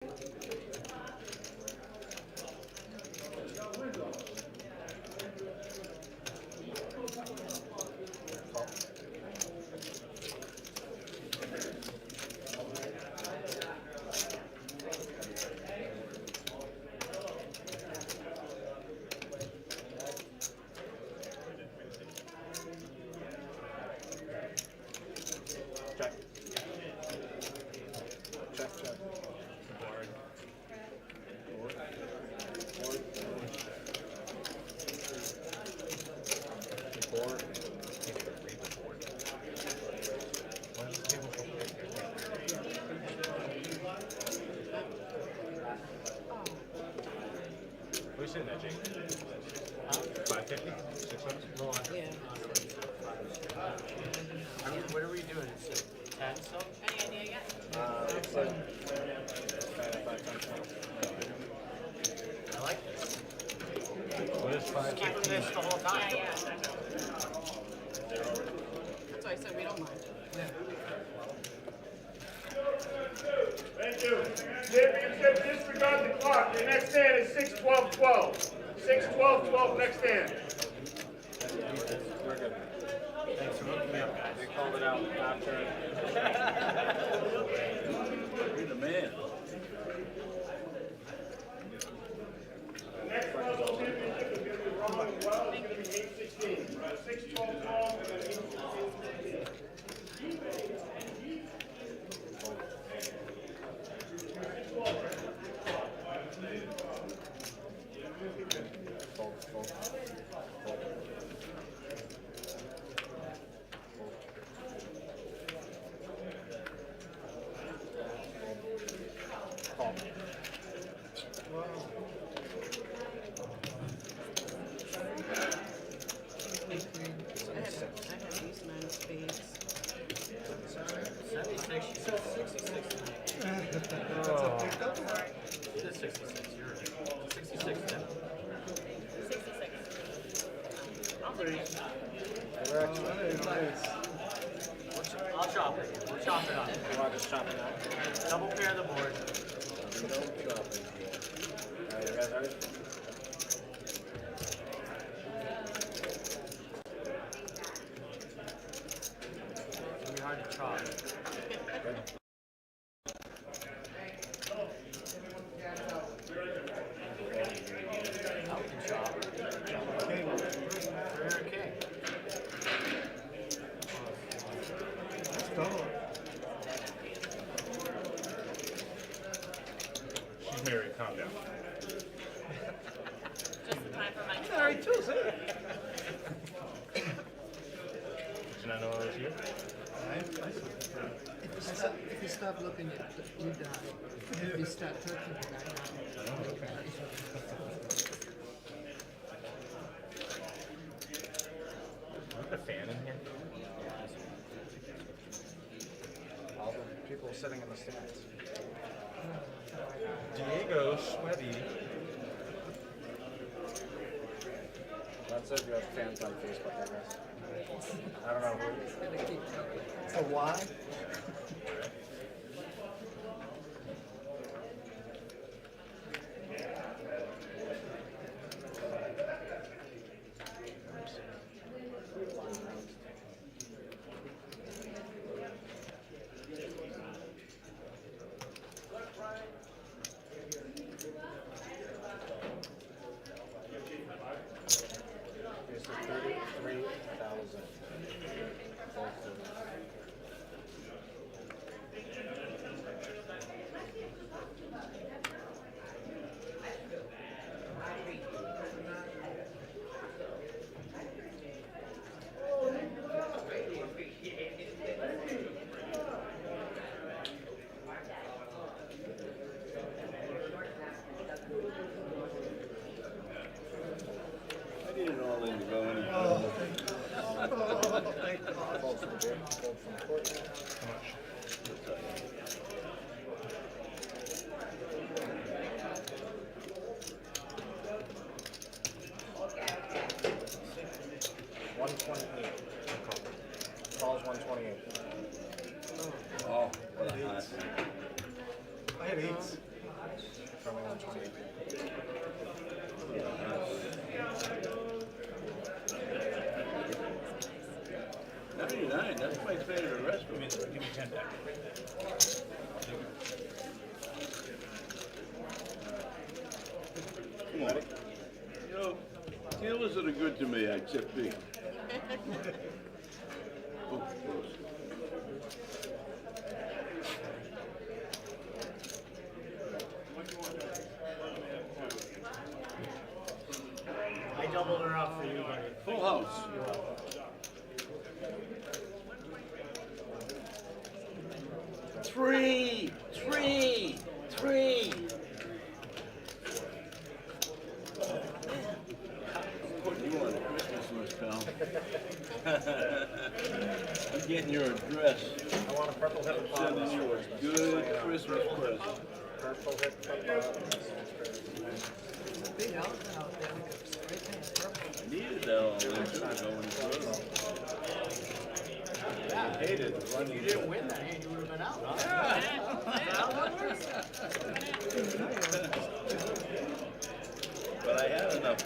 What are you sitting at, Jake? 550? 600? Yeah. What are we doing? Is it 10 still? Any idea yet? It's like 5 I like this. What is Keep 550? this the whole time. Yeah. That's why I said we don't mind. Thank you. Championship, disregard the clock. Your next stand is 6-12-12. 6-12-12 next stand. We're good. Thanks for hooking me up, guys. They called it out after. You're the man. The next puzzle championship is going to be wrong as well. It's going to be 8-16. 6-12-12 and then 8-16. I had these nine of spades. 76, she said 66 tonight. She said 66, you're right. 66 then. 66. I'll take it. I'll chop it. We'll chop it up. You want to just chop it out? Double pair the board. Don't chop it. Alright, you guys ready? It's gonna be hard to chop. Out can chop. Career king. She's married, calm down. Just the time for my Alright, too, say it. Did you not know I was here? If you stop looking, you die. If you start talking, you die. Put a fan in here. All the people sitting in the stands. Diego Sweaty. That's it. You have fans on Facebook, I guess. I don't know who. It's gonna keep going. So why? This is 33,000. From 120. 99, that's my favorite restaurant. Give me 10 back. Come on. You know, dealers that are good to me, I tip big. Oh, close. I doubled her up for you, buddy. Full house. Three. I'm putting you on a Christmas list, pal. I'm getting your address. I want a purple hip hop. Sending you a good Christmas present. Purple hip hop. It's a big outfit out there. We could spray paint purple. I needed that all winter going further. Yeah, I hated the run. You didn't win that hand, you would have been out, huh? But I had enough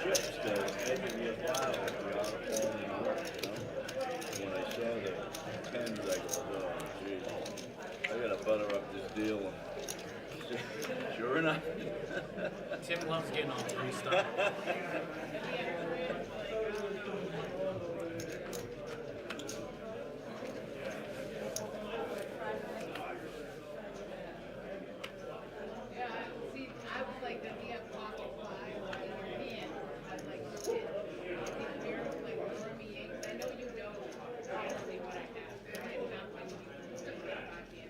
chips that was making me a while without falling in work, you know? When I saw the tens, I go, oh, geez, I gotta butter up this deal. And sure enough. Tim loves getting all free stuff. Yeah, see, I was like, does he have pocket five in your hand? I was like, shit. These beers, like, Remy, I know you know probably what I have. I have not like you stuff in my pocket.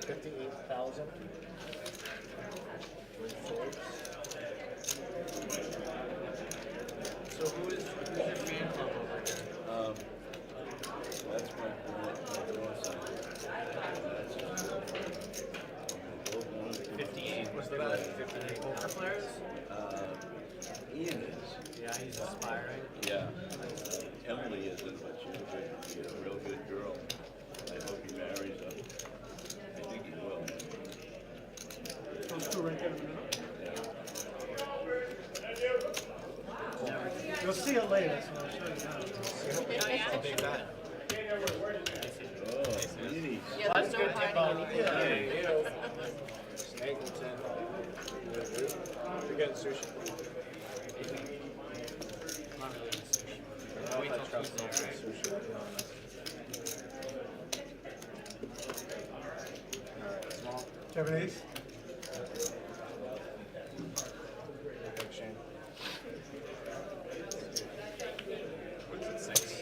$58,000. So who's your fan club over there? That's my grandson. That's his girlfriend. Both ones are 58. What's the value? 58 poker players? Ian is. Yeah, he's aspiring. Yeah. Emily isn't, but she's a real good girl. I hope he marries her. I think he will. Those two right there in the middle. Thank you. You'll see it later, so I'll show you now. Oh, yeah? Big bet. Oh, Beanie. Yeah, there's no hiding anything. Hey. Snaggleton. You're getting sushi. Not really into sushi. I don't know Wait if I till trust Tuesday, him right? for sushi, to be honest. Alright, small. Japanese? Big Shane. What's it, 6?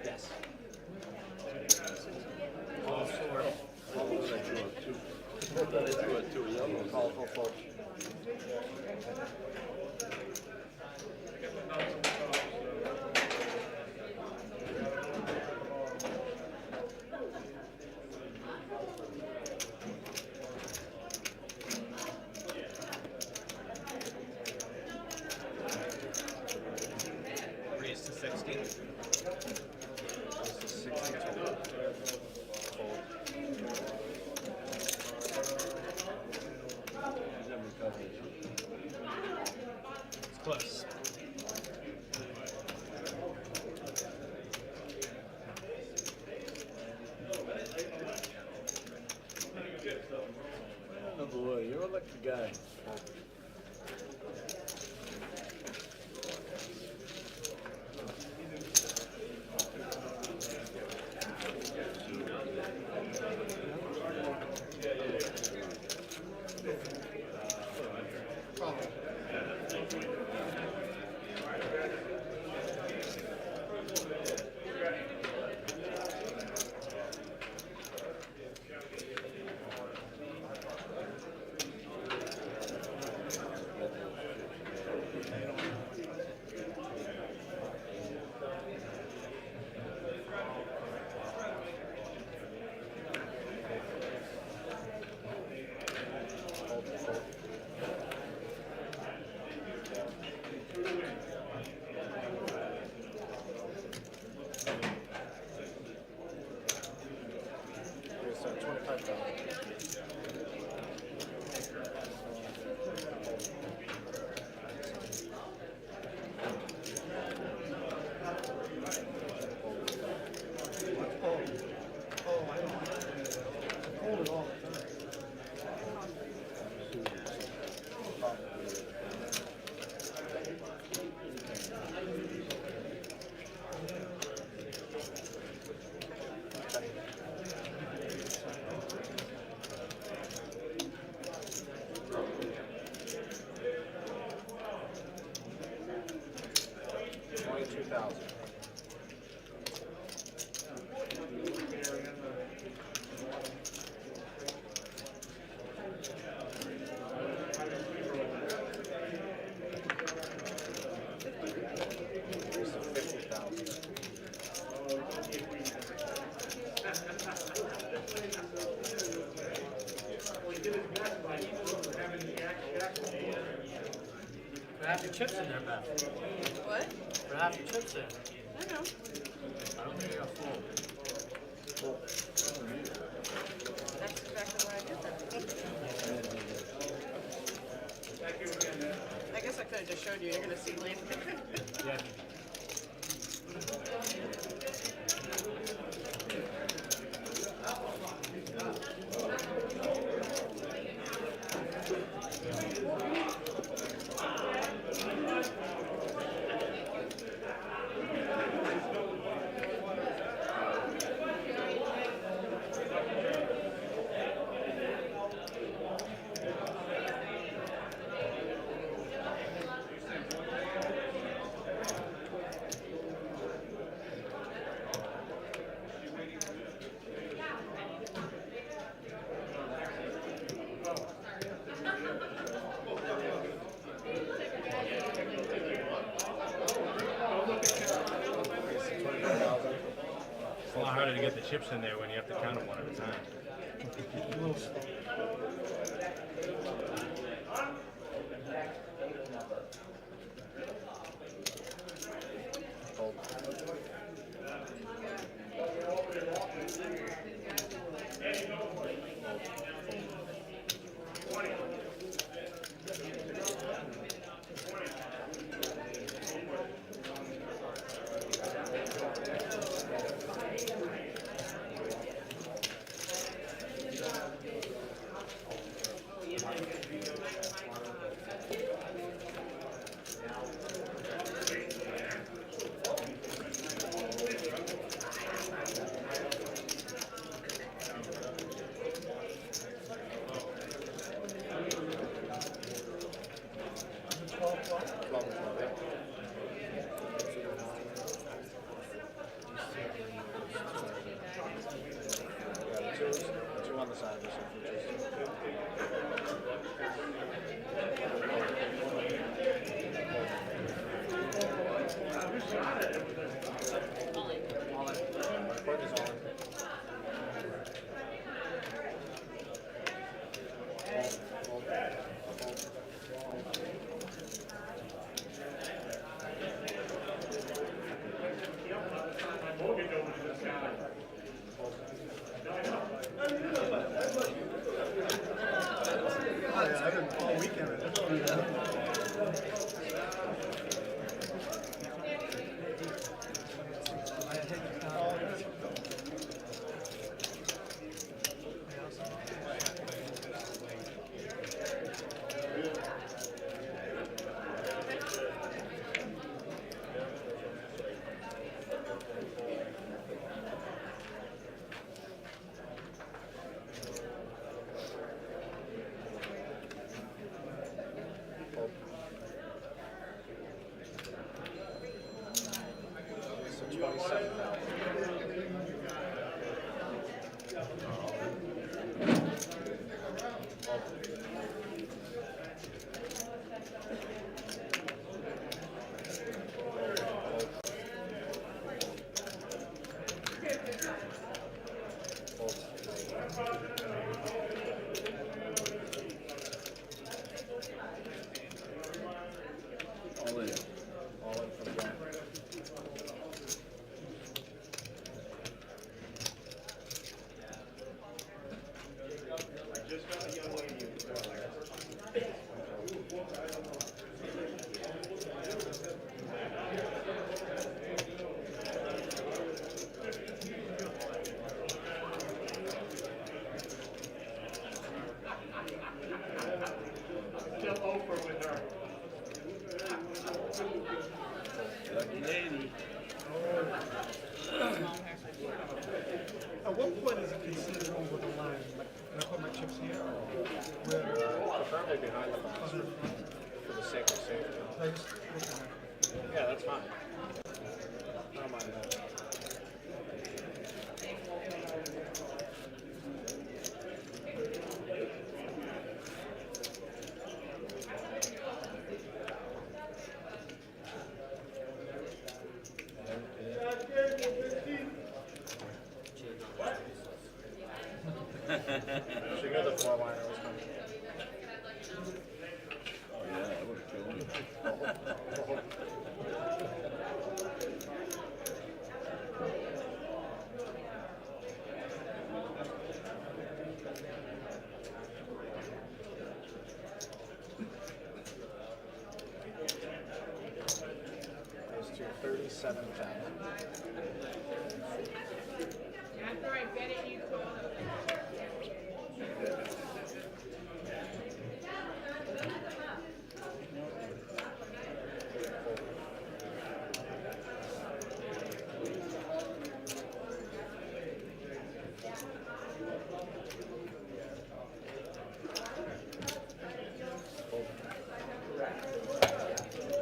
Yes. All four. How old is that girl? 50,000. Increase of 50,000. Well, he did his best by having the action. For half your chips in there, Beth. What? For half your chips in. I know. I don't think you're full. That's exactly why I did that. I guess I could have just showed you. You're gonna see later. Yeah. It's a lot harder to get the chips in there when you have to count them one at a time. Two on the side of this. All in. All in from John. Still over with her. Lucky lady. At what point is it considered over the line? Like, can I put my chips here? Preferably behind the box for the sake of safety. Like, just looking at it. Yeah, that's fine. 37 10. After I bet it, you call it.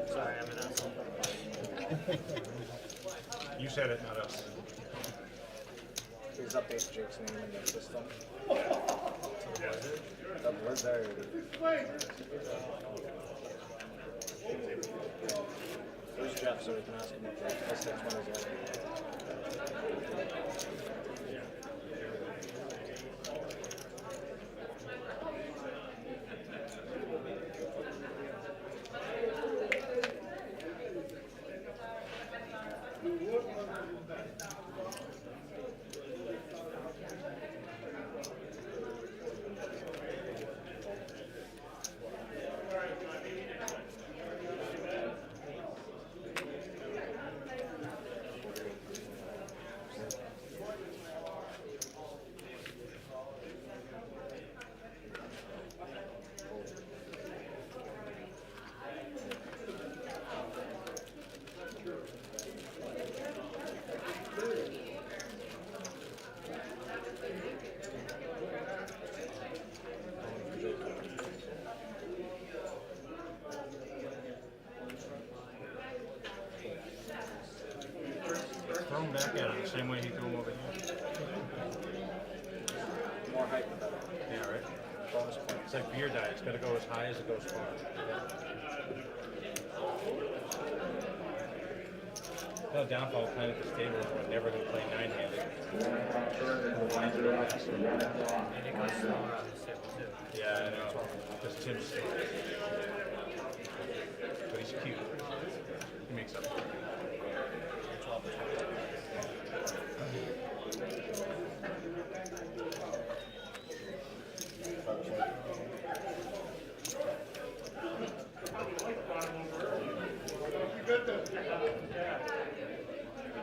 Sorry, I'm an asshole. You said it, not us. Please update Jake's name in the system. That was there. Where's Jeff so we can ask him what the next one is like? Throw him back at him the same way he threw him over here. More height, the better. Yeah, right? Bonus points. It's like beer diet. It's got to go as high as it goes far. No downfall playing at this table is we're never going to play nine-handed. And it goes slower on this table too. Yeah, I know. Because Tim's slow. But he's cute. He makes up for it.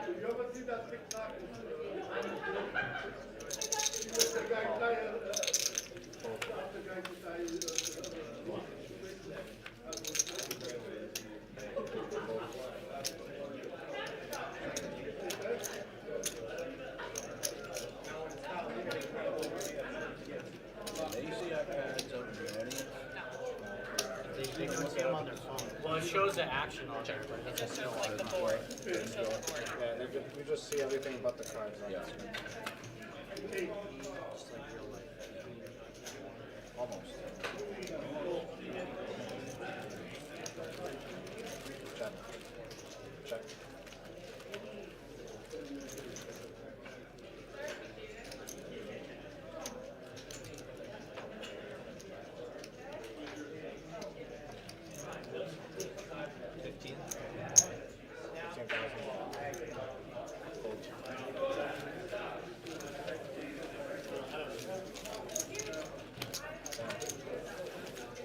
You ever see that TikTok? The guy died, the guy who died, They see our cards up in the audience. They don't see them on their phone. Well, it shows the action on there, but it doesn't show on the board. Yeah, you just see everything but the cards on the screen. Just like real life. Almost. Check. Check.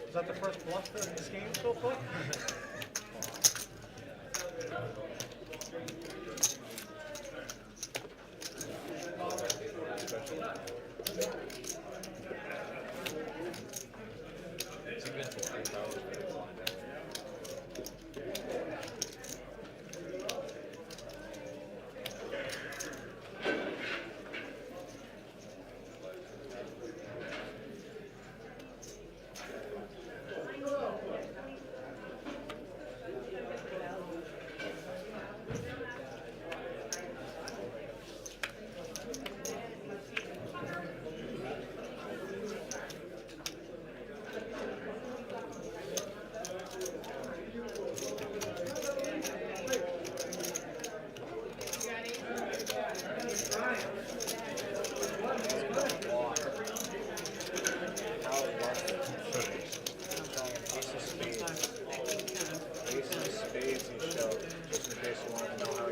Is that the first bluff in this game so far? It's a good 4.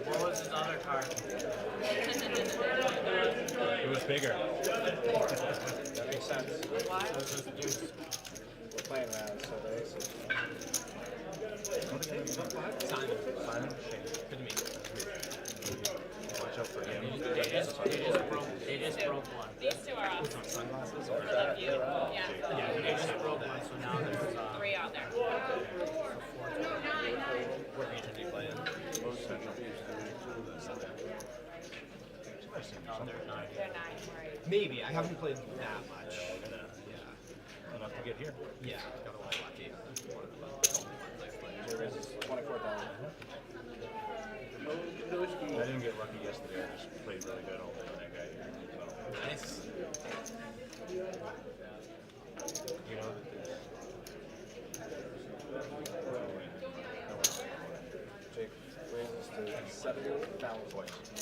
What was his other card? It was bigger. That makes sense. It was just a deuce. We're playing that, so the aces. Simon. Shane. Good to meet you. Yeah. Yeah, they just broke one, so now there's 3 out there. 4. No, 9. what region do you play in? Most Central Beach, 32, that's Sunday. No, they're 9. They're 9, right. Maybe. I haven't played that much. Yeah. Enough to get here. Yeah, got a little lucky. Your raise is 24,000. I didn't get lucky yesterday. I just played really good all day when I got here. So, Nice. you know that Jake raises to 70,000.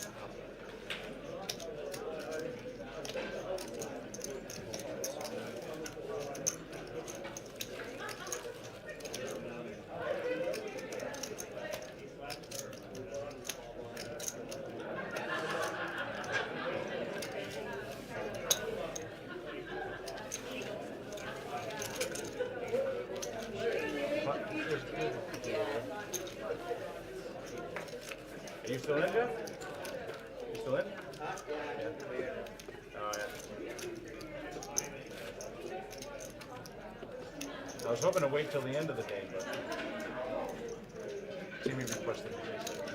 Are you still in, Jeff? You still in? Yeah. Oh, yeah. I was hoping to wait till the end of the game, but Timmy requested me.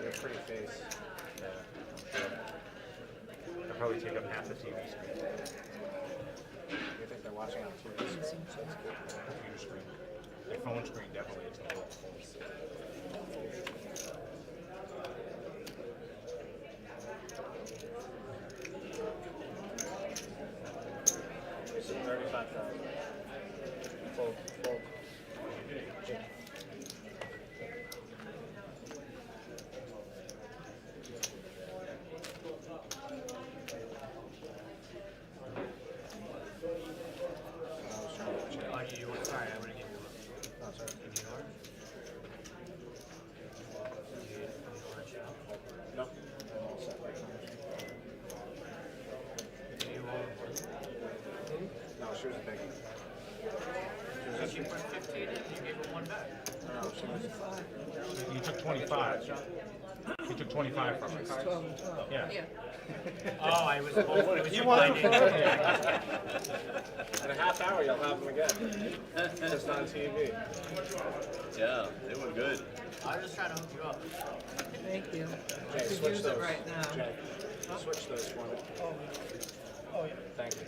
You're a pretty face. Yeah, I'm sure. I'll probably take up half the TV screen. You think they're watching on TV? Computer screen. The phone screen definitely is the whole phone. 35,000. Fold. Jake. Sorry, I'm gonna give you a Oh, sorry. give you an orange. Do you orange out? No. I'm all set. Do you want No, she was a big one. Did you put 15 in? You gave her 1 back. No, she was You took 25. You took 25 from It's us. 12 and 12. Yeah. Yeah. Oh, I was hoping it was You you want finding them it. In a half hour, you'll have them again. Just on TV. Yeah, they were good. I was just trying to hook you up. Thank you. I Jay, could switch use those. it right now. Jay, switch those for me. Oh, yeah. Thank you.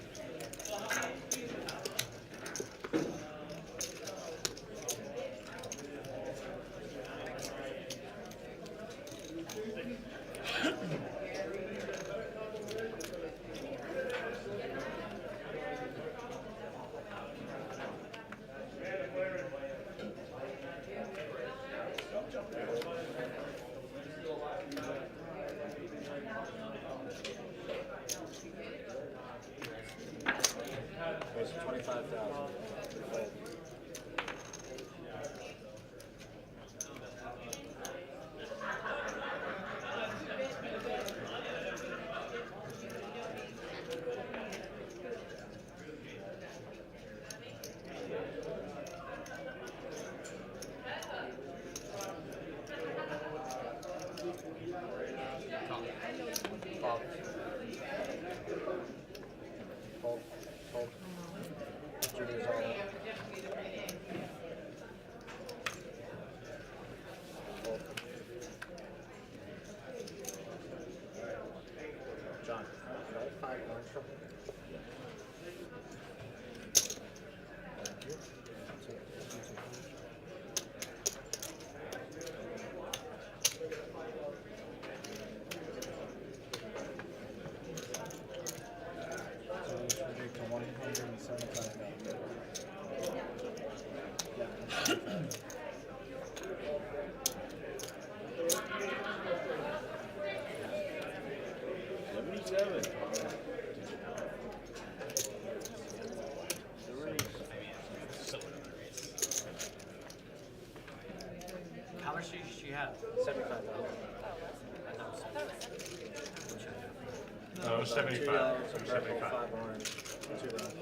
There's 25,000. Hold. Judy's all up. Hold. John, can I have 5 orange from you? Thank you. So we should make to 175,000. Yeah, that's 75. 77. How much did she have? 75,000. No, it was 75. Two yellows, a It was purple, 75. 5 orange, 2 brown.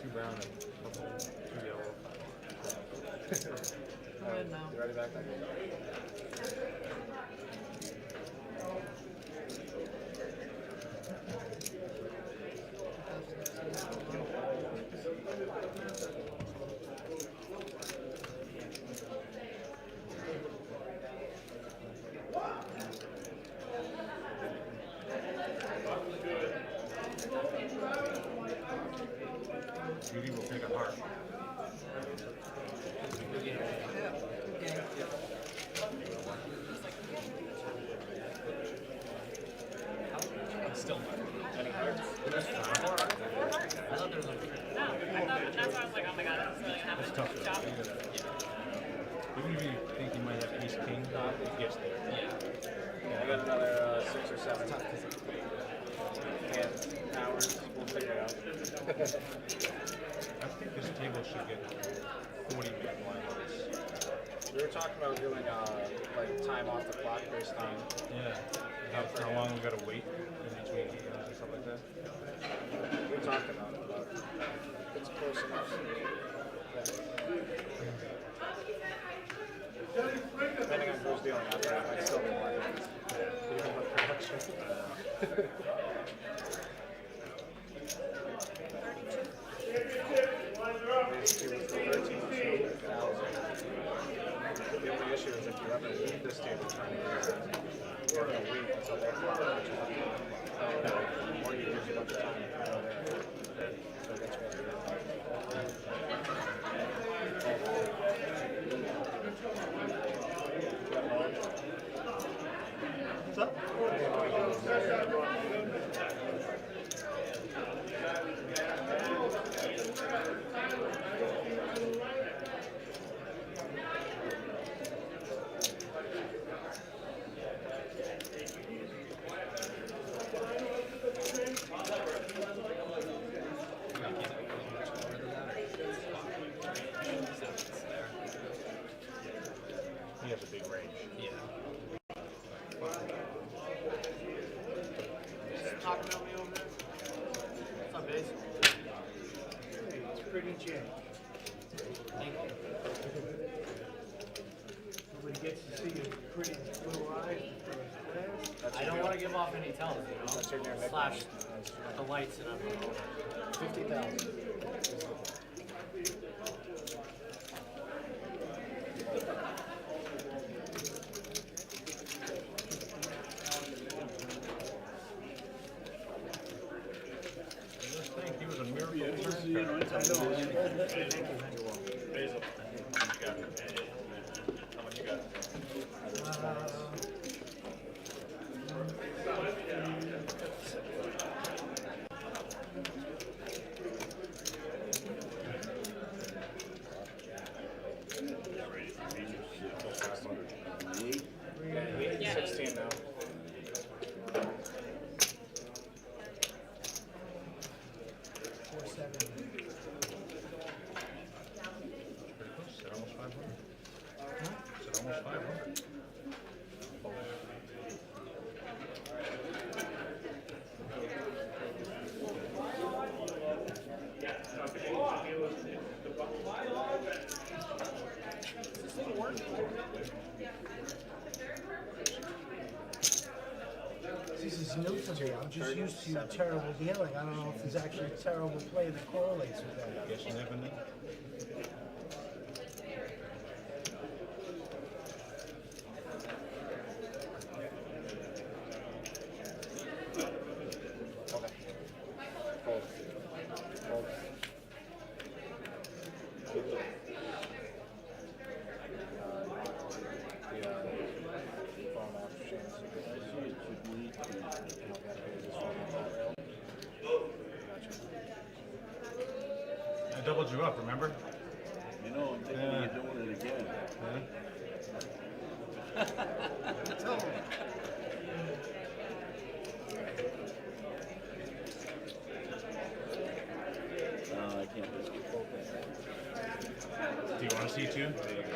2 brown and purple, 2 yellow. Go ahead now. You ready back then? Still not. Any hearts? There's 4 hearts? I thought there was like 3. No, I thought that's why I was like, oh my god, that's really gonna happen. It's tough. Chop. Even if you think you might have ace king, it gets there. Yeah, I got another 6 or 7 hours. We'll figure it out. I think this table should get 40 big blinds. We were talking about doing like time off the clock based on. Yeah. How long we gotta wait in between games and stuff like that? We talked about it, but it's close enough. Depending on who's dealing out there, I might still be more hands. Even with production. These two with 13,000. The only issue is if you ever leave this table trying to use it, you have a week until they clock, which is or you lose a bunch of time if you go there. So that's what it What's up? He has a big range. Yeah. Talking about me over there? What's up, Bass? Hey, it's pretty Jay. Thank you. Nobody gets to see your pretty blue eyes before it's fast. I don't want to give off any tells, you know? Slash the lights and everything. 50,000. He was a miracle. Yeah, we'll see you. I know. Basil, you got it. How much you got? Yeah. 16 now. Pretty close. Said almost 500. Said almost 500. This is new for me. I'm just used to terrible dealing. I don't know if there's actually a terrible play that correlates with that. Guess you never know. Hold. Hold. Phone off, Shane's. I doubled you up, remember? You know, I'm thinking Yeah. you're doing it again. No, I can't just keep opening. Do you want to see two? There you go.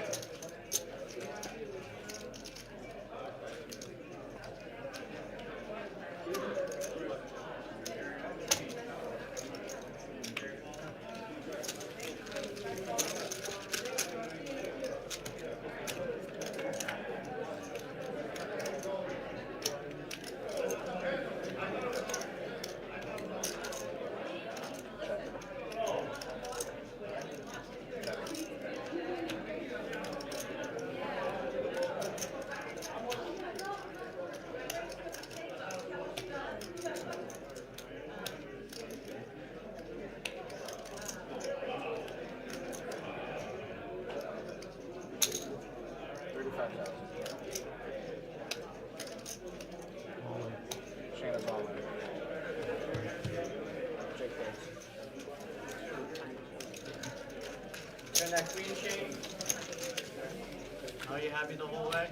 happy the whole way?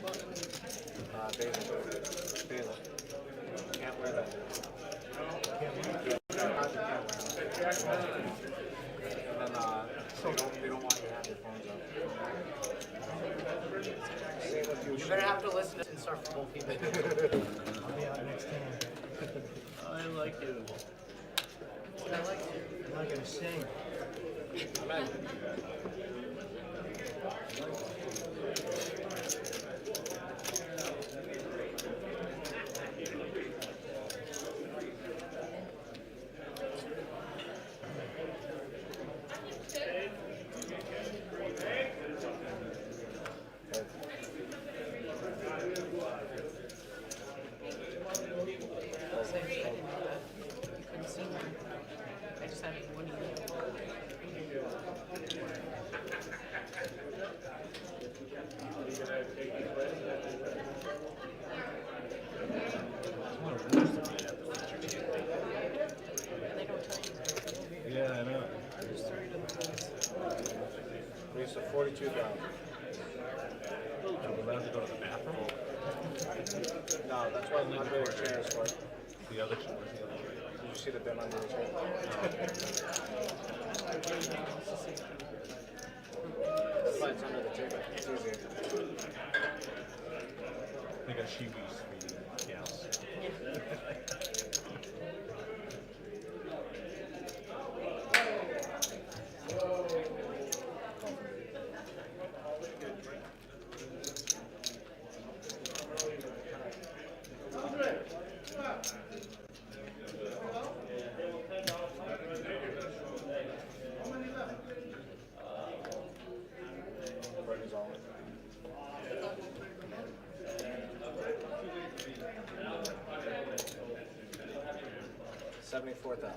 Basil. Basil. Can't wear that. Can't wear it. And then they don't want you to have your phones up. Same with you. You're gonna have to listen to and start for both people. I'll be out next hand. I like you. I like you. I'm not gonna sing. Same thing, you couldn't see one. I just had one ear. And they don't tell you. Yeah, I know. There's 3 to the pools. Raise to 42,000. I'm allowed to go to the bathroom? No, that's why I'm not doing chairs for it. The other chair, where's the other chair? Did you see the bin under the chair? That's why it's under the table. It's easier. They got Shiwis for you gals. Burton's all in. 74,000.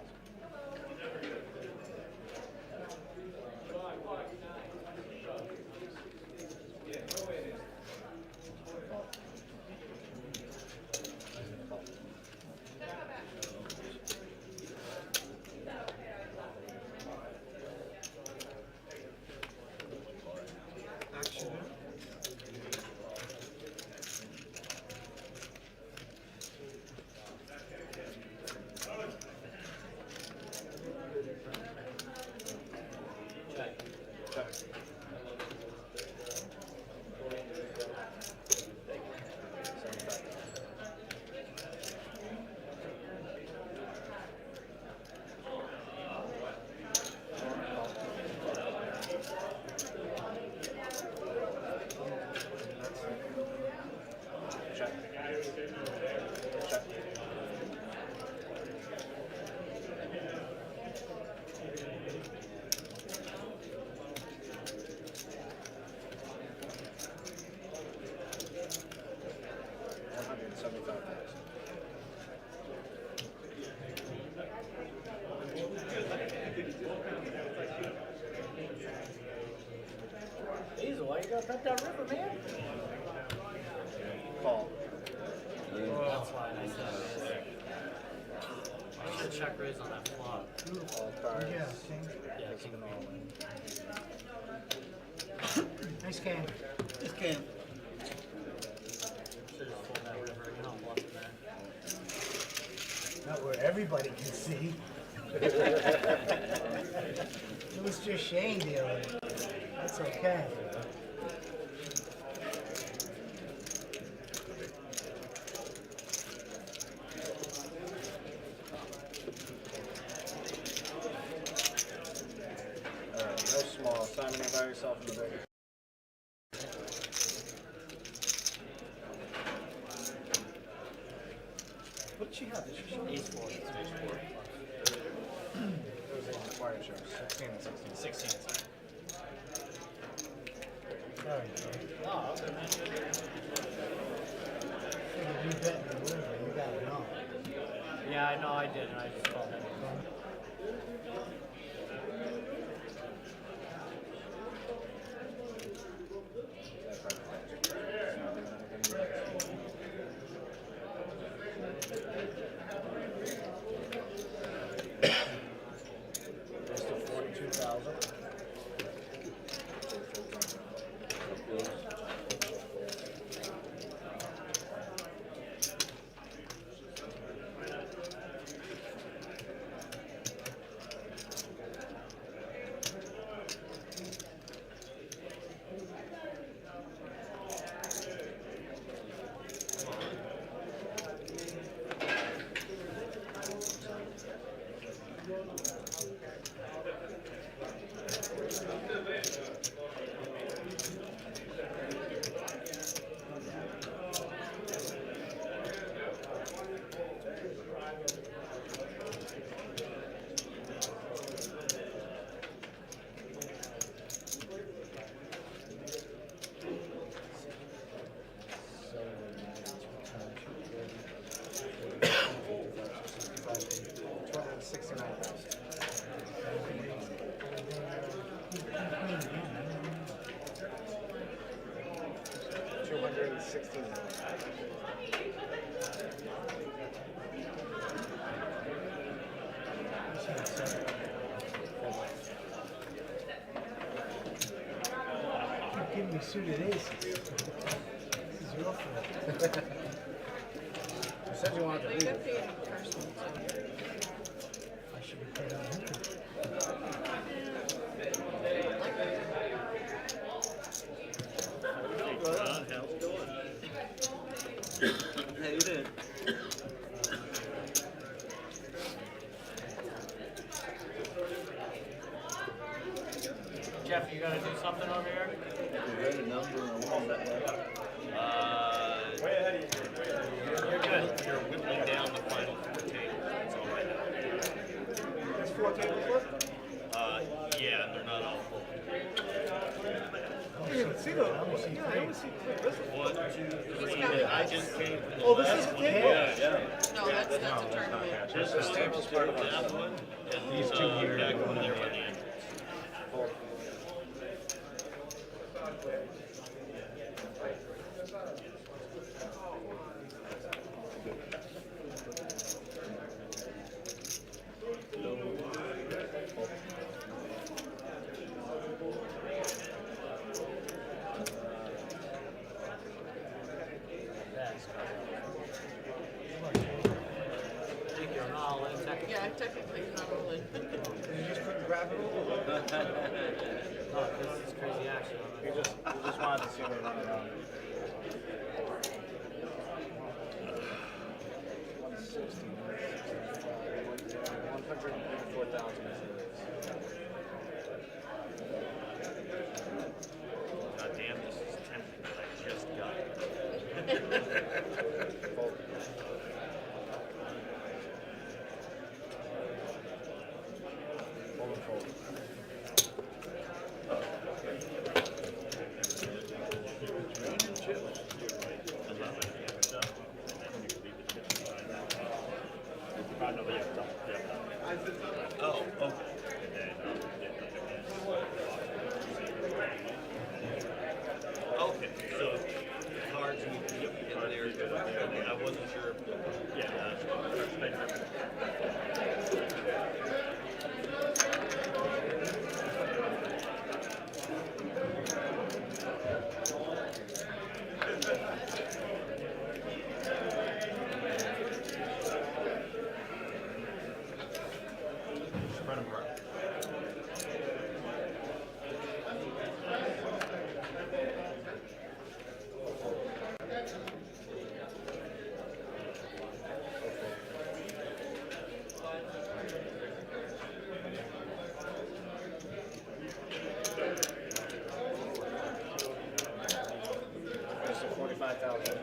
Diesel, why you gotta cut that river, man? Call. That's why I said it. I should check raise on that flop. All cards. Yeah, king. Yeah, king of all. Nice game. This game. Should just fold that river, you're not bluffing there. Not where everybody can see. It was just Shane dealing. That's okay. Alright, no small. Simon, you by yourself in the big. What did she have? Did she show Ace four. It was a required show. 16 and 16. 16. Sorry. Oh, okay, man. Figured you bet me the river. You got it all. Yeah, I know I did, and I just called it. Raise to 42,000. me suited aces. This is your fault. You said you wanted to They leave. got paid in person, so. I should be paid on him. Ron, how's it going? How you doing? Jeff, you gonna do something over here? You read a number on one that letter? You're good. You're whittling down the final 4 tables. That's all right now. There's 4 tables left? Yeah, they're not all full. I didn't even see those. Yeah, I only see 3. This is 1, 2, 3. got it. I just came from the Oh, this last is a one. table? Yeah. No, that's a tournament. This table's part of that one, and these 2 here, that one there by the entrance. Yes. I think you're not all in technically. Yeah, technically it's not rolling. You just couldn't grab it over. No, this is crazy action. You just wanted to see me run around. 160, 184,000 God damn, this is tempting, but I just got it. Fold and fold. Oh, okay. Okay, so cards in there, I wasn't sure. Yeah. Spread them right. That's the 45,000.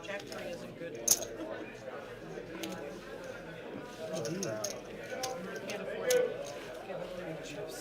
Jack 3 isn't good. Can't afford it. Can't afford it, chips.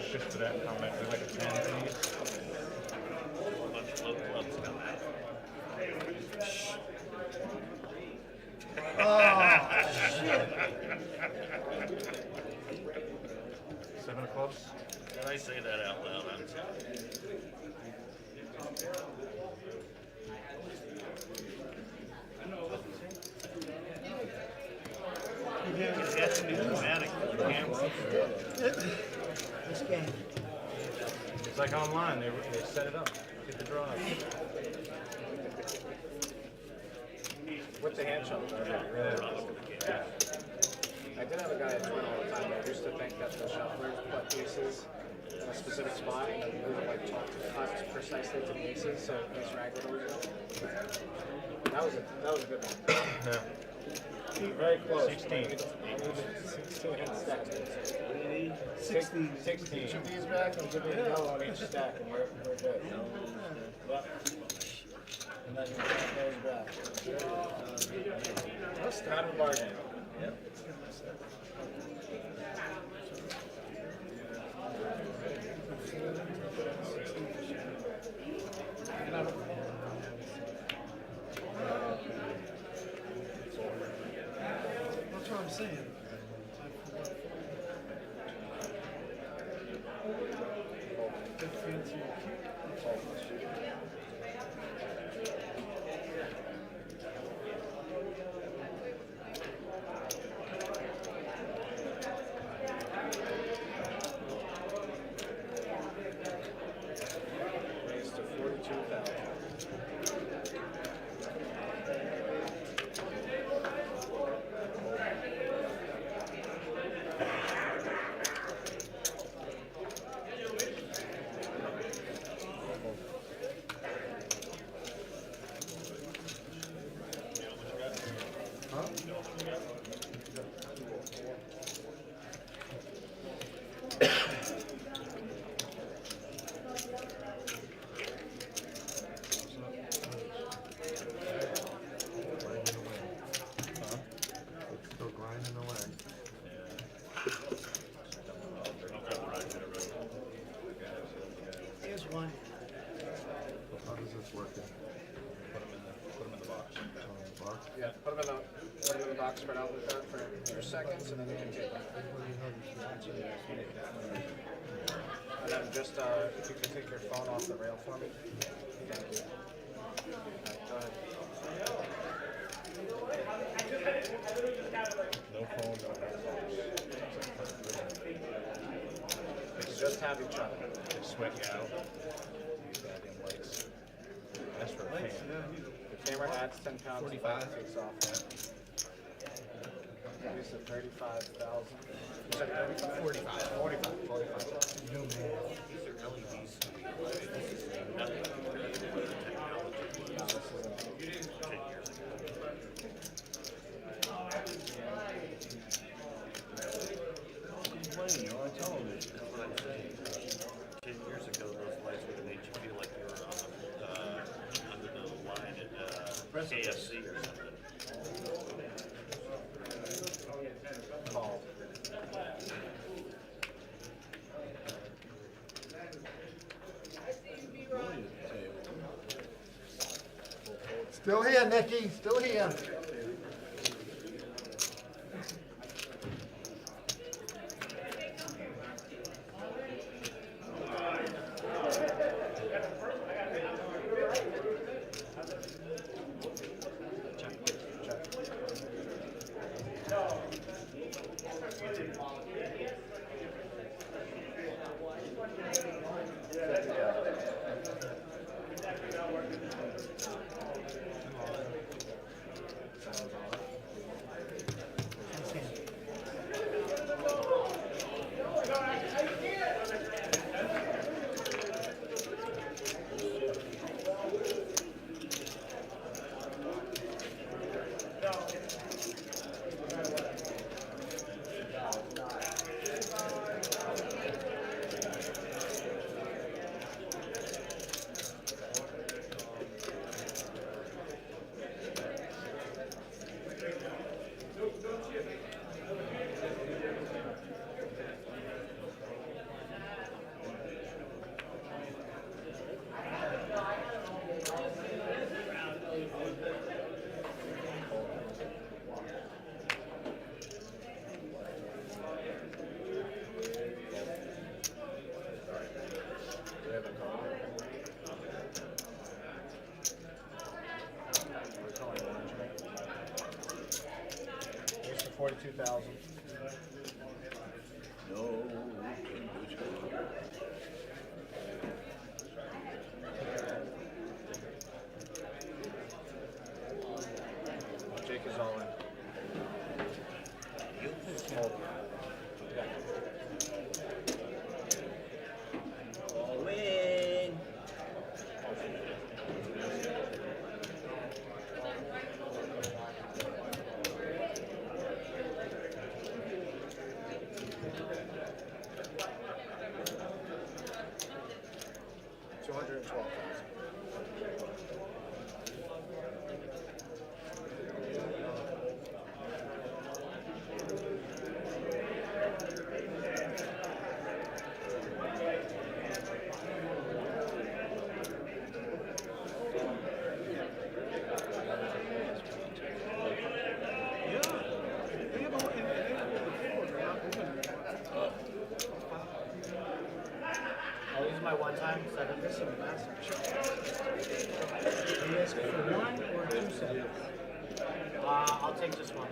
Shift to that comment, do like a 10 piece. Bunch of low clubs come out. Seven of clubs. Did I say that out loud? I'm sorry. That's a new dramatic camera. This game. It's like online, they set it up. Get the drive. With the hand shuffle. Yeah. I did have a guy at Twin all the time that used to think that the shufflers put aces in a specific spot and we would like talk to precisely to the aces, so ace wrangler was it. That was a good one. Yeah. Very close. 16. 16 stack. 16. 16. Each of these back and give it a go on each stack and we're good. Yep. And then you goes back. That's not a bargain. Yep. That's what I'm saying. Good fancy. Raised to 42,000. Still grinding away. Here's one. How does this work? Put them in the box. Yeah, put them in the box spread out like that for your seconds, and then you can take them. And then just if you could take your phone off the rail for me. Thank you. Alright, go ahead. No phone, no You just have each other. They sweat you out. Use that in lights. That's for a fan. The camera adds 10 pounds. 45 takes off. You said 35,000. You said 35? 45. 45. Playing on television. That's what I'm saying. 10 years ago, those lights would have made you feel like you were on under the line at KFC or something. Call. Still here, Nicky. Still here. 42,000. No. Jake is all in. Hold. All in. I'll use my one time. Seven. This is a massive check. Are you asking for 1 or 2 sevens? I'll take just one.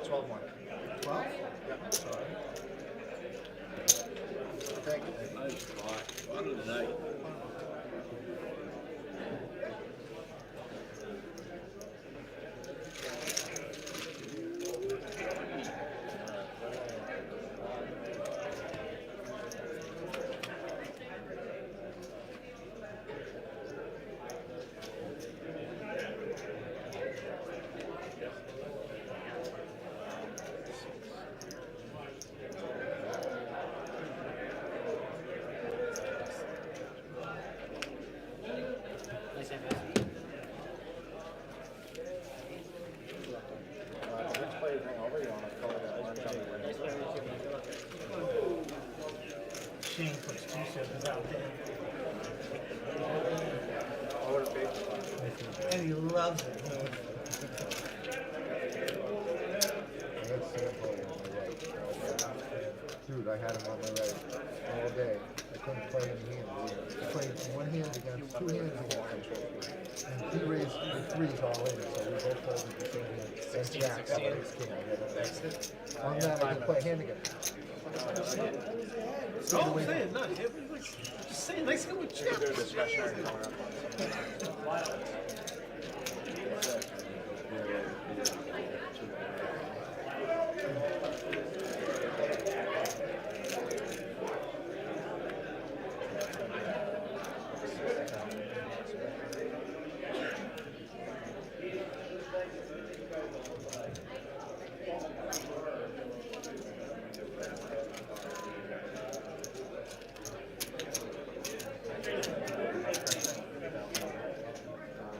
12 more. 12? Yep. Sorry. Thank you. Nice spot. Fun of the night. Nice hand. Let's play the thing over. You want to color that orange on the window? Shane puts 2 sevens out there. What would it be? And he loves it. Dude, I had him on my right all day. I couldn't play any hands. I played one hand against 2 hands against him. And he raised the 3s all in, so we both folded the same hand. 16, And Jack, 16. Ace king. On that, I could play a hand against him. No, I'm saying, no, just saying, let's go with You can do a Jeff. discretionary color up.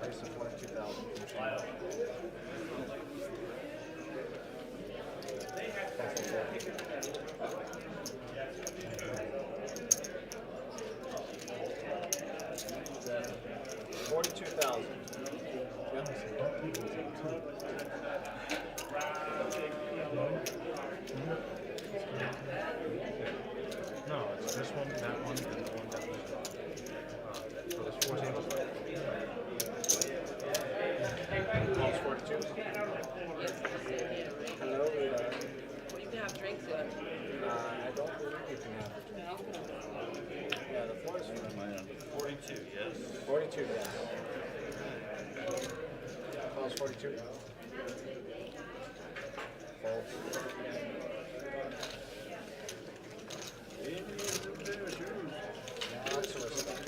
Race of 22,000. No, it's this one, that one, and the one that was so there's 4 tables. Calls 42. Hello, Rita. You can have drinks in. I don't believe you can have it. Yeah, the floor is fine. 42, yes. 42, yes. Calls 42. Folds. Lots of respect.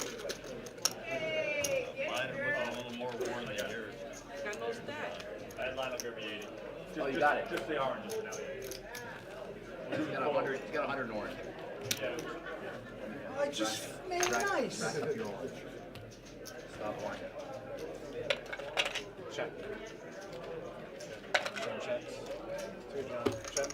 Mine are looking a little more worn than yours. Got no stack. I'd line up every 80. Oh, you got it. Just the oranges for now. He's got 100. He's got 100 in orange. I just made nice. Rack up your orange. Stop orange. Check. John checks. 2 John. Check.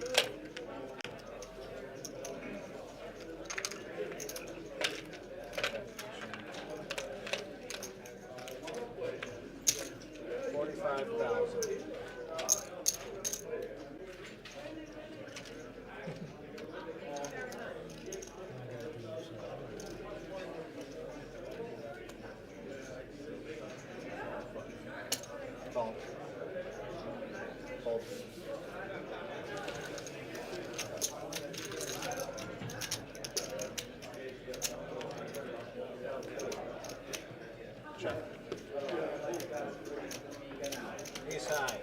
Check. Ace high.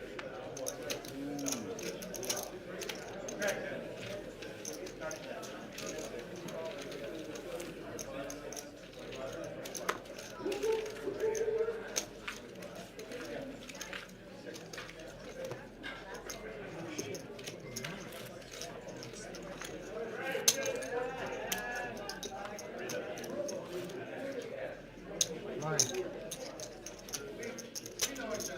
Line. You know how to use the box?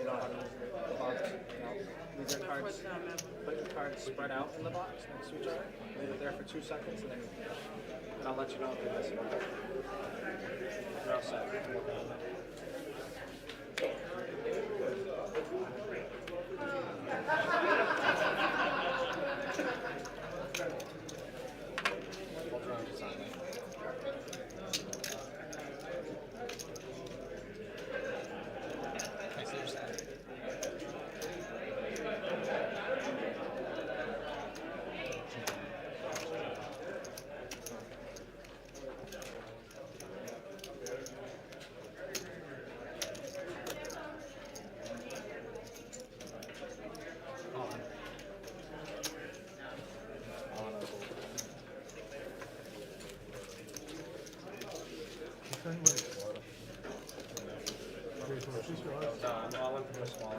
No. These are cards. Put your cards spread out in the box next to each other. Leave it there for 2 seconds, and then I'll let you know if you're missing one. You're all set. Both rounds is on there. I see your side. Just anyway, water. Okay, so it's just yours. I'm all in for the small.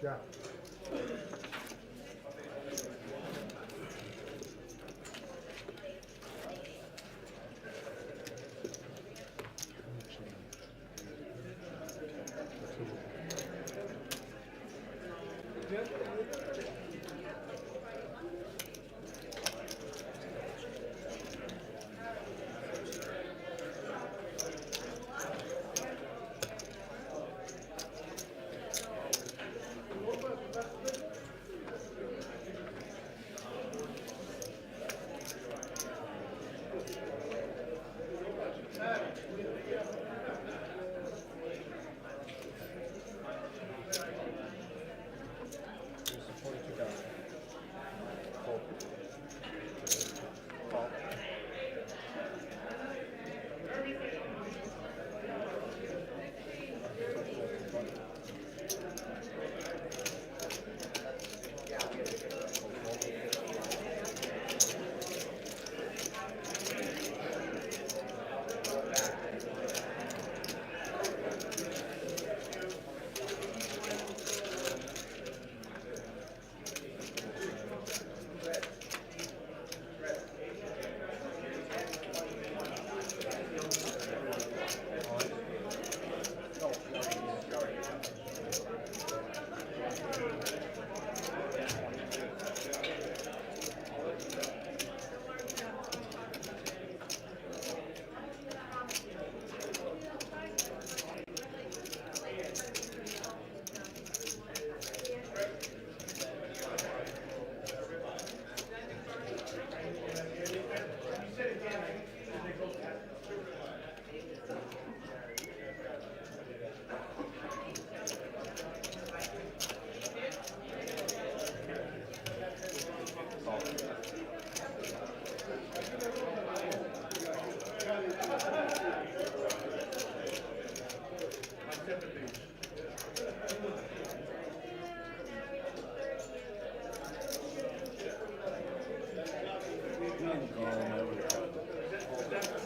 Yeah.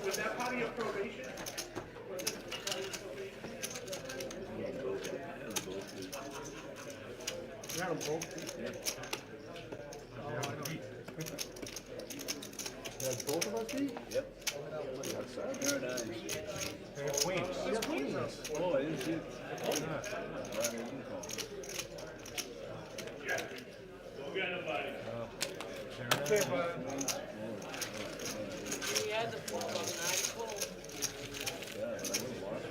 Was that part of your probation? You had them both? You had both of us beat? Yep. Very nice. Hey, Queens. It's Queens. Oh, I didn't see it. Go get him, buddy. Okay, bud. We had the 4 on 9 full. Yeah, but I would've lost it.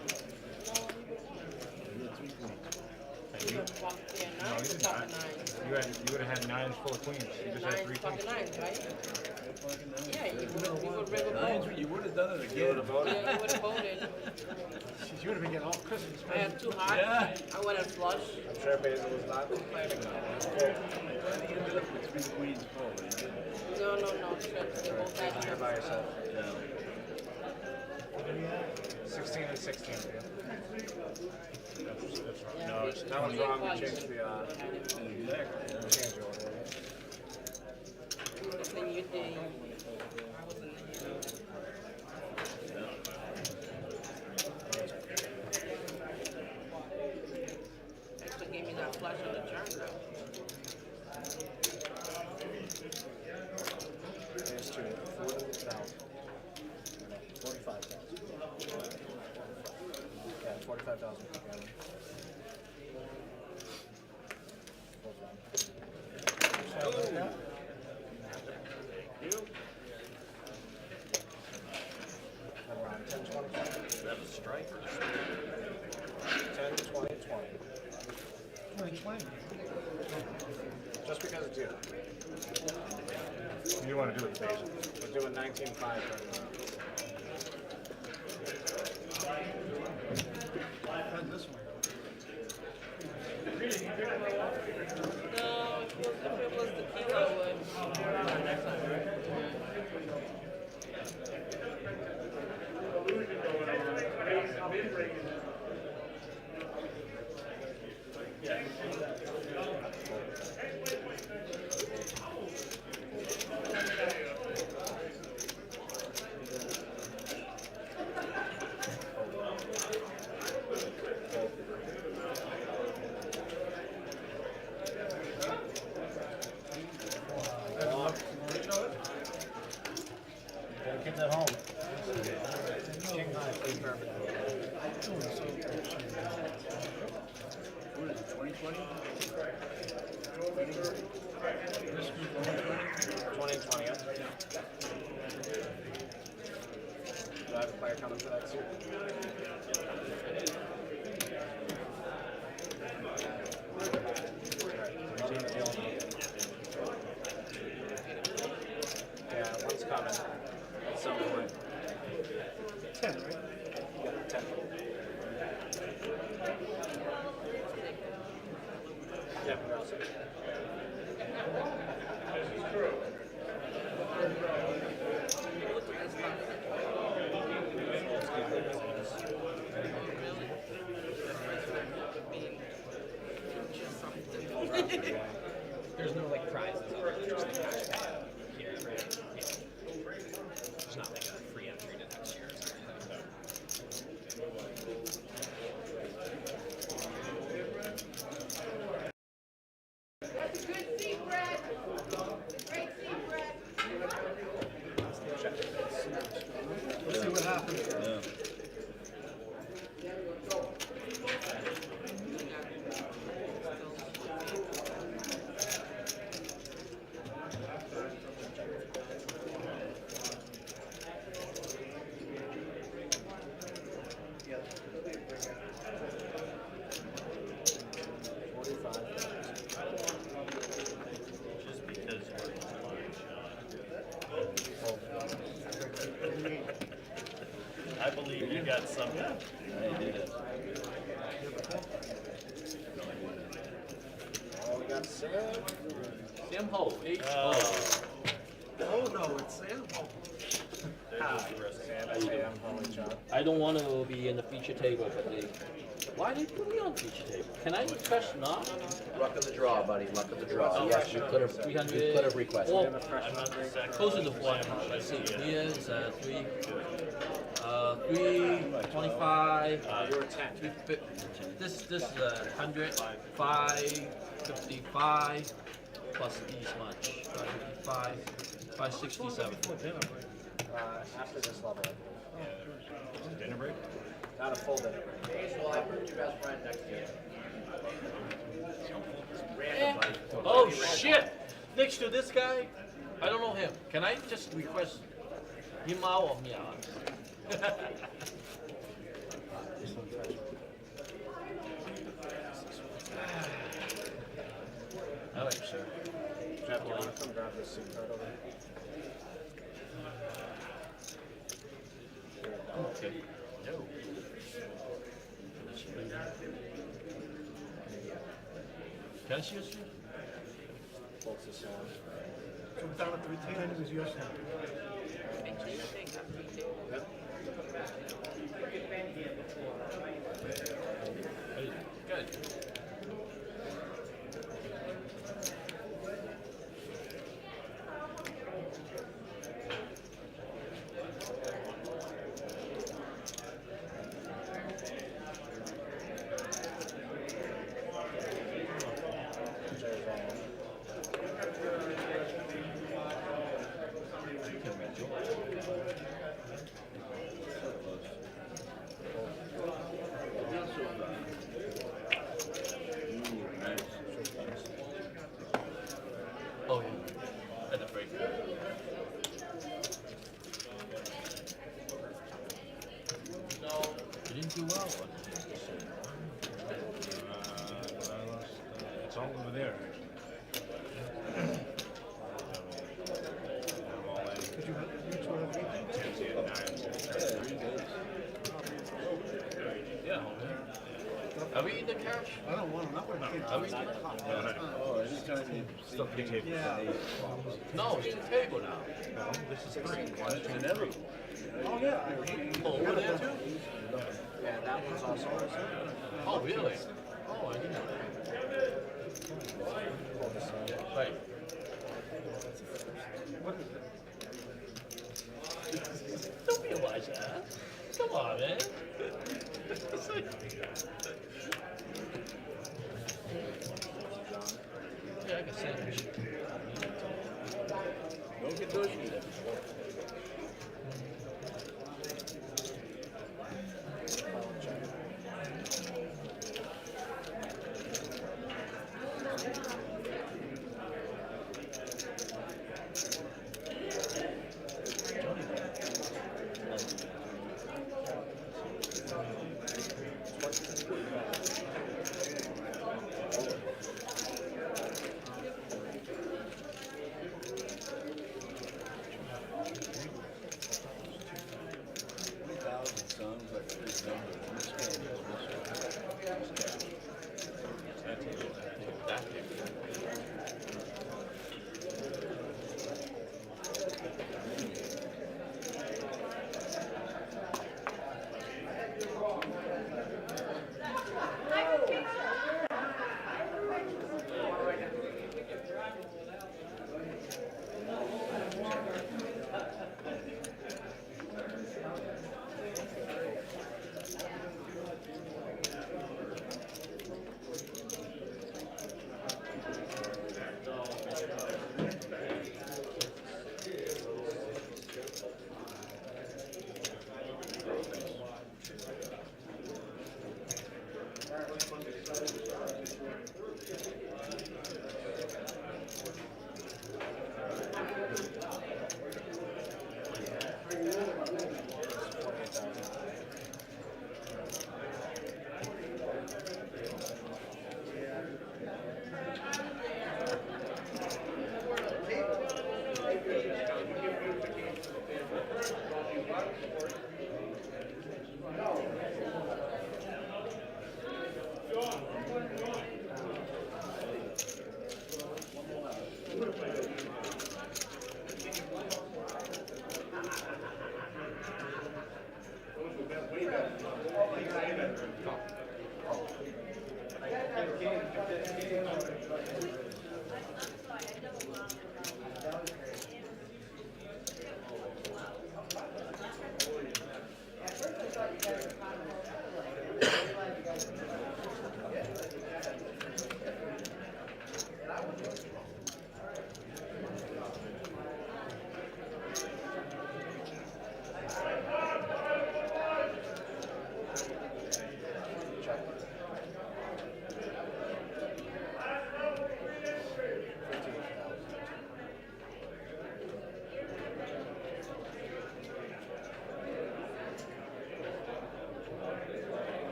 top of nines. You would have had nines full of queens. You just had Nines, three pocket queens. nines, right? Yeah, you would have voted. You would have done it You would again. have voted? Yeah, you would have voted. You would have been getting all Christmas I had two hearts. I went and flush. I'm sure Basil was not complaining though. He ended up with three queens full. He did. No, trips. They both had You're trips. by yourself. Yeah. 16 and 16. Yeah, No, big- That one's big wrong. We bunch. changed the Exactly. change the order. Then you did. I was in the Actually gave me that flush on the turn, though. There's two. 40,000. 45,000. Yeah, 45,000 per gallon. Around 10, 20, 20. Is that a strike or 10, 20, 20. 2020. Just because it's you. You want to do it with Basil? We're doing 19.5 right now. This way. No, if it was the kilo, I would. Next time, right? Illusion going on. Base mid-range. Kids at home. King high, please perfect. What is it, 2020? 20 and 20, yeah. Do I have a player coming for that suit? Yeah, one's coming at some point. 10, right? Yeah, 10. Yeah, we're all set. There's no like prizes. Just the cash payout here, right? Yeah. There's not like a free entry to next year. That's a good seat, Brad. Great seat, Brad. Let's see what happens. Yeah. Just because we're in a line shot. I believe you got something. I did. Oh, we got Sam. Sam Ho, Oh no, it's Sam. Sam, holy job. I don't want to be in the feature table, but why they put me on feature table? Can I request not? Luck of the draw, buddy. Luck of the draw. Oh, Yes, you could have. 300. You could have requested. Well, I'm not the second. closer to 400. Let's see. Here is 325. You were 10. This is 100, 555 plus these much. 555, 567. After this level. Dinner break? Not a full dinner break. Well, I put your best friend next to you. Oh shit! Next to this guy, I don't know him. Can I just request him out or me out? have this SIM card over here? Okay. No. Can I see your sleeve? Bolts this on. So we're down at 310, it was your son. Actually, I think I'm pretty Yep. Good. Oh yeah. Had to break that. You didn't do well. It's all over there. Did you reach one of Yeah. Are we eating the couch? I don't want them, not when kids. Are we eating it? Oh, anytime you see people Yeah. No, it's the table now. No, this is three. it's inevitable. Oh, yeah. Oh, over there too? Yeah, that one's also ours. Oh, really? Oh, I didn't know that. Right. Don't be a wise ass. Come on, man. It's like... Yeah, I can sandwich. Don't get those. Sounds like a big number. This guy is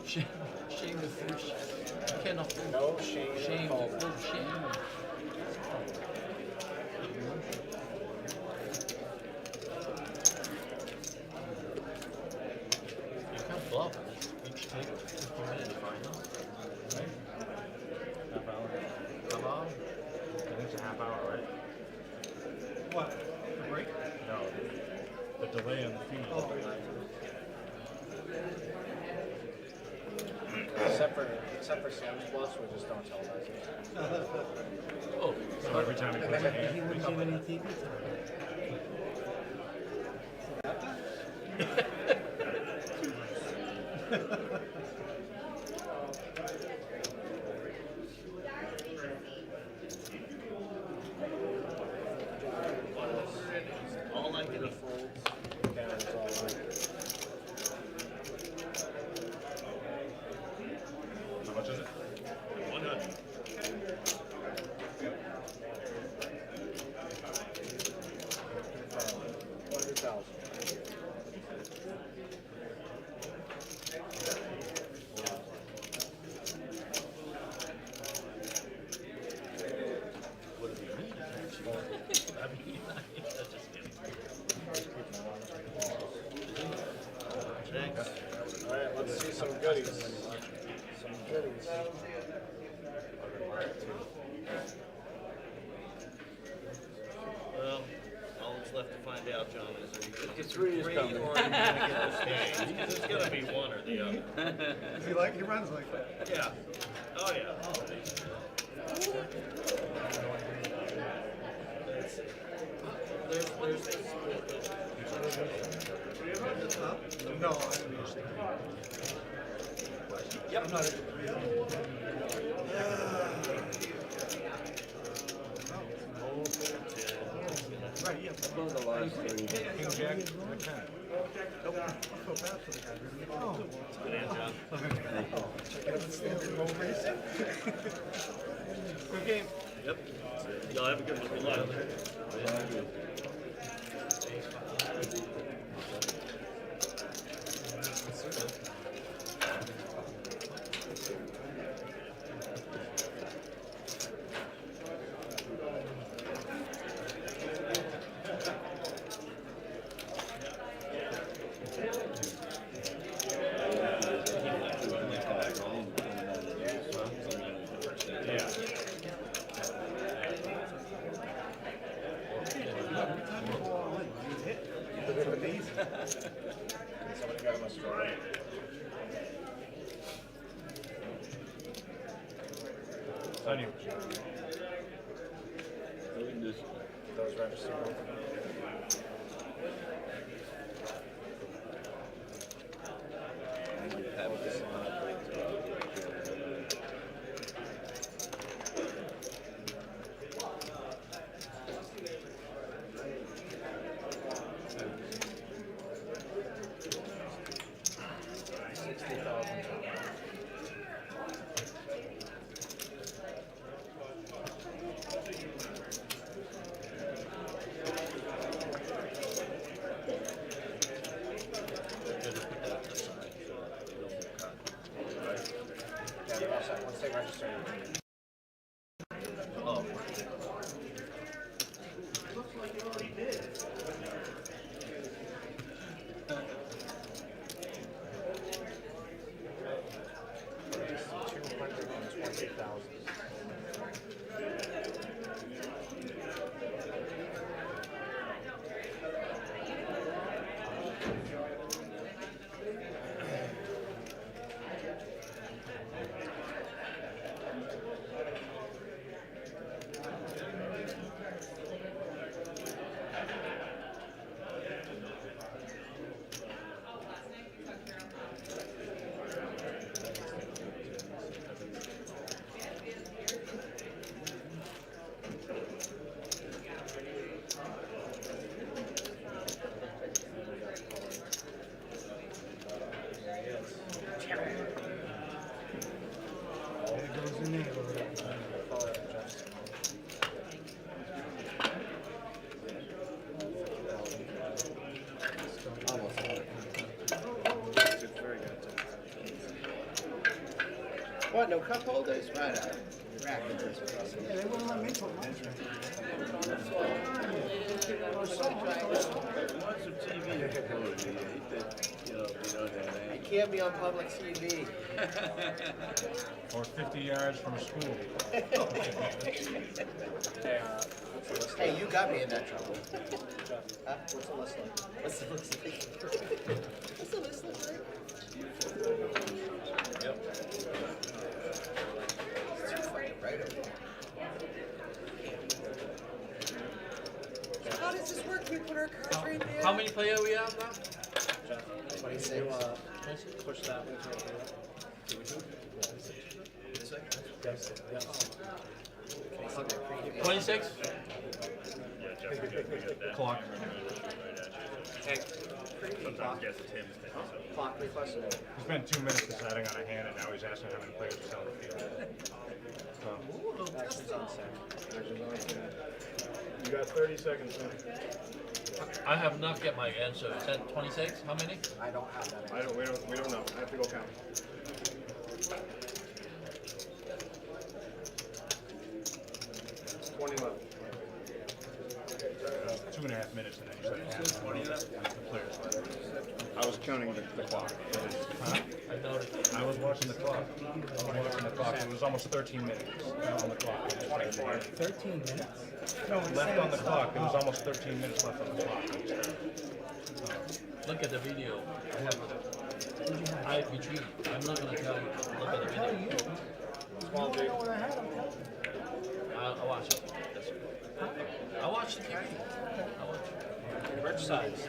Shame the fish. You cannot fool. No shame. Shame. Called. Oh, shame. You can't bluff. Each take 50 minutes final. Right? Half hour. Come on. I think it's a half hour, right? What? The break? No, the delay on the feed. Oh. Except for Sam's Plus, we just don't televise it. Oh, So every time he puts a hand, He we wouldn't come give in. any TV time. all I get is Folds. Yeah, it's all right. How much is it? 100. Would it be me? I mean, just kidding. Thanks. All right, let's see some goodies. Some goodies. Well, all that's left to find out, John, is are you gonna get 53 is three coming. or are you gonna get the stage? Because it's gonna be one or the other. He runs like that. Yeah. Oh, yeah. There's this split. No, I don't understand. Yep. I'm not. Right, yeah. Those are the last three. King Jack, or 10. Nope. I feel bad for the guy. Really. Oh. Good hand, John. Check out the standard roll racing. Good game. Yep. Y'all have a good one. Good luck. Somebody got him a straw. On you. Those registered. Yeah, they're all set. Once they register, Oh. What, no cup holders? Right out. Yeah, they wouldn't let me put mine. Lots of TV capability. I hate that, you know, we don't have I any. can't be on public TV. Or 50 yards from school. Hey, what's the list? Hey, you got me in that trouble. Huh? What's the list like? What's the list like? What's the list look like? Yep. It's too fucking bright over there. How does this work? We put our cards right there? How many players we have now? Jeff, 26. you, push that one to This way? Yes. Yes. 26? Yeah, Jeff, we get that. Clock. Hey, Sometimes gets it him. clock request. He spent 2 minutes deciding on a hand, and now he's asking how many players are on the field. Actions on set. Actions on set. You got 30 seconds, man. I have not get my answer. Is that 26? How many? I don't have that. We don't know. I have to go count. It's 20 left. 2.5 minutes, and then you said 20 left. I was counting the clock. Huh? I was watching the clock. It was almost 13 minutes on the clock. 13 minutes? Left on the clock. There was almost 13 minutes left on the clock. Look at the video. I between. I'm not gonna tell you. Look at the video. Small J. I I watch it. I watch the TV. I watch it. Rich size.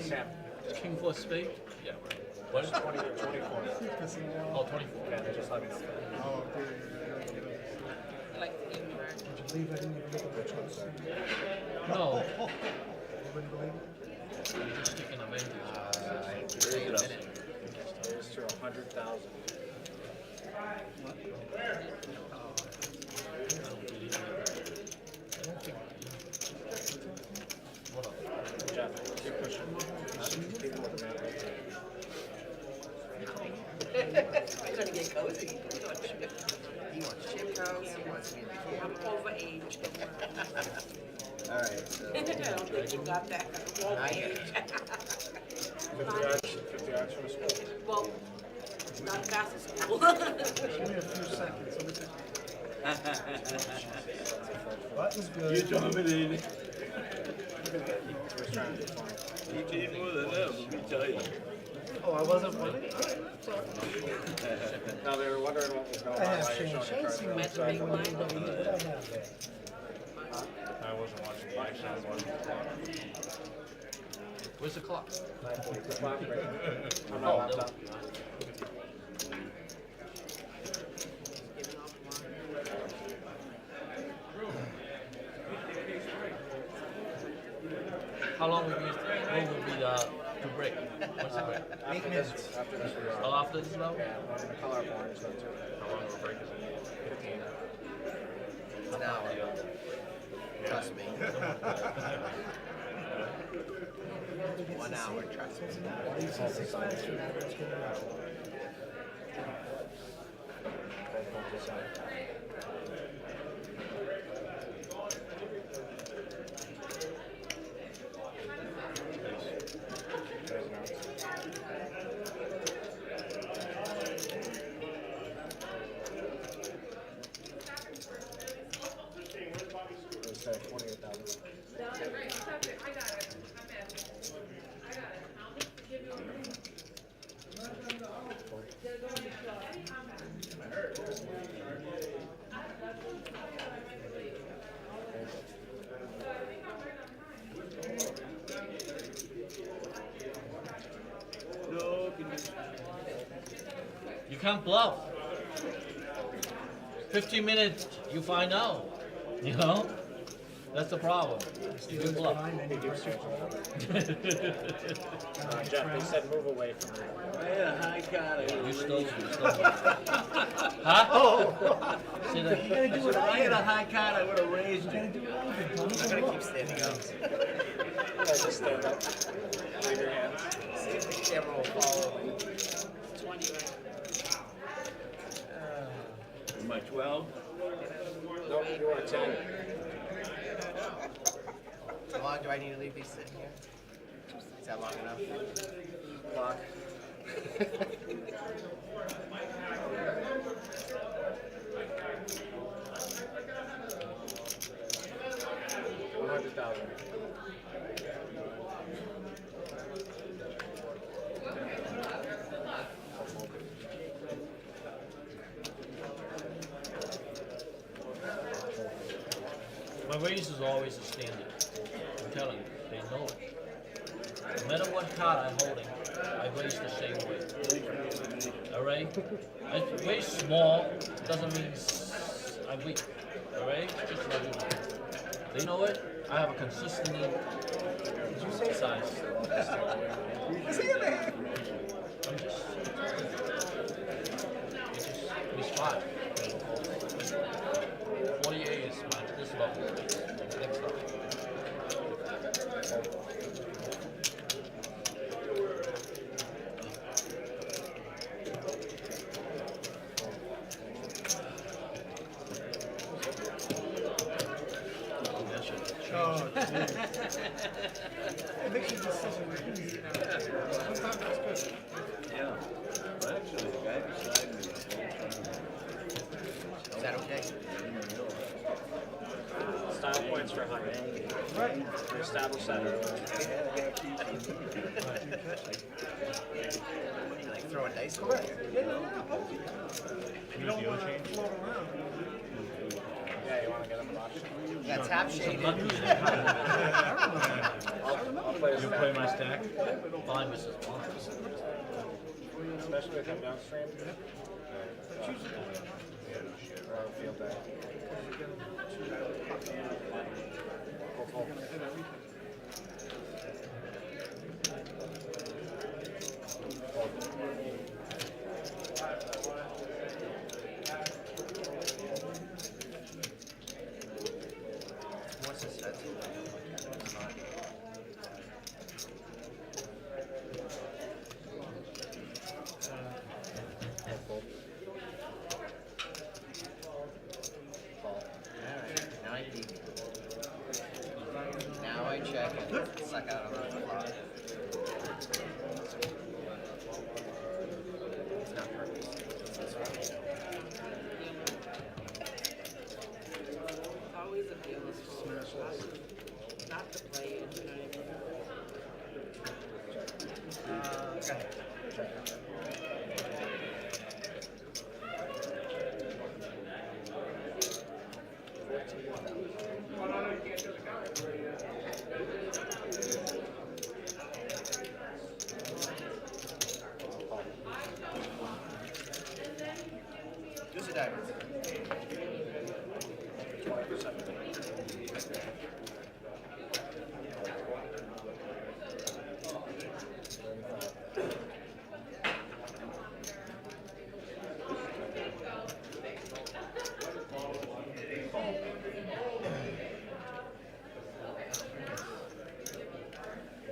Sam. King for spade? Yeah. What is it? 20 or 24. Oh, 24. Yeah, they just let me know. Like ignorant. Would you believe I didn't even look at which ones? No. You wouldn't believe it? I'm just sticking a menu. Here's to 100,000. Jeff, keep pushing. Keep moving, man. I'm gonna get cozy. He wants chip cones. He wants me to I'm overage. Alright, so. I don't think you got that. I am. 50 yards from the school. Well, not fast as school. Give me a few seconds. Button's good. You dominated. He was trying to be funny. He did more than them, let me tell you. Oh, I wasn't funny? No, they were wondering what was going I on. have Why you're Shane. showing Shane your seen card. what's right when you don't eat. What I have there? I wasn't watching the action. I was watching the clock. Where's the clock? 9:40. The clock right here. On my Oh, laptop. How long will be to break? What's the break? After this, after this we're Oh, after this now? Yeah, I'm gonna color up orange though too. How long of a break is it? 15. An hour. Trust me. 1 hour, trust me. Let's say 28,000. No, You can't bluff. 15 minutes, you find out. You know? That's the problem. You can bluff. Jeff, they said move away from me. I had a high card. You stole. Huh? Oh! See that? I said, if I had a high card, I would have raised it. I'm gonna keep standing up. Yeah, just stand up. Wave your hands. See if the camera will follow me. 20 right. probably need to leave these sitting here. Is that long enough? Clock. $100,000. My raise is always a standard. I'm telling you, they know it. No matter what card I'm holding, I raise the same way. Alright? I raise small doesn't mean I'm weak. Alright? Just let you know. They know it. I have a consistent size. I'm just. It's spot. 48 is this level. Next level. Oh, it makes your decision easy now. Sometimes that's good. Yeah. Well, actually, the guy beside me the whole time. Is that okay? Style points for hunting. Right. We established that earlier. Like throwing dice? Correct. Yeah, you don't want to float around. Yeah, you want to get them watching? Yeah, tap shaded. I'll play You play my stack? Fine, Mrs. Bond. Especially if I'm downstream. Or field day. What's this set? Alright, now I peek. Now I check and suck out of the clock. It's not perfect. It's fine. It's always a fearless fault. Not to play it, you know what Go ahead. Who's the diver? 20%.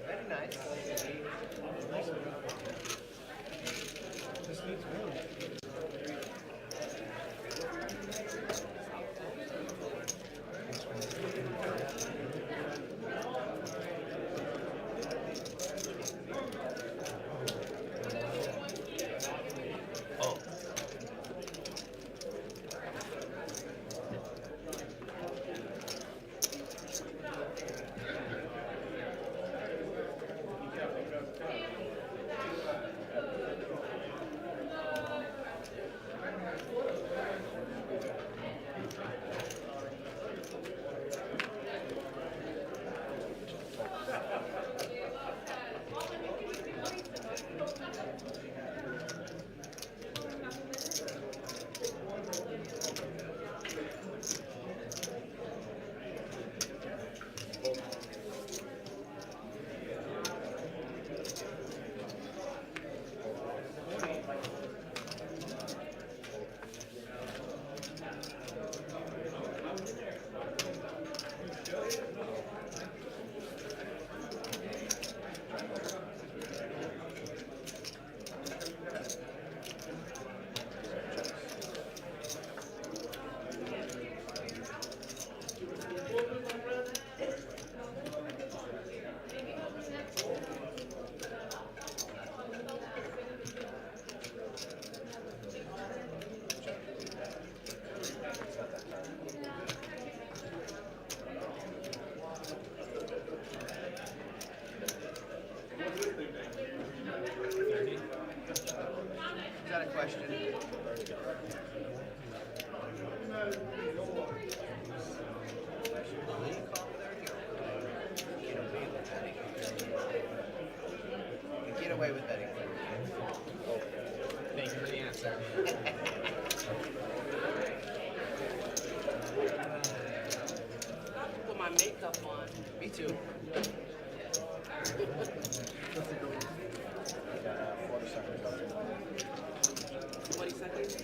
Very nice. This needs room. a question. Get away with betting. Thank you for the answer. Put my makeup on. Me too. 20 seconds.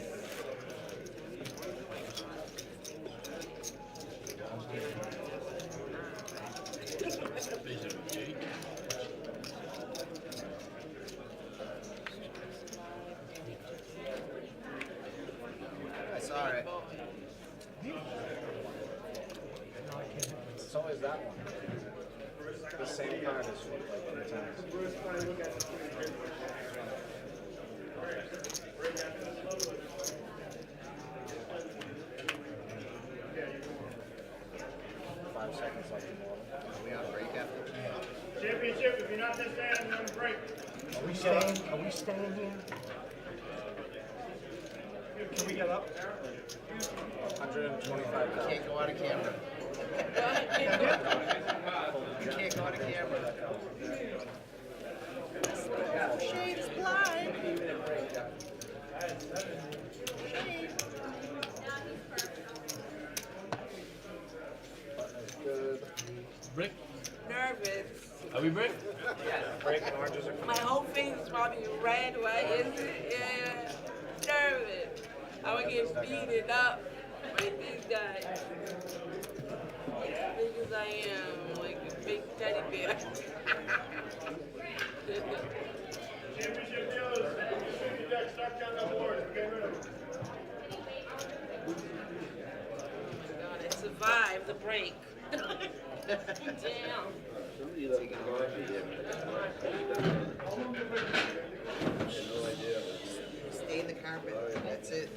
I saw it. It's always that one. The same card as like 3 times. 5 seconds left in the order. Are we on break after? Championship, if you're not this end, you're on break. Are we staying? Are we staying here? Can we get up? 125. Can't go out of camera. You can't go out of camera. Shade is blind. Brick? Nervous. Are we brick? Break and oranges are My whole face is probably red. What is it? Yeah. Nervous. I would get beaten up by these guys. Big as I am, like a big teddy bear. Championship dealers, shoot your deck, start counting the boards, get rid of them. God, I survived the break. Damn. Somebody left the coffee here. No idea. Stay in the carpet. That's it.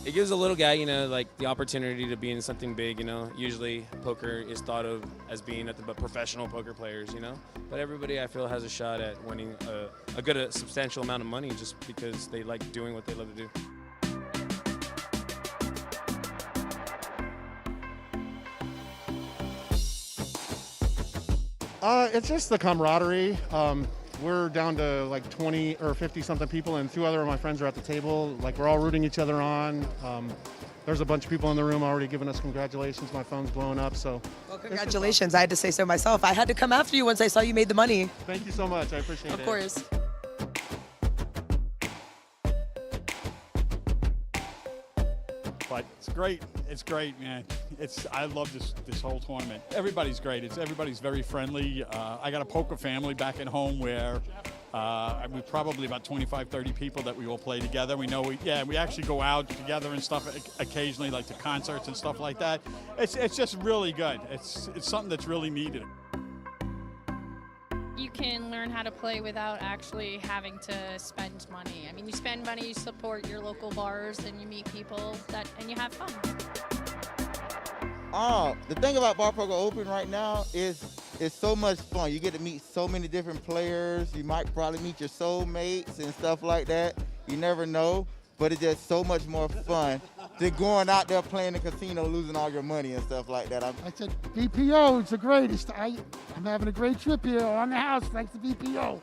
It gives a little guy, you know, like the opportunity to be in something big, you know. Usually poker is thought of as being nothing but professional poker players, you know. But everybody, I feel, has a shot at winning a substantial amount of money just because they like doing what they love to do. It's just the camaraderie. We're down to like 20 or 50 something people, and 2 other of my friends are at the table. Like, we're all rooting each other on. There's a bunch of people in the room already giving us congratulations. My phone's blowing up, so. Well, congratulations. I had to say so myself. I had to come after you once I saw you made the money. Thank you so much. I appreciate it. Of course. But it's great. It's great, man. I love this whole tournament. Everybody's great. Everybody's very friendly. I got a poker family back at home where we're probably about 25, 30 people that we all play together. We know we actually go out together and stuff occasionally, like to concerts and stuff like that. It's just really good. It's something that's really needed. You can learn how to play without actually having to spend money. I mean, you spend money, you support your local bars, and you meet people and you have fun. The thing about Bar Poker Open right now is it's so much fun. You get to meet so many different players. You might probably meet your soulmates and stuff like that. You never know, but it's just so much more fun than going out there playing the casino, losing all your money and stuff like that. I said, BPO, it's the greatest. I'm having a great trip here on the house thanks to BPO.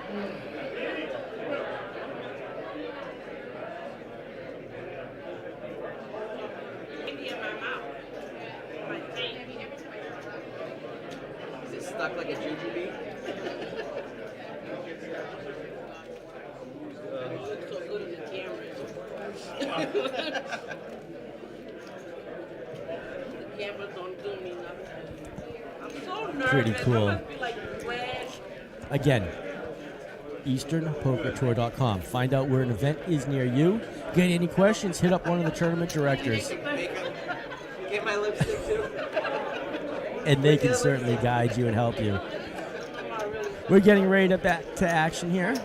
Is it stuck like a jujube? Looks so good in the camera. The cameras don't do me nothing. I'm so nervous. Pretty cool. I must be like trash. Again, EasternPokerTour.com. Find out where an event is near you. Get any questions, hit up one of the tournament directors, Get my lipstick too. and they can certainly guide you and help you. We're getting ready to back to action here.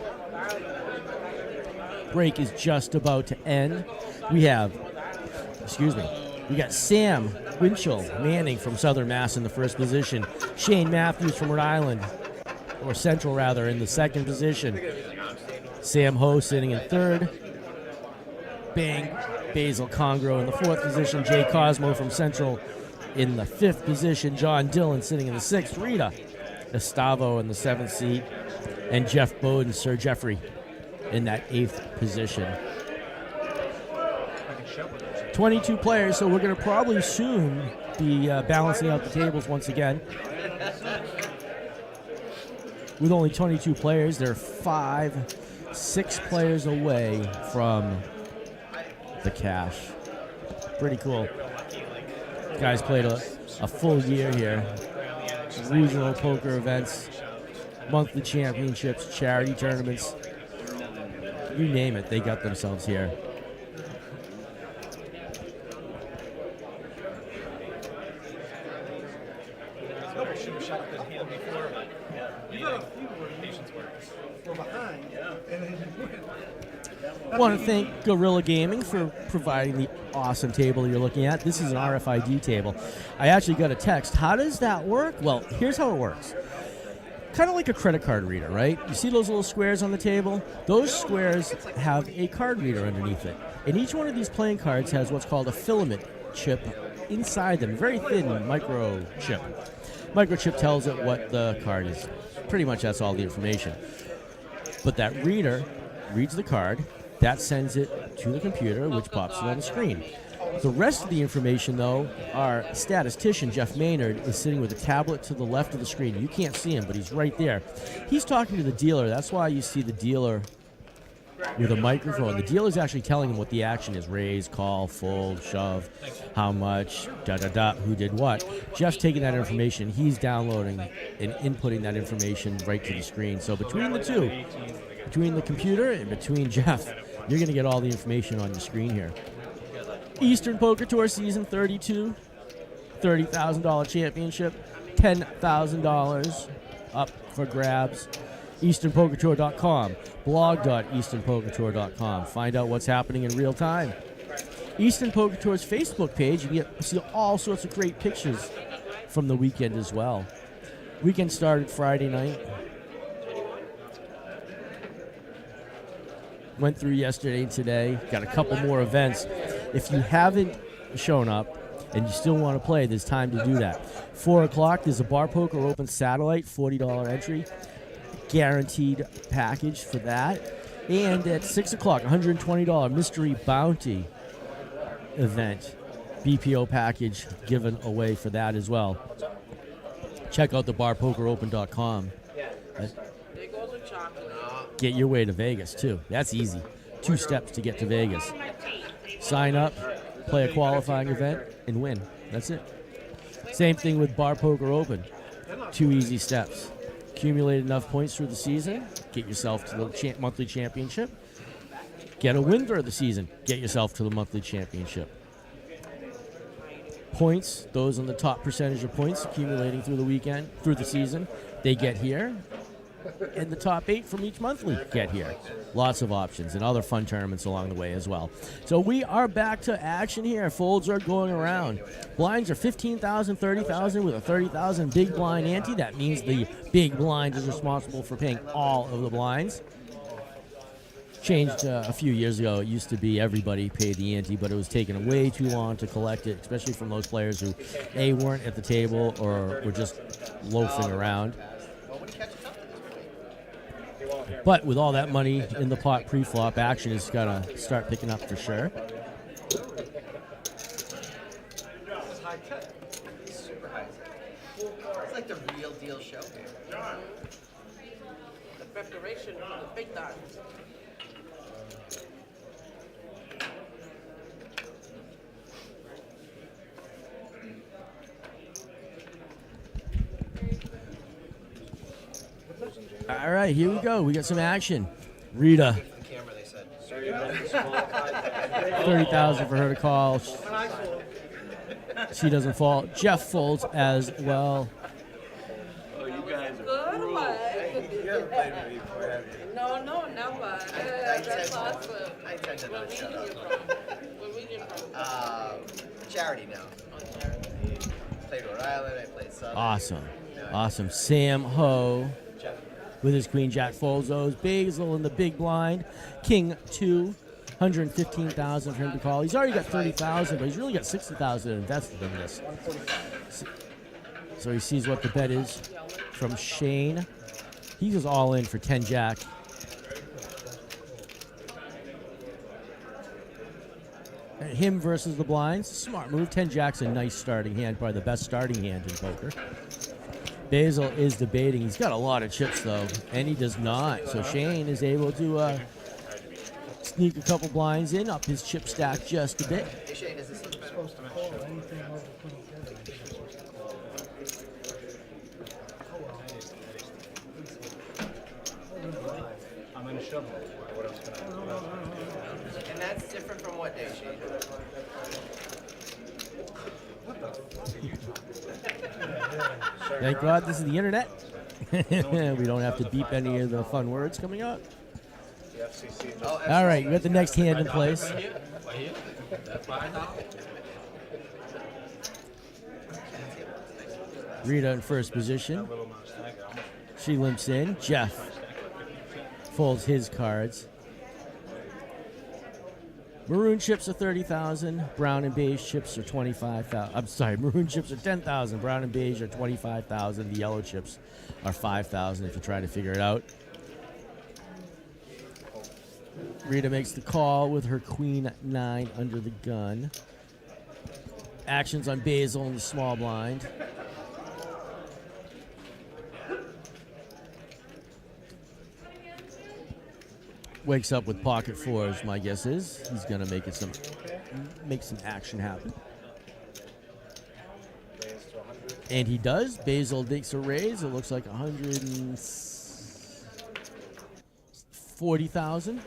Break is just about to end. We got Sam Winchell Manning from Southern Mass in the first position. Shane Matthews from Rhode Island, or Central rather, in the second position. Sam Ho sitting in third. Basil Congro in the fourth position. Jay Cosmo from Central in the fifth position. John Dillon sitting in the sixth. Rita Estavo in the seventh seat. And Jeff Bowden, Sir Jeffrey, in that eighth position. 22 players, so we're going to probably soon be balancing out the tables once again. With only 22 players, they're 6 players away from the cash. Pretty cool. Guys played a full year here. Regional poker events, monthly championships, charity tournaments. You name it, they got themselves here. I should have shot that hand before, but you've had a few where patience works. We're behind, and then you win. I want to thank Gorilla Gaming for providing the awesome table you're looking at. This is an RFID table. I actually got a text. How does that work? Well, here's how it works. Kind of like a credit card reader, right? You see those little squares on the table? Those squares have a card reader underneath it. And each one of these playing cards has what's called a filament chip inside them. Very thin microchip. Microchip tells it what the card is. Pretty much that's all the information. But that reader reads the card. That sends it to the computer, which pops it on the screen. The rest of the information, though, our statistician, Jeff Maynard, is sitting with a tablet to the left of the screen. You can't see him, but he's right there. He's talking to the dealer. That's why you see the dealer with a microphone. The dealer's actually telling him what the action is. Raise, call, fold, shove, how much, da-da-da, who did what. Jeff's taking that information. He's downloading and inputting that information right to the screen. So between the two, between the computer and between Jeff, you're going to get all the information on your screen here. Eastern Poker Tour Season 32, $30,000 championship, $10,000 up for grabs. EasternPokerTour.com, blog.EasternPokerTour.com. Find out what's happening in real time. Eastern Poker Tour's Facebook page, you can see all sorts of great pictures from the weekend as well. Weekend started Friday night. Went through yesterday and today. Got a couple more events. If you haven't shown up and you still want to play, there's time to do that. 4 o'clock, there's a Bar Poker Open Satellite, $40 entry. Guaranteed package for that. And at 6 o'clock, $120 Mystery Bounty event. BPO package given away for that as well. Check out the barpokeropen.com. Get your way to Vegas, too. That's easy. 2 steps to get to Vegas. Sign up, play a qualifying event, and win. That's it. Same thing with Bar Poker Open. 2 easy steps. Accumulate enough points through the season, get yourself to the monthly championship. Get a win for the season, get yourself to the monthly championship. Points, those on the top percentage of points accumulating through the weekend, through the season, they get here. And the top 8 from each monthly get here. Lots of options and other fun tournaments along the way as well. So we are back to action here. Folds are going around. Blinds are 15,000, 30,000 with a 30,000 big blind ante. That means the big blind is responsible for paying all of the blinds. Changed a few years ago. It used to be everybody paid the ante, but it was taking way too long to collect it, especially from those players who A, weren't at the table or were just loafing around. But with all that money in the pot pre-flop, action is going to start picking up for sure. This is high tech. Super high tech. It's like the real deal show here. The preparation for the big time. All right, here we go. We got some action. Rita, The camera, they said. 30,000 for her to call. She doesn't fall. Jeff folds as well. Oh, you guys are Good cruel. one. You haven't played with me before, have you? No, never. That's awesome. I tend to What not shut region you up. from? What region from? Charity now. Played Rhode Island, I played Southern. Awesome. Awesome. Sam Ho with his queen jack folds those. Basil in the big blind. King 2, 115,000 for him to call. He's already got 30,000, but he's really got 60,000 invested in this. So he sees what the bet is from Shane. He goes all in for 10 jack. Him versus the blinds. Smart move. 10 jack's a nice starting hand, probably the best starting hand in poker. Basil is debating. He's got a lot of chips, though, and he does not. So Shane is able to sneak a couple blinds in, up his chip stack just a bit. Hey Shane, is this Supposed to call anything over 27. I'm in a shovel. What else can I do? And that's different from what day, Shane? Thank God this is the internet. We don't have to beep any of the fun words coming up. All right, we got the next hand in place. Rita in first position. She limps in. Jeff folds his cards. Maroon chips are 30,000. Brown and beige chips are 25,000. I'm sorry, maroon chips are 10,000. Brown and beige are 25,000. The yellow chips are 5,000 if you're trying to figure it out. Rita makes the call with her queen 9 under the gun. Actions on Basil in the small blind. Wakes up with pocket fours, my guess is. He's gonna make some action happen. And he does. Basil makes a raise. It looks like 140,000.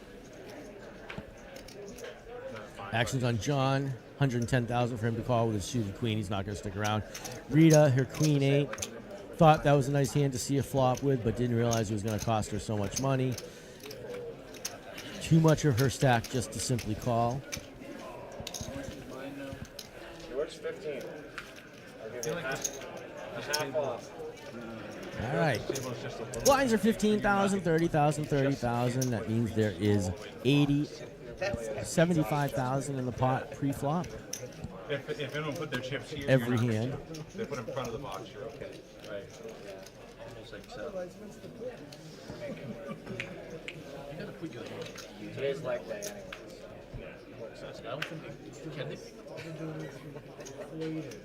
Actions on John. 110,000 for him to call with his suited queen. He's not gonna stick around. Rita, her queen 8. Thought that was a nice hand to see a flop with, but didn't realize it was gonna cost her so much money. Too much of her stack just to simply call. What's 15? I'll give you half off. All right. Blinds are 15,000, 30,000, 30,000. That means there is 75,000 in the pot pre-flop. If anyone put their chips here, Every you're not hand. rich. If they put them in front of the box, you're okay. Right. Almost like so. Today's leg day anyway. I don't think can they?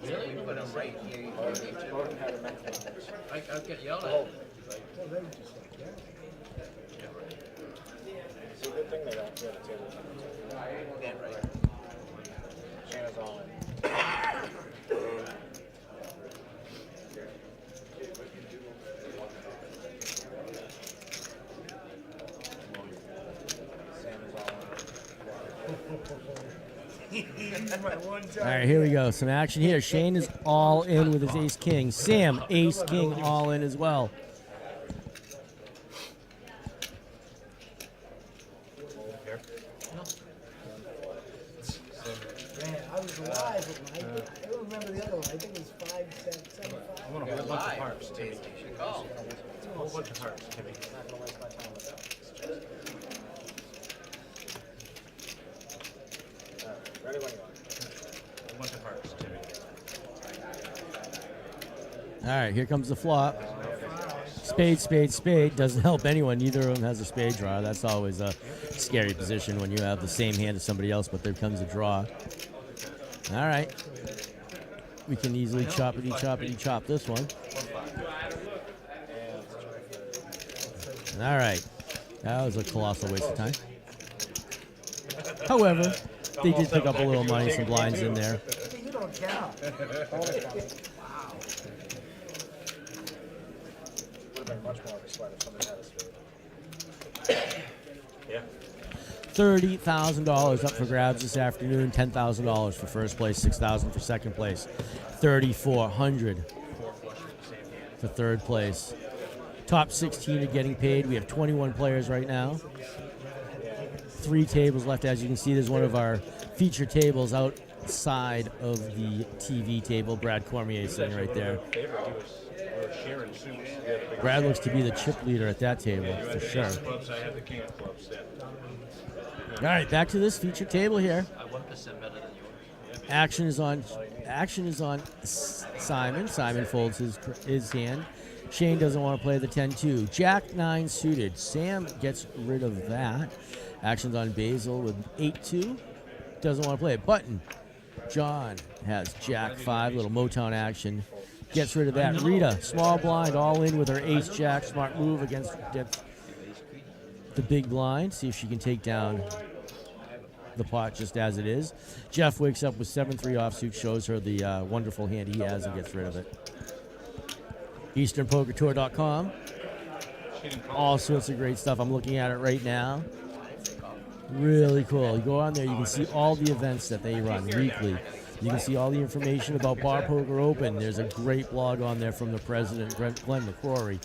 Really? Put them right here. You can leave two. I'll get yelled at. It's a good thing they don't get a table. Yeah, right. Shana's all in. All right, here we go. Some action here. Shane is all in with his ace-king. Sam, ace-king, all in as well. Man, I was alive with my, I don't remember the other one. I think it was 5, 7, 7, 5. I want a whole bunch of hearts, Timmy. Oh. A whole bunch of hearts, Timmy. Ready when you are. A whole bunch of hearts, Timmy. All right, here comes the flop. spade doesn't help anyone. Neither of them has a spade draw. That's always a scary position when you have the same hand as somebody else, but there comes a draw. All right. We can easily choppity-chop this one. All right. That was a colossal waste of time. However, they did pick up a little money, some blinds in there. You don't count. Wow. Would have been much more of a sweat if somebody had a spade. Yeah. $30,000 up for grabs this afternoon. $10,000 for first place, $6,000 for second place, $3,400 for third place. Top 16 are getting paid. We have 21 players right now. 3 tables left. As you can see, there's one of our feature tables outside of the TV table. Brad Cormier sitting right there. Brad looks to be the chip leader at that table for sure. All right, back to this feature table here. Action is on Simon. Simon folds his hand. Shane doesn't want to play the 10-2. Jack 9 suited. Sam gets rid of that. Action's on Basil with 8-2. Doesn't want to play it. Button. John has Jack 5. Little Motown action. Gets rid of that. Rita, small blind, all in with her ace-jack. Smart move against the big blind. See if she can take down the pot just as it is. Jeff wakes up with 7-3 offsuit, shows her the wonderful hand he has and gets rid of it. EasternPokerTour.com. All sorts of great stuff. I'm looking at it right now. Really cool. You go on there, you can see all the events that they run weekly. You can see all the information about Bar Poker Open. There's a great blog on there from the president, Glenn McCrory.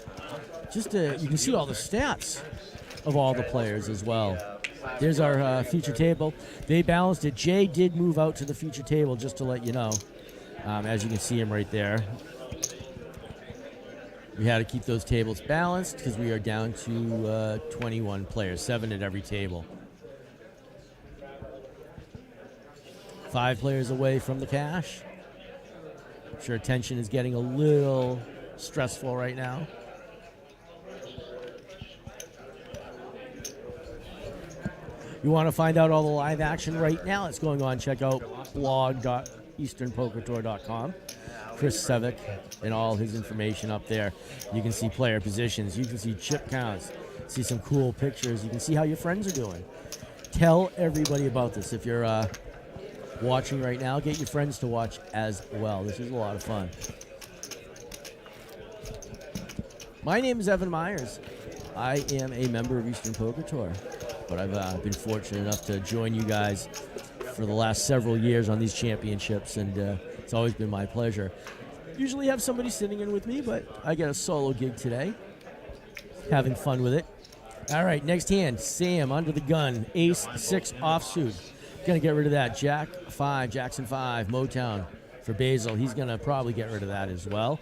You can see all the stats of all the players as well. There's our feature table. They balanced it. Jay did move out to the feature table, just to let you know. As you can see him right there. We had to keep those tables balanced because we are down to 21 players, 7 at every table. 5 players away from the cash. I'm sure tension is getting a little stressful right now. You want to find out all the live action right now? It's going on. Check out blog.easternpokertour.com. Chris Sevick and all his information up there. You can see player positions. You can see chip counts. See some cool pictures. You can see how your friends are doing. Tell everybody about this. If you're watching right now, get your friends to watch as well. This is a lot of fun. My name is Evan Myers. I am a member of Eastern Poker Tour, but I've been fortunate enough to join you guys for the last several years on these championships, and it's always been my pleasure. Usually have somebody sitting in with me, but I get a solo gig today. Having fun with it. All right, next hand, Sam under the gun, ace 6 offsuit. Gonna get rid of that. Jack 5, Jackson 5, Motown for Basil. He's gonna probably get rid of that as well.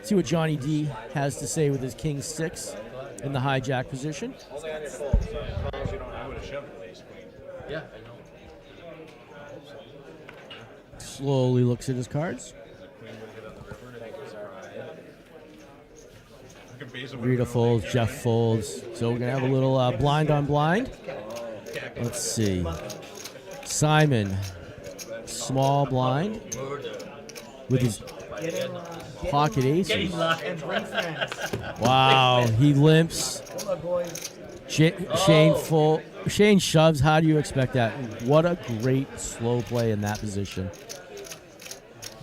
See what Johnny D has to say with his king 6 in the hijack position. Only on your fold, so as long as you don't have I would have shoved it ace queen. Yeah, I know. Slowly looks at his cards. Rita folds, Jeff folds. So we're going to have a little blind on blind. Let's see. Simon, small blind with his pocket aces. Wow, he limps. Shane shoves. How do you expect that? What a great slow play in that position.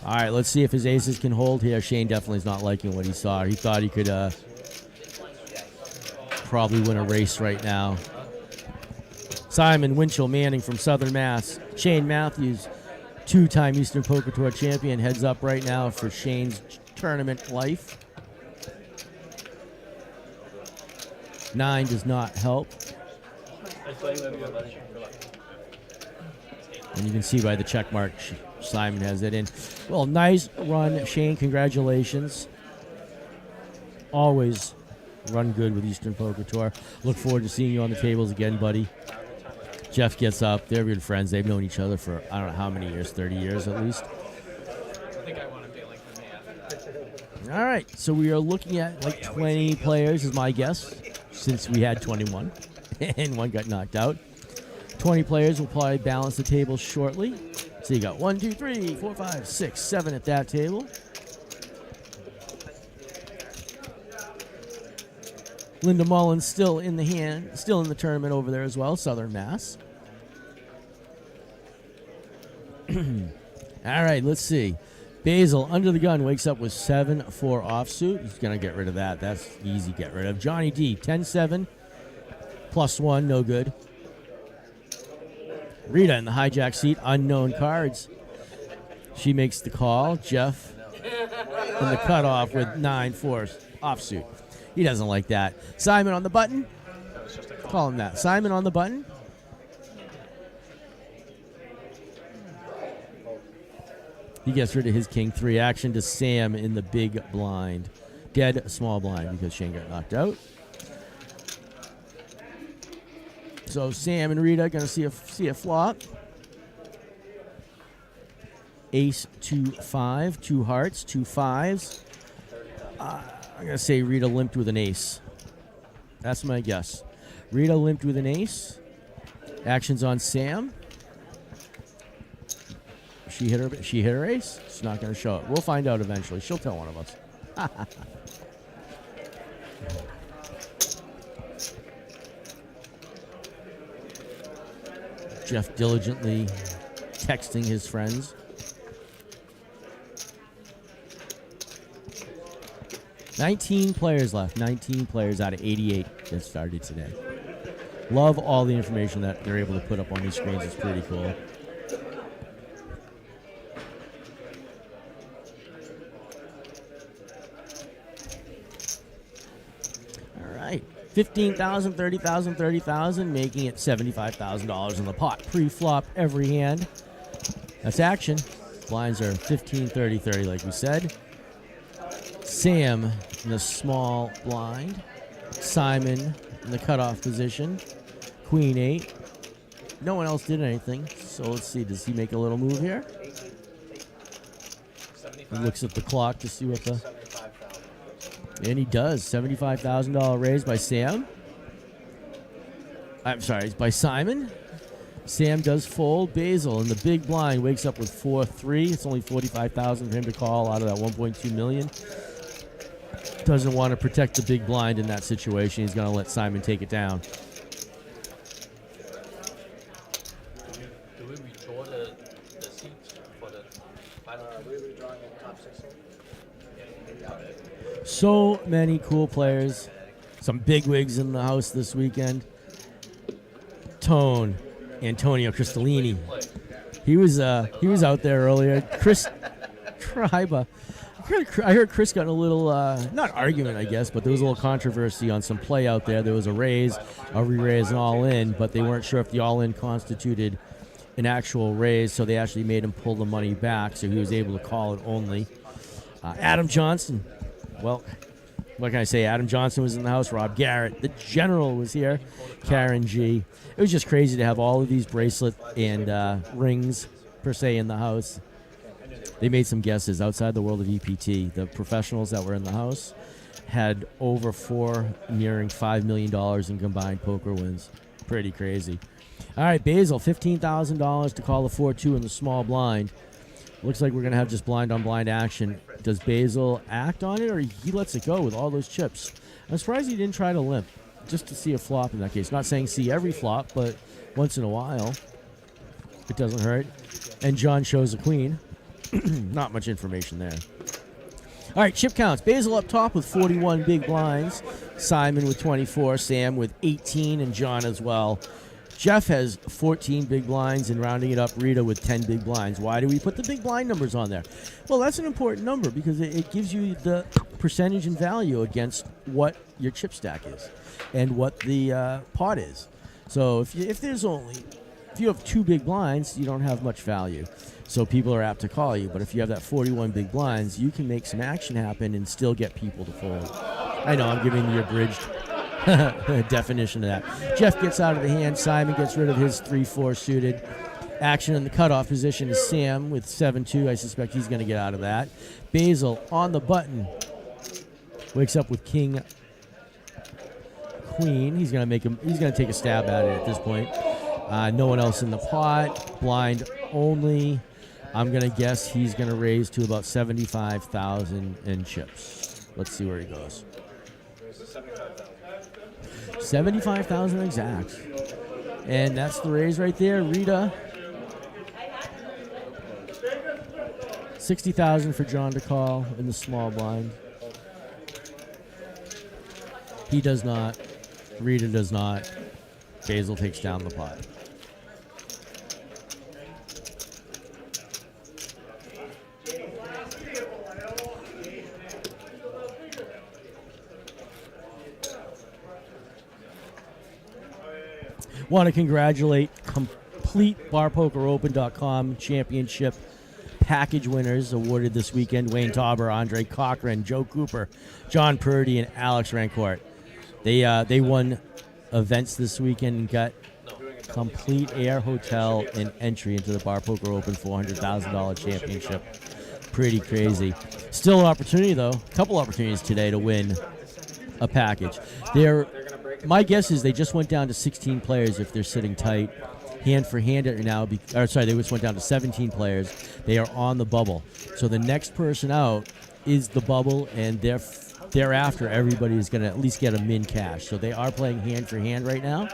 All right, let's see if his aces can hold here. Shane definitely is not liking what he saw. He thought he could probably win a race right now. Simon Winchell Manning from Southern Mass. Shane Matthews, 2-time Eastern Poker Tour champion, heads up right now for Shane's tournament life. 9 does not help. And you can see by the check mark, Simon has that in. Well, nice run, Shane. Congratulations. Always run good with Eastern Poker Tour. Look forward to seeing you on the tables again, buddy. Jeff gets up. They're good friends. They've known each other for, I don't know how many years, 30 years at least. I think I want to be like the man. All right, so we are looking at like 20 players is my guess, since we had 21 and one got knocked out. 20 players will probably balance the table shortly. So you got 1, 2, 3, 4, 5, 6, 7 at that table. Linda Mullins still in the tournament over there as well, Southern Mass. All right, let's see. Basil, under the gun, wakes up with 7-4 offsuit. He's going to get rid of that. That's easy to get rid of. Johnny D, 10-7, +1, no good. Rita in the hijack seat, unknown cards. She makes the call. Jeff in the cutoff with 9-4 offsuit. He doesn't like that. Simon on the button. Call him that. Simon on the button. He gets rid of his king 3 action to Sam in the big blind. Dead small blind because Shane got knocked out. So Sam and Rita going to see a flop. Ace 2-5, 2 hearts, 2 5s. I'm going to say Rita limped with an ace. That's my guess. Rita limped with an ace. Actions on Sam. She hit her ace. She's not going to show it. We'll find out eventually. She'll tell one of us. Jeff diligently texting his friends. 19 players left. 19 players out of 88 that started today. Love all the information that they're able to put up on these screens. It's pretty cool. All right. 15,000, 30,000, 30,000, making it $75,000 in the pot. Pre-flop every hand. That's action. Blinds are 15, 30, 30 like we said. Sam in the small blind. Simon in the cutoff position. Queen 8. No one else did anything. So let's see. Does he make a little move here? He looks at the clock to see what the... And he does. $75,000 raise by Sam. I'm sorry, by Simon. Sam does fold. Basil in the big blind wakes up with 4-3. It's only $45,000 for him to call out of that $1.2 million. Doesn't want to protect the big blind in that situation. He's going to let Simon take it down. Do we redraw the seats for the final? We're redrawing in top 16. So many cool players. Some bigwigs in the house this weekend. Tone, Antonio Cristallini. He was out there earlier. Chris Triba. I heard Chris got in a little, not argument, I guess, but there was a little controversy on some play out there. There was a raise, a re-raise, and all-in, but they weren't sure if the all-in constituted an actual raise, so they actually made him pull the money back, so he was able to call it only. Adam Johnson. Well, what can I say? Adam Johnson was in the house. Rob Garrett. The General was here. Karen G. It was just crazy to have all of these bracelet and rings, per se, in the house. They made some guesses outside the world of EPT. The professionals that were in the house had over nearing $5 million in combined poker wins. Pretty crazy. All right, Basil, $15,000 to call the 4-2 in the small blind. Looks like we're going to have just blind-on-blind action. Does Basil act on it, or he lets it go with all those chips? I'm surprised he didn't try to limp, just to see a flop in that case. Not saying see every flop, but once in a while, it doesn't hurt. And John shows a queen. Not much information there. All right, chip counts. Basil up top with 41 big blinds. Simon with 24. Sam with 18, and John as well. Jeff has 14 big blinds, and rounding it up, Rita with 10 big blinds. Why do we put the big blind numbers on there? Well, that's an important number because it gives you the percentage and value against what your chip stack is and what the pot is. So if you have 2 big blinds, you don't have much value. So people are apt to call you. But if you have that 41 big blinds, you can make some action happen and still get people to fold. I know, I'm giving you the abridged definition of that. Jeff gets out of the hand. Simon gets rid of his 3-4 suited. Action in the cutoff position is Sam with 7-2. I suspect he's going to get out of that. Basil on the button. Wakes up with king, queen. He's gonna take a stab at it at this point. No one else in the pot. Blind only. I'm gonna guess he's gonna raise to about 75,000 in chips. Let's see where he goes. 75,000 exact. And that's the raise right there. Rita. 60,000 for John to call in the small blind. He does not. Rita does not. Basil takes down the pot. Want to congratulate CompleteBarPokerOpen.com championship package winners awarded this weekend. Wayne Tauber, Andre Cochran, Joe Cooper, John Purdy, and Alex Rancourt. They won events this weekend and got complete air, hotel, and entry into the Bar Poker Open $400,000 championship. Pretty crazy. Still an opportunity, though. A couple opportunities today to win a package. My guess is they just went down to 16 players if they're sitting tight. Hand for hand right now. They just went down to 17 players. They are on the bubble. So the next person out is the bubble, and thereafter everybody is going to at least get a min cash. So they are playing hand for hand right now.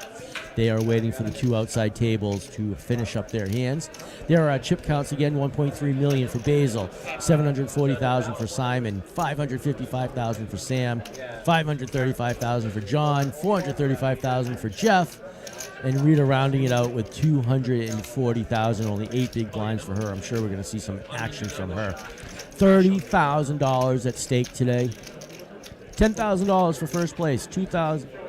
They are waiting for the two outside tables to finish up their hands. There are chip counts again: 1.3 million for Basil, 740,000 for Simon, 555,000 for Sam, 535,000 for John, 435,000 for Jeff, and Rita rounding it out with 240,000. Only 8 big blinds for her. I'm sure we're going to see some action from her. $30,000 at stake today. $10,000 for first place.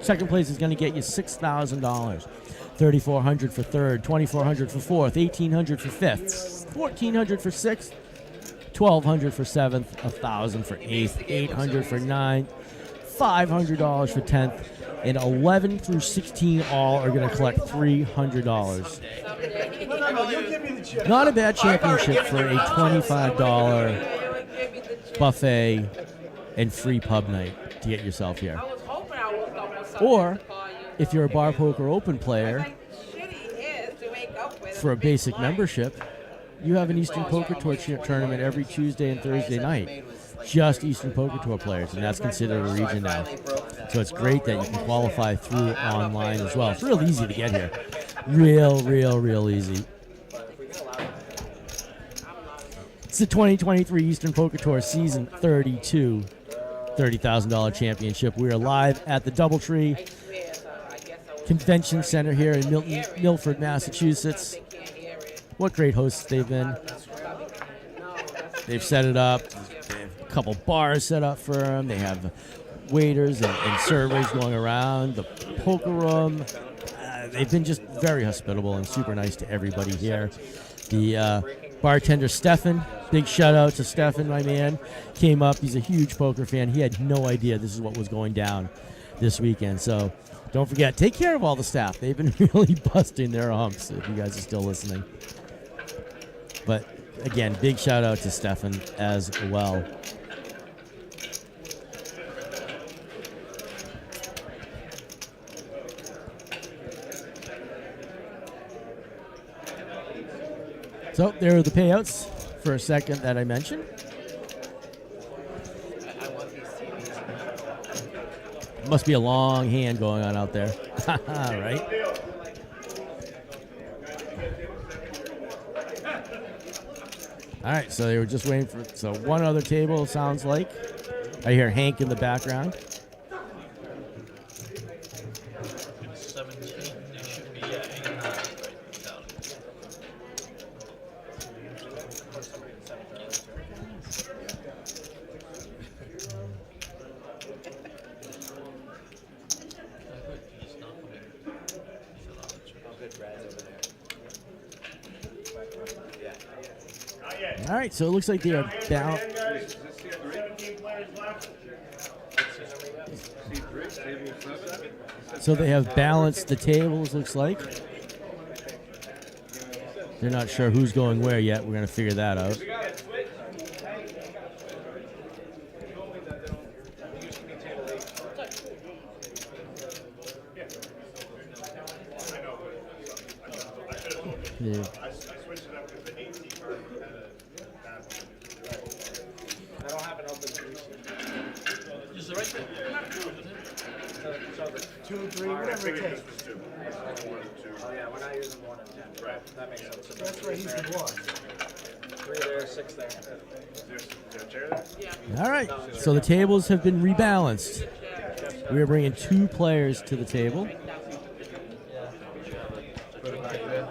Second place is going to get you $6,000. $3,400 for third. $2,400 for fourth. $1,800 for fifth. $1,400 for sixth. $1,200 for seventh. $1,000 for eighth. $800 for ninth. $500 for 10th. And 11 through 16 all are going to collect $300. Not a bad championship for a $25 buffet and free pub night to get yourself here. Or, if you're a Bar Poker Open player, for a basic membership, you have an Eastern Poker Tour tournament every Tuesday and Thursday night. Just Eastern Poker Tour players, and that's considered a region now. So it's great that you can qualify through online as well. It's real easy to get here. Real easy. It's the 2023 Eastern Poker Tour Season 32 $30,000 championship. We are live at the Doubletree Convention Center here in Milford, Massachusetts. What great hosts they've been. They've set it up. They have a couple bars set up for them. They have waiters and servers going around. The poker room. They've been just very hospitable and super nice to everybody here. The bartender, Stefan, big shout out to Stefan, my man, came up. He's a huge poker fan. He had no idea this is what was going down this weekend. So don't forget, take care of all the staff. They've been really busting their humps, if you guys are still listening. But again, big shout out to Stefan as well. So there are the payouts for a second that I mentioned. Must be a long hand going on out there. Right? All right, so they were just waiting for one other table, sounds like. I hear Hank in the background. 17, they should be at 8 and 9 right down. All right, so it looks like they are balanced. So they have balanced the tables, looks like. They're not sure who's going where yet. We're going to figure that out. Yeah. I switched it up with the 18 card. I don't have an open 3. Just the right thing. So the 2, 3, whatever it takes. Oh yeah, we're not using 1 and 10. Right. That makes sense. So That's why he's the boss. 3 there, 6 there. Is there a chair there? Yeah. All right. So the tables have been rebalanced. We are bringing 2 players to the table. Put it back there.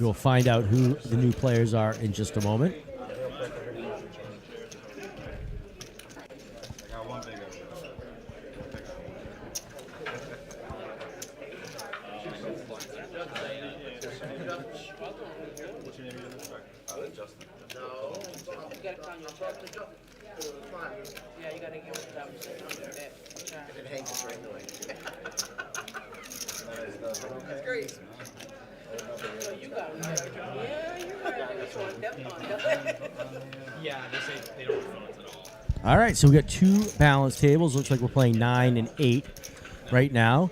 We'll find out who the new players are in just a moment. I got one thing over there. What's your name again? Justin. No. You gotta call your check. Yeah, you gotta give it to them. It hangs straight away. That's great. So you got it. Yeah, you got it. Yeah, they say they don't have phones at all. All right, so we got 2 balanced tables. Looks like we're playing 9 and 8 right now.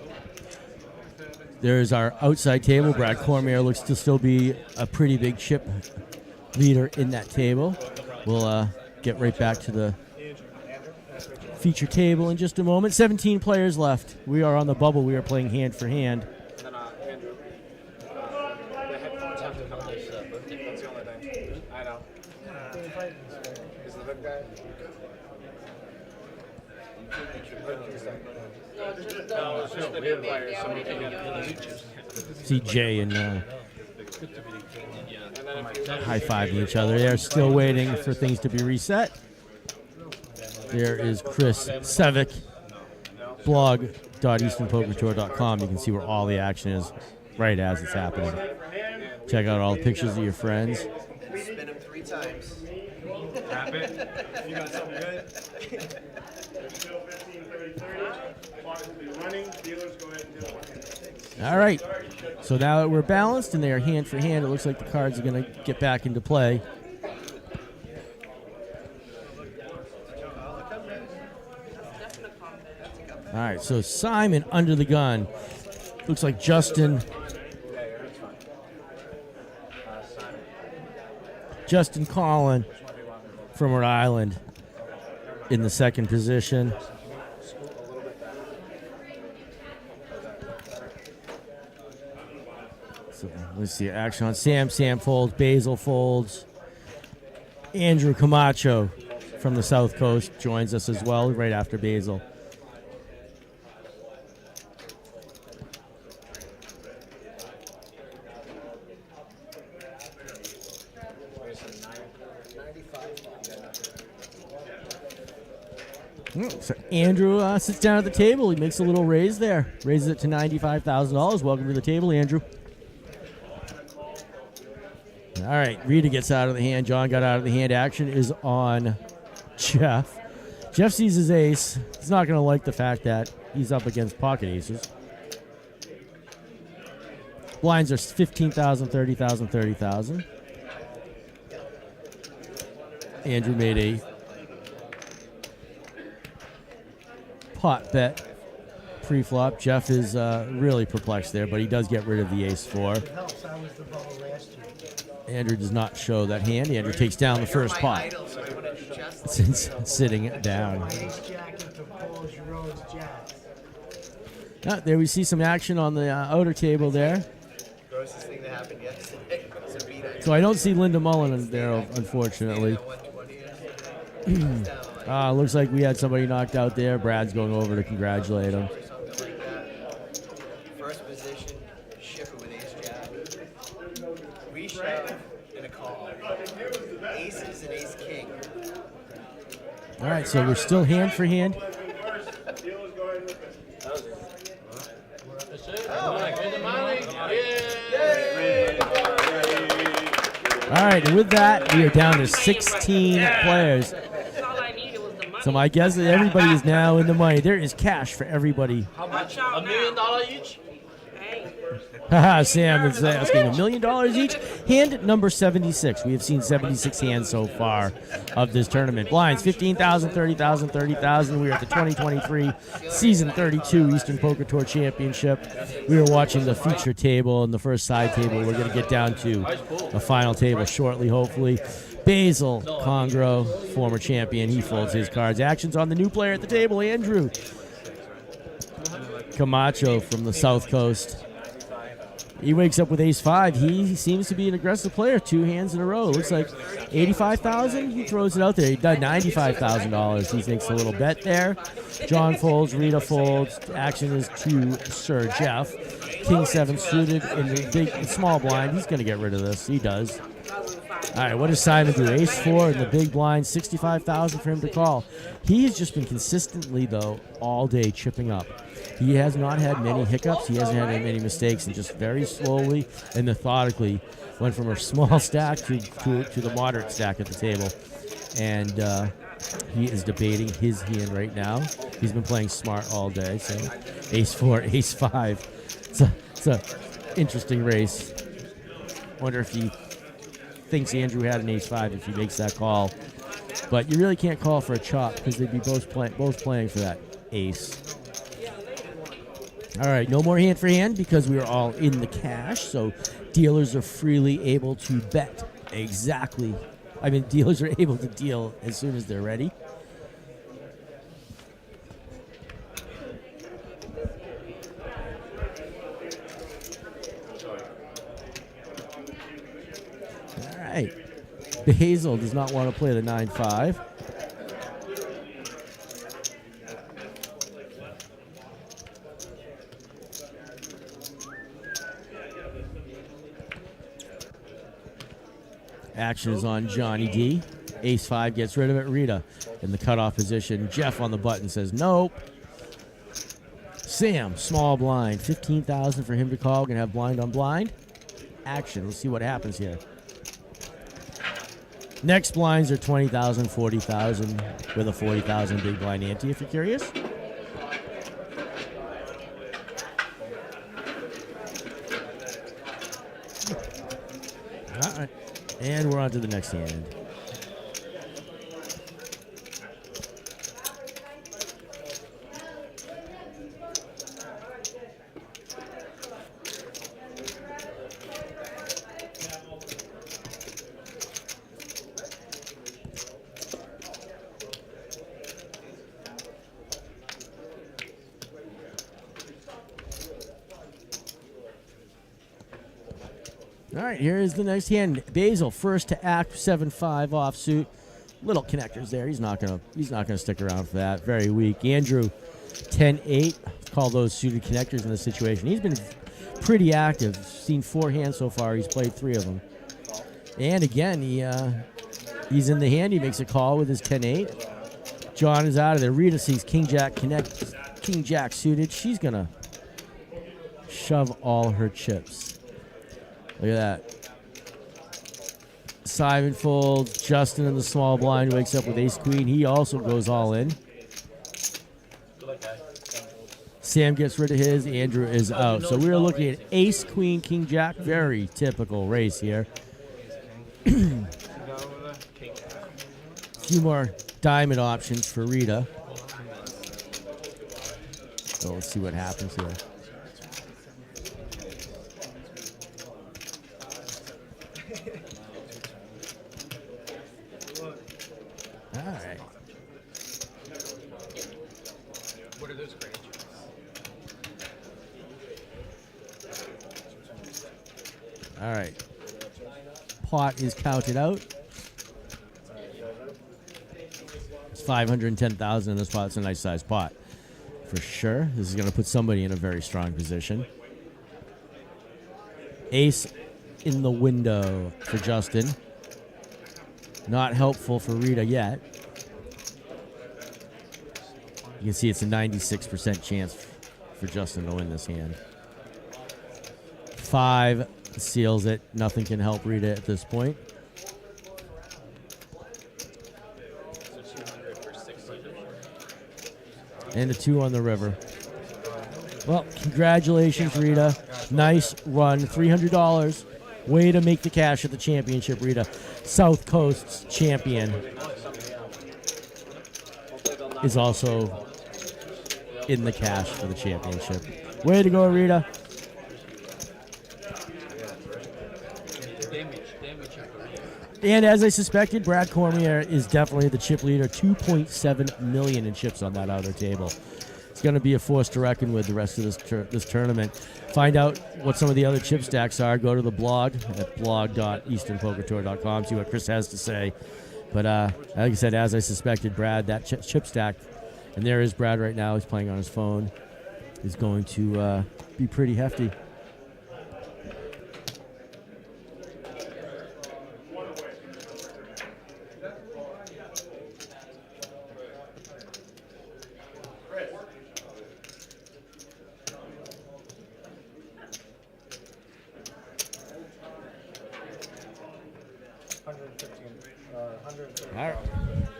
There's our outside table. Brad Cormier looks to still be a pretty big chip leader in that table. We'll get right back to the feature table in just a moment. 17 players left. We are on the bubble. We are playing hand for hand. And then Andrew, the headphones have to come this That's the only thing. I know. Is the big guy? No, it's just the new players. Somebody can get See Jay and high-fiving each other. They are still waiting for things to be reset. There is Chris Sevick, blog.easternpokertour.com. You can see where all the action is right as it's happening. Check out all the pictures of your friends. Spin them 3 times. Tap it. You got something good? Still 15, 30, 30. Clock will be running. Dealers go ahead and do it. All right. So now that we're balanced and they are hand for hand, it looks like the cards are going to get back into play. All right, so Simon under the gun. Looks like Justin. Justin Collin from Rhode Island in the second position. So let's see action on Sam. Sam folds. Basil folds. Andrew Camacho from the South Coast joins us as well right after Basil. So Andrew sits down at the table. He makes a little raise there. Raises it to $95,000. Welcome to the table, Andrew. All right, Rita gets out of the hand. John got out of the hand. Action is on Jeff. Jeff sees his ace. He's not going to like the fact that he's up against pocket aces. Blinds are 15,000, 30,000, 30,000. Andrew made a pot bet pre-flop. Jeff is really perplexed there, but he does get rid of the ace-4. It helps. I was the bubble last year. Andrew does not show that hand. Andrew takes down the first pot since sitting down. My ace jack into Paul Girone's jacks. There we see some action on the outer table there. Grossest thing that happened yesterday was a beat. So I don't see Linda Mullen in there, unfortunately. Looks like we had somebody knocked out there. Brad's going over to congratulate him. First position, shipper with ace jack. Reshove and a call. Aces and ace king. All right, so we're still hand for hand. All right, and with that, we are down to 16 players. So my guess is everybody is now in the money. There is cash for everybody. How much? $1 million each? Haha, Sam is asking $1 million each. Hand number 76. We have seen 76 hands so far of this tournament. Blinds, 15,000, 30,000, 30,000. We are at the 2023 Season 32 Eastern Poker Tour Championship. We are watching the feature table and the first side table. We're going to get down to the final table shortly, hopefully. Basil Congro, former champion. He folds his cards. Actions on the new player at the table, Andrew Camacho from the South Coast. He wakes up with ace-5. He seems to be an aggressive player. 2 hands in a row. Looks like $85,000. He throws it out there. He done $95,000. He takes a little bet there. John folds. Rita folds. Action is to Sir Jeff. King 7 suited in the big small blind. He's going to get rid of this. He does. All right, what does Simon do? Ace-4 in the big blind. $65,000 for him to call. He has just been consistently, though, all day chipping up. He has not had many hiccups. He hasn't had many mistakes, and just very slowly and methodically went from a small stack to the moderate stack at the table. And he is debating his hand right now. He's been playing smart all day. So ace-4, ace-5. It's a interesting race. Wonder if he thinks Andrew had an ace-5 if he makes that call. But you really can't call for a chop because they'd be both playing for that ace. All right, no more hand for hand because we are all in the cash, so dealers are freely able to bet exactly. I mean, dealers are able to deal as soon as they're ready. All right, Basil does not want to play the 9-5. Action is on Johnny D. Ace-5 gets rid of it. Rita in the cutoff position. Jeff on the button says nope. Sam, small blind. 15,000 for him to call. Gonna have blind on blind. Action. Let's see what happens here. Next blinds are 20,000, 40,000 with a 40,000 big blind ante if you're curious. All right. And we're on to the next hand. All right, here is the next hand. Basil first to act, 7-5 offsuit. Little connectors there. He's not gonna stick around for that. Very weak. Andrew, 10-8. Call those suited connectors in this situation. He's been pretty active. Seen 4 hands so far. He's played 3 of them. And again, he's in the hand. He makes a call with his 10-8. John is out of there. Rita sees King Jack connect. King Jack suited. She's gonna shove all her chips. Look at that. Simon folds. Justin in the small blind wakes up with ace-queen. He also goes all in. Sam gets rid of his. Andrew is out. So we're looking at ace-queen, king-jack. Very typical race here. A few more diamond options for Rita. So let's see what happens here. All right. What are those credentials? All right. Pot is counted out. It's 510,000 in this pot. It's a nice sized pot for sure. This is going to put somebody in a very strong position. Ace in the window for Justin. Not helpful for Rita yet. You can see it's a 96% chance for Justin to win this hand. 5 seals it. Nothing can help Rita at this point. And a 2 on the river. Well, congratulations, Rita. Nice run, $300. Way to make the cash at the championship, Rita. South Coast's champion is also in the cash for the championship. Way to go, Rita. And as I suspected, Brad Cormier is definitely the chip leader. 2.7 million in chips on that outer table. It's going to be a force to reckon with the rest of this tournament. Find out what some of the other chip stacks are. Go to the blog at blog.easternpokertour.com. See what Chris has to say. But like I said, as I suspected, Brad, that chip stack, and there is Brad right now. He's playing on his phone. Is going to be pretty hefty.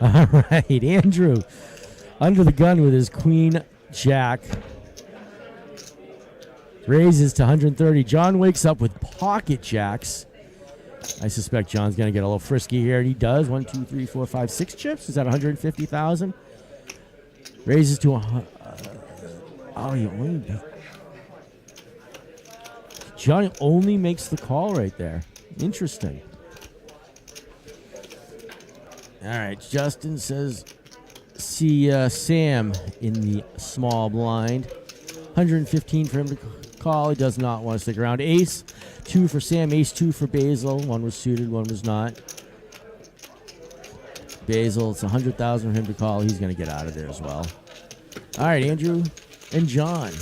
All right, Andrew, under the gun with his queen jack. Raises to 130. John wakes up with pocket jacks. I suspect John's going to get a little frisky here, and he does. 1, 2, 3, 4, 5, 6 chips. Is that 150,000? Raises to John only makes the call right there. Interesting. All right, Justin says, see Sam in the small blind. 115 for him to call. He does not want to stick around. Ace 2 for Sam, ace 2 for Basil. One was suited, one was not. Basil, it's 100,000 for him to call. He's going to get out of there as well. All right, Andrew and John.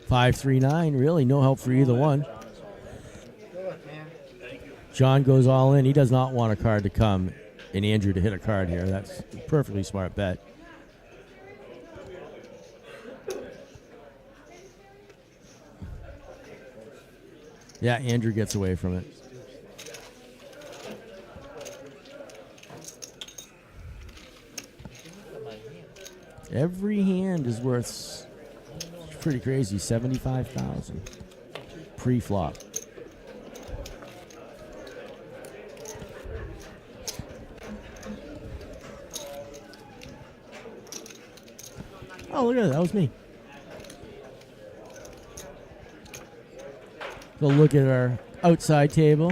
$539, really no help for either one. John goes all in. He does not want a card to come and Andrew to hit a card here. That's a perfectly smart bet. Yeah, Andrew gets away from it. Every hand is worth, pretty crazy, 75,000 pre-flop. Oh, look at that. That was me. Go look at our outside table.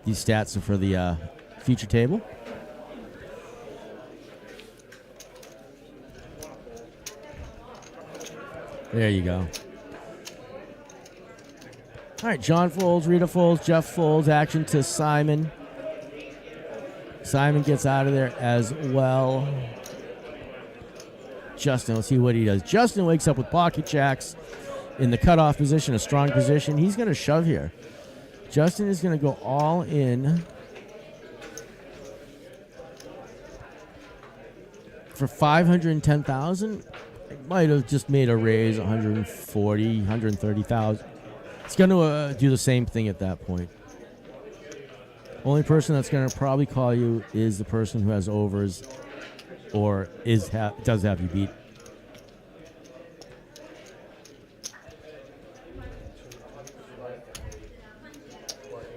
These stats are for the feature table. There you go. All right, John folds, Rita folds, Jeff folds. Action to Simon. Simon gets out of there as well. Justin, let's see what he does. Justin wakes up with pocket jacks in the cutoff position, a strong position. He's going to shove here. Justin is going to go all in for 510,000. Might have just made a raise 140, 130,000. It's going to do the same thing at that point. Only person that's going to probably call you is the person who has overs or does have you beat.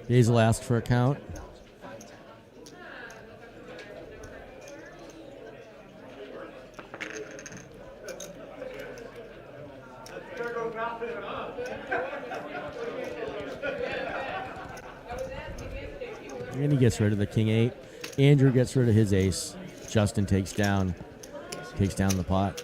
Basil asked for a count. And he gets rid of the king 8. Andrew gets rid of his ace. Justin takes down the pot.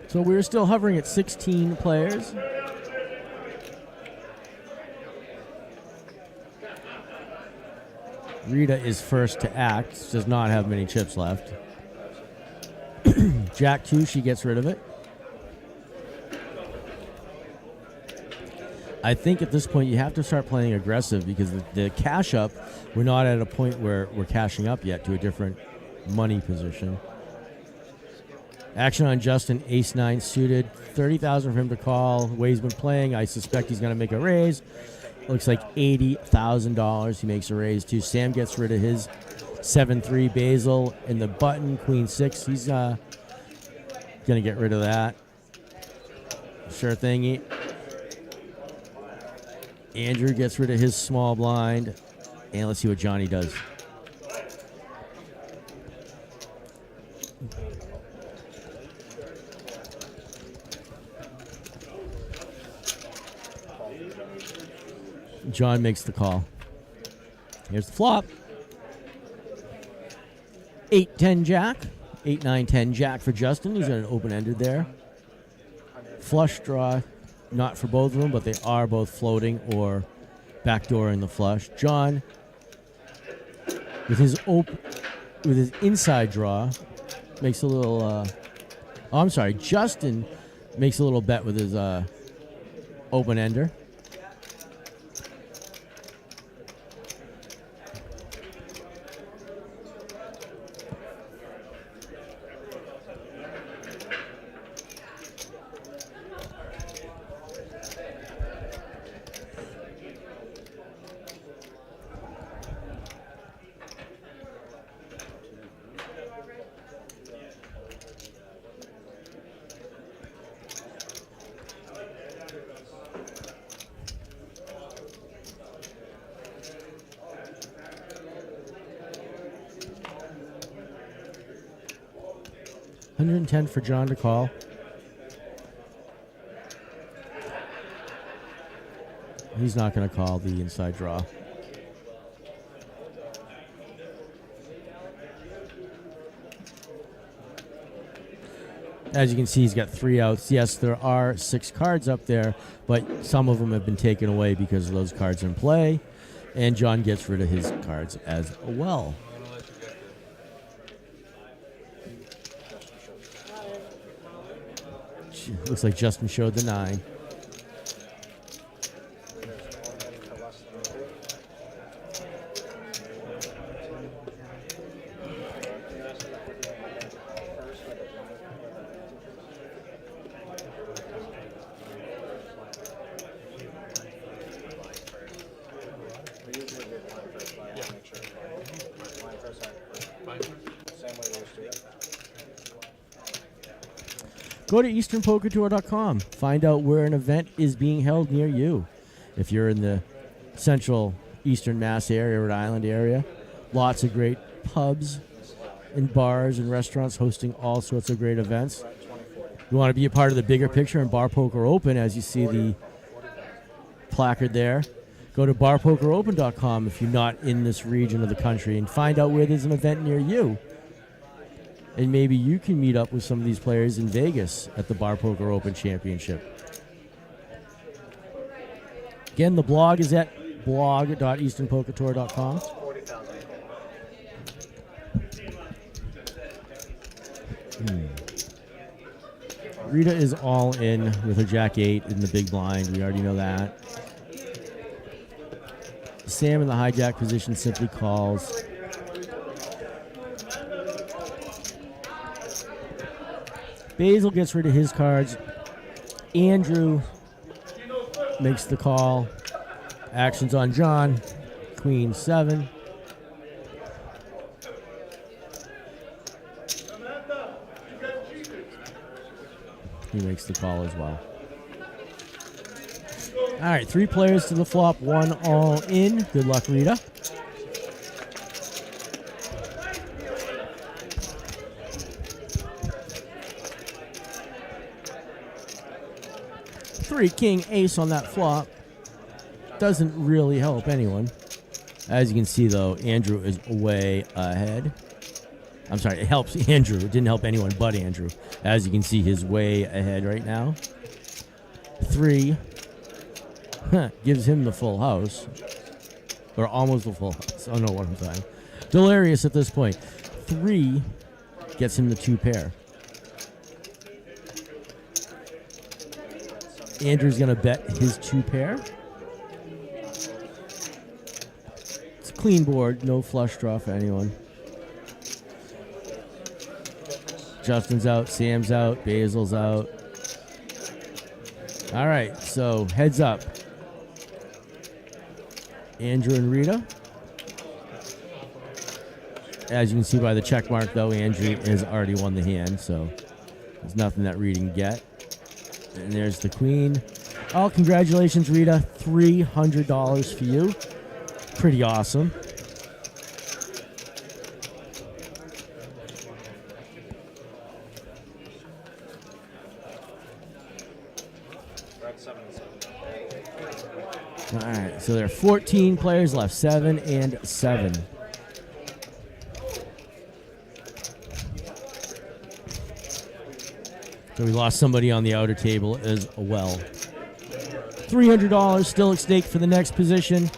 So we're still hovering at 16 players. Rita is first to act, does not have many chips left. Jack 2, she gets rid of it. I think at this point you have to start playing aggressive because the cash up, we're not at a point where we're cashing up yet to a different money position. Action on Justin, ace 9 suited, 30,000 for him to call. The way he's been playing, I suspect he's going to make a raise. Looks like $80,000. He makes a raise too. Sam gets rid of his 7-3 Basil and the button, queen 6. He's going to get rid of that. Sure thing. Andrew gets rid of his small blind. And let's see what Johnny does. John makes the call. Here's the flop. 8-10 Jack. 8-9-10 Jack for Justin. He's got an open-ended there. Flush draw. Not for both of them, but they are both floating or backdooring the flush. John, with his inside draw, makes a little. Justin makes a little bet with his open ender. $110 for John to call. He's not going to call the inside draw. As you can see, he's got 3 outs. Yes, there are 6 cards up there, but some of them have been taken away because of those cards in play, and John gets rid of his cards as well. Looks like Justin showed the 9. Go to EasternPokerTour.com. Find out where an event is being held near you. If you're in the central Eastern Mass area, Rhode Island area, lots of great pubs and bars and restaurants hosting all sorts of great events. You want to be a part of the bigger picture in Bar Poker Open, as you see the placard there. Go to BarPokerOpen.com if you're not in this region of the country and find out where there's an event near you. And maybe you can meet up with some of these players in Vegas at the Bar Poker Open Championship. Again, the blog is at blog.easternpokertour.com. Rita is all in with her Jack 8 in the big blind. We already know that. Sam in the hijack position simply calls. Basil gets rid of his cards. Andrew makes the call. Actions on John. Queen 7. He makes the call as well. All right, 3 players to the flop, 1 all in. Good luck, Rita. King ace on that flop doesn't really help anyone. As you can see, though, Andrew is way ahead. I'm sorry, it helps Andrew. It didn't help anyone but Andrew. As you can see, he's way ahead right now. 3 gives him the full house. or almost a full house. I don't know what I'm saying. Delirious at this point. 3 gets him the 2 pair. Andrew's going to bet his 2 pair. It's a clean board, no flush draw for anyone. Justin's out, Sam's out, Basil's out. All right, so heads up. Andrew and Rita. As you can see by the check mark, though, Andrew has already won the hand, so there's nothing that Rita can get. And there's the queen. Oh, congratulations, Rita. $300 for you. Pretty awesome. All right, so there are 14 players left, 7 and 7. So we lost somebody on the outer table as well. $300 still at stake for the next position.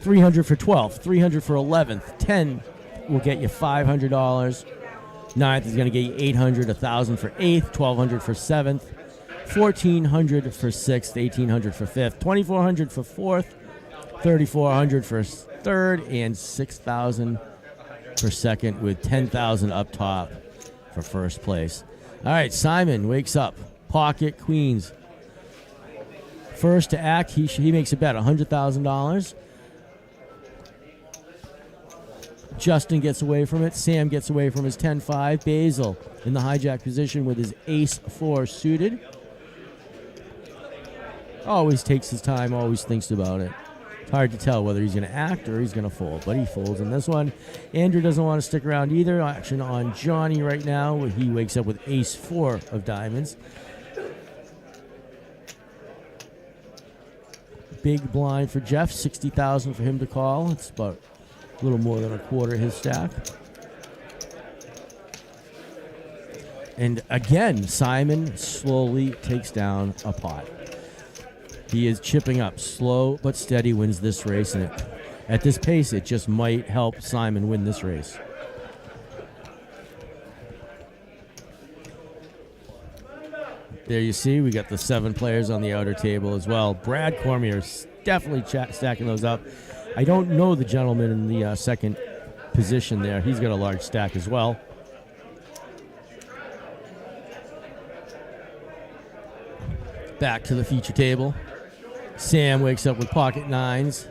$300 for 12th, $300 for 11th, 10 will get you $500. 9th is going to get you $800, $1,000 for 8th, $1,200 for 7th, $1,400 for 6th, $1,800 for 5th, $2,400 for 4th, $3,400 for 3rd, and $6,000 for 2nd, with $10,000 up top for 1st place. All right, Simon wakes up. Pocket queens. First to act, he makes a bet, $100,000. Justin gets away from it. Sam gets away from his 10-5. Basil in the hijack position with his ace-4 suited. Always takes his time, always thinks about it. It's hard to tell whether he's going to act or he's going to fold, but he folds in this one. Andrew doesn't want to stick around either. Action on Johnny right now. He wakes up with ace-4 of diamonds. Big blind for Jeff, $60,000 for him to call. It's about a little more than a quarter of his stack. And again, Simon slowly takes down a pot. He is chipping up. Slow but steady wins this race. And at this pace, it just might help Simon win this race. There you see, we got the 7 players on the outer table as well. Brad Cormier's definitely stacking those up. I don't know the gentleman in the 2nd position there. He's got a large stack as well. Back to the feature table. Sam wakes up with pocket 9s.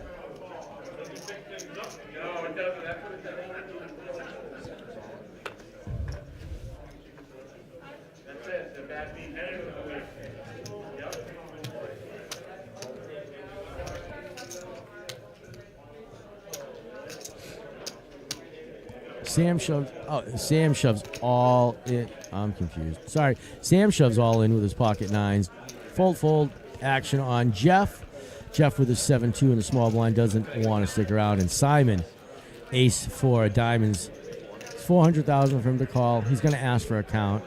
Sam shoves all in. I'm confused. Sorry. Sam shoves all in with his pocket 9s. Fold action on Jeff. Jeff with his 7-2 in the small blind doesn't want to stick around. And Simon, ace-4 of diamonds. It's $400,000 for him to call. He's going to ask for a count.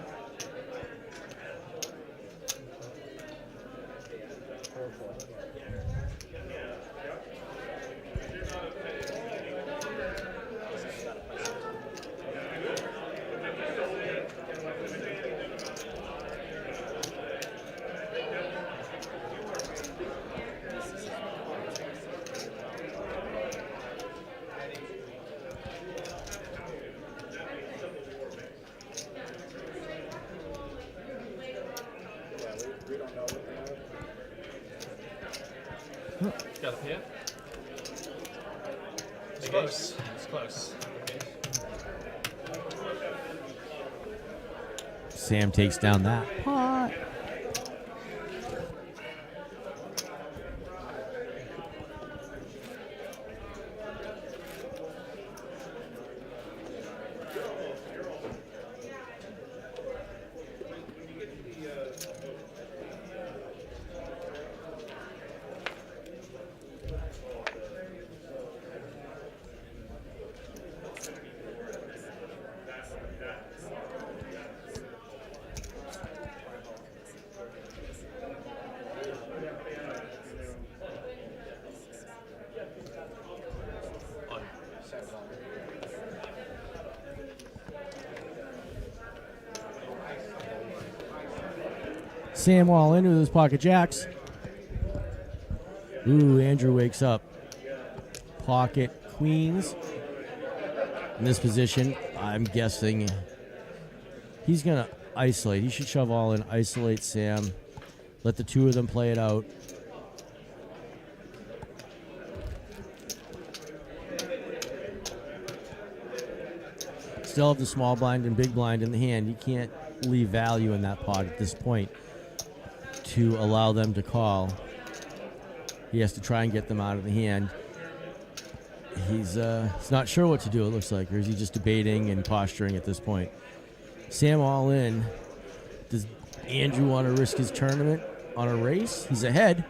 Got a pair? It's close. It's close. Sam takes down that pot. Sam all in with his pocket jacks. Ooh, Andrew wakes up. Pocket queens. In this position, I'm guessing he's going to isolate. He should shove all in, isolate Sam. Let the two of them play it out. Still have the small blind and big blind in the hand. You can't leave value in that pot at this point to allow them to call. He has to try and get them out of the hand. He's not sure what to do, it looks like, or is he just debating and posturing at this point? Sam all in. Does Andrew want to risk his tournament on a race? He's ahead.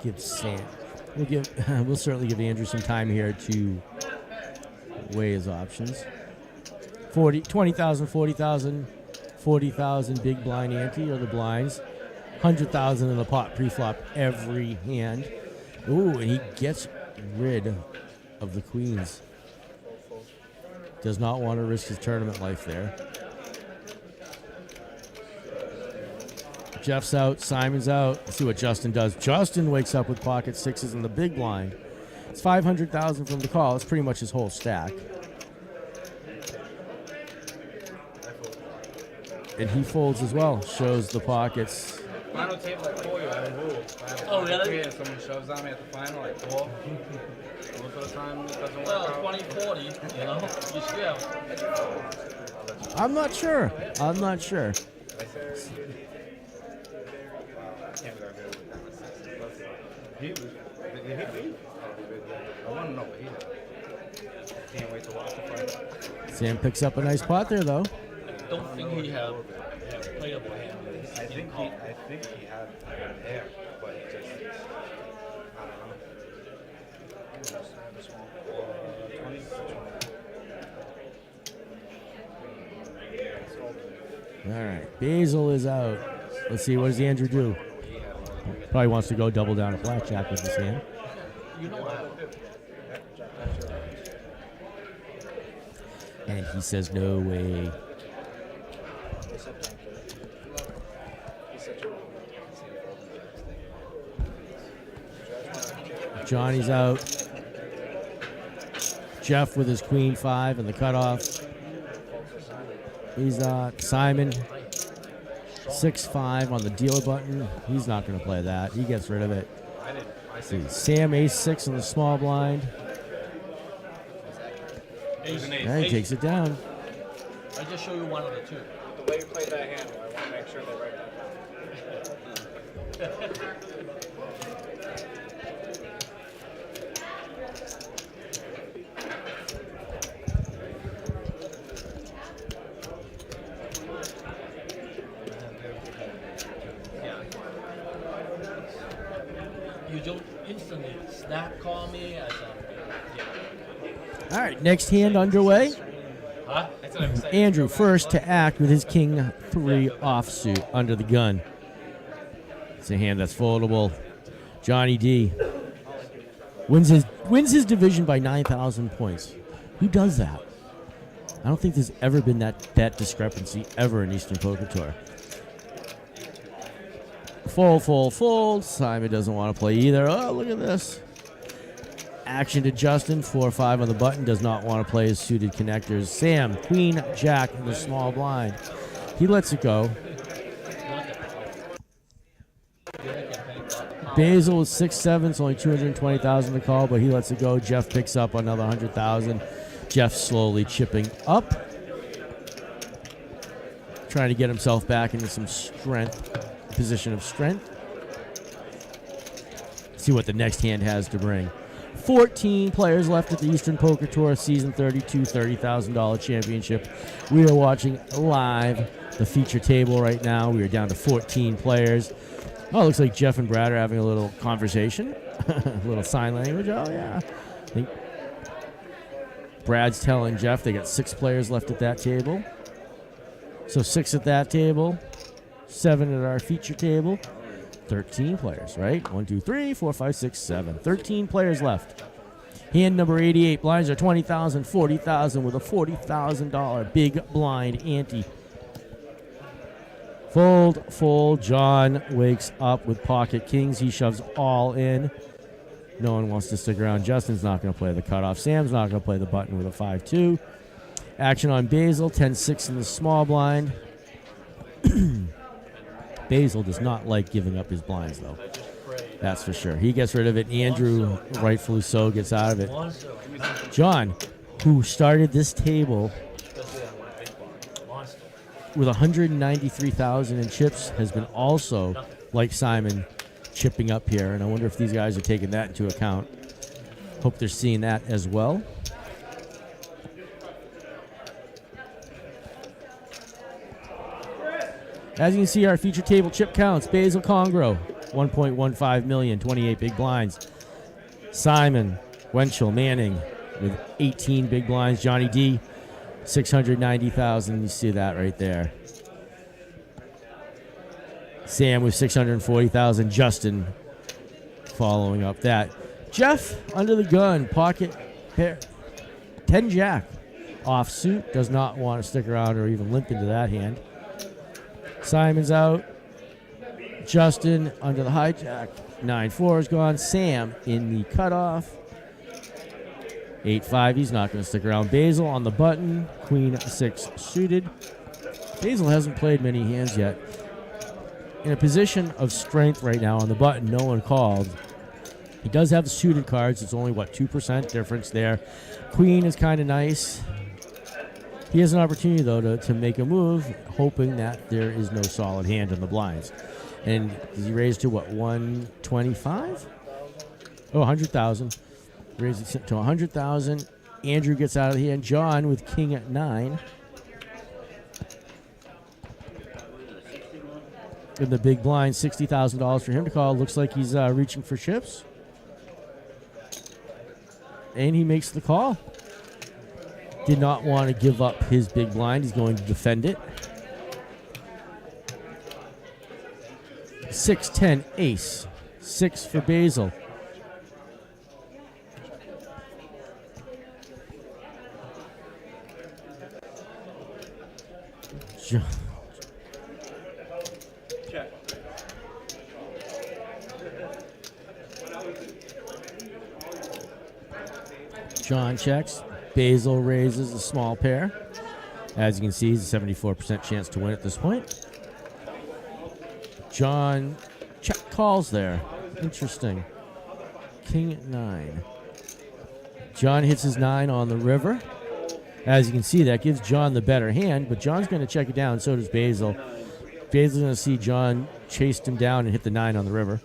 Give Sam. We'll certainly give Andrew some time here to weigh his options. 20,000, 40,000, 40,000 big blind ante are the blinds. 100,000 in the pot pre-flop every hand. Ooh, and he gets rid of the queens. Does not want to risk his tournament life there. Jeff's out, Simon's out. Let's see what Justin does. Justin wakes up with pocket sixes in the big blind. It's 500,000 from the call. It's pretty much his whole stack. And he folds as well. Shows the pockets. Final table like 4, I don't move. Oh, really? And someone shoves on me at the final like 4. Most of the time it doesn't work Well, out. 20-40, you know? You still. I'm not sure. I'm not sure. He was. Did he leave? I want to know, but he did. Can't wait to watch the fight. Sam picks up a nice pot there, though. Don't think he have playable hand. I think he had hair, but he just All right, Basil is out. Let's see, what does Andrew do? Probably wants to go double down a blackjack with his hand. You know how. And he says, no way. Johnny's out. Jeff with his queen 5 and the cutoff. He's Simon 6-5 on the dealer button. He's not going to play that. He gets rid of it. See, Sam ace-6 on the small blind. And he takes it down. I just show you one of the two. The way you play that hand, I want to make sure they write that down. You don't instantly snap call me as All right, next hand underway. Huh? That's what I'm saying. Andrew first to act with his king 3 offsuit under the gun. It's a hand that's foldable. Johnny D wins his division by 9,000 points. Who does that? I don't think there's ever been that discrepancy ever in Eastern Poker Tour. Fold. Simon doesn't want to play either. Oh, look at this. Action to Justin, 4-5 on the button, does not want to play his suited connectors. Sam, queen, jack in the small blind. He lets it go. Basil is 6-7, it's only 220,000 to call, but he lets it go. Jeff picks up another 100,000. Jeff slowly chipping up. Trying to get himself back into some position of strength. See what the next hand has to bring. 14 players left at the Eastern Poker Tour Season 32 $30,000 championship. We are watching live the feature table right now. We are down to 14 players. Oh, it looks like Jeff and Brad are having a little conversation. A little sign language. Oh, yeah. I think Brad's telling Jeff they got 6 players left at that table. So 6 at that table, 7 at our feature table, 13 players, right? 1, 2, 3, 4, 5, 6, 7. 13 players left. Hand number 88. Blinds are $20,000, $40,000 with a $40,000 big blind ante. Fold. John wakes up with pocket kings. He shoves all in. No one wants to stick around. Justin's not going to play the cutoff. Sam's not going to play the button with a 5-2. Action on Basil. 10-6 in the small blind. Basil does not like giving up his blinds, though. That's for sure. He gets rid of it. Andrew, rightfully so, gets out of it. John, who started this table with 193,000 in chips, has been also, like Simon, chipping up here. And I wonder if these guys are taking that into account. Hope they're seeing that as well. As you can see, our feature table chip counts. Basil Congro, 1.15 million, 28 big blinds. Simon Wenchel Manning with 18 big blinds. Johnny D, 690,000. You see that right there. Sam with 640,000. Justin following up that. Jeff under the gun, pocket pair, 10 jack. Offsuit, does not want to stick around or even limp into that hand. Simon's out. Justin under the hijack. 9-4 is gone. Sam in the cutoff. 8-5, he's not going to stick around. Basil on the button. Queen 6 suited. Basil hasn't played many hands yet. In a position of strength right now on the button, no one called. He does have the suited cards. It's only, 2% difference there. Queen is kind of nice. He has an opportunity, though, to make a move, hoping that there is no solid hand in the blinds. And he raised to, 125? Oh, 100,000. Raised it to 100,000. Andrew gets out of the hand. John with king at 9. In the big blind, $60,000 for him to call. Looks like he's reaching for chips. And he makes the call. Did not want to give up his big blind. He's going to defend it. 6-10 ace. 6 for Basil. John checks. Basil raises a small pair. As you can see, he's a 74% chance to win at this point. John check calls there. Interesting. King at 9. John hits his 9 on the river. As you can see, that gives John the better hand, but John's going to check it down, so does Basil. Basil's going to see John chased him down and hit the 9 on the river.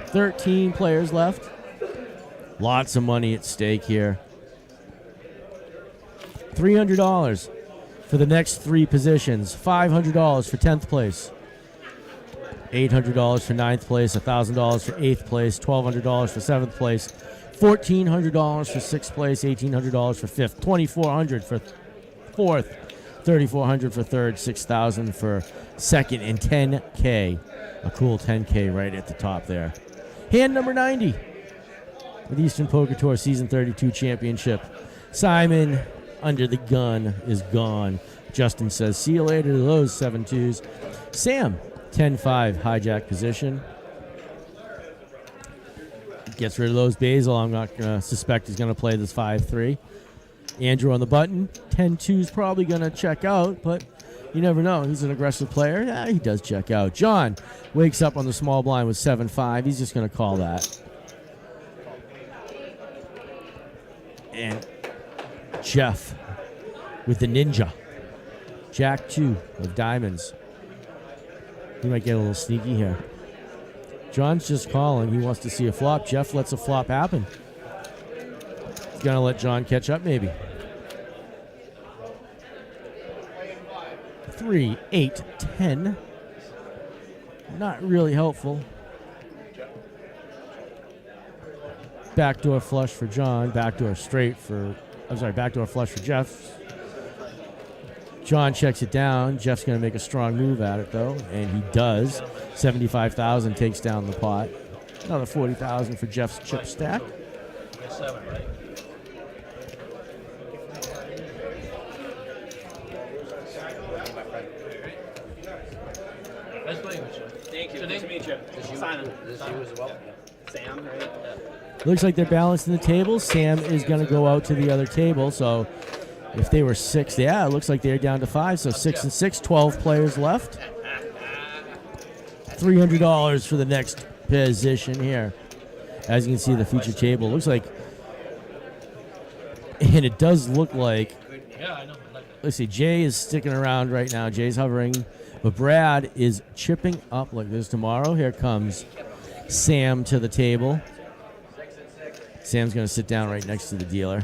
$13 players left. Lots of money at stake here. $300 for the next 3 positions. $500 for 10th place. $800 for 9th place. $1,000 for 8th place. $1,200 for 7th place. $1,400 for 6th place. $1,800 for 5th. $2,400 for 4th. $3,400 for 3rd. $6,000 for 2nd. And $10K. A cool $10K right at the top there. Hand number 90 with Eastern Poker Tour Season 32 Championship. Simon under the gun is gone. Justin says, see you later to those 7-2s. Sam, 10-5 hijack position. Gets rid of those. Basil, I'm not going to suspect he's going to play this 5-3. Andrew on the button. 10-2 is probably going to check out, but you never know. He's an aggressive player. Yeah, he does check out. John wakes up on the small blind with 7-5. He's just going to call that. And Jeff with the ninja. Jack 2 of diamonds. He might get a little sneaky here. John's just calling. He wants to see a flop. Jeff lets a flop happen. gonna let John catch up, maybe. 3, 8, 10. Not really helpful. Backdoor flush for John. Backdoor straight for. I'm sorry, backdoor flush for Jeff. John checks it down. Jeff's going to make a strong move at it, though, and he does. 75,000 takes down the pot. Another 40,000 for Jeff's chip stack. 7, right? Nice playing with you. Thank you. Nice to meet you. Simon. This is you as well. Sam, right? Yeah. Looks like they're balancing the tables. Sam is going to go out to the other table, so if they were 6, yeah, it looks like they're down to 5, so 6 and 6, 12 players left. $300 for the next position here. As you can see, the feature table looks like, and it does look like, Yeah, I know. let's see, Jay is sticking around right now. Jay's hovering, but Brad is chipping up like this tomorrow. Here comes Sam to the table. Sam's going to sit down right next to the dealer.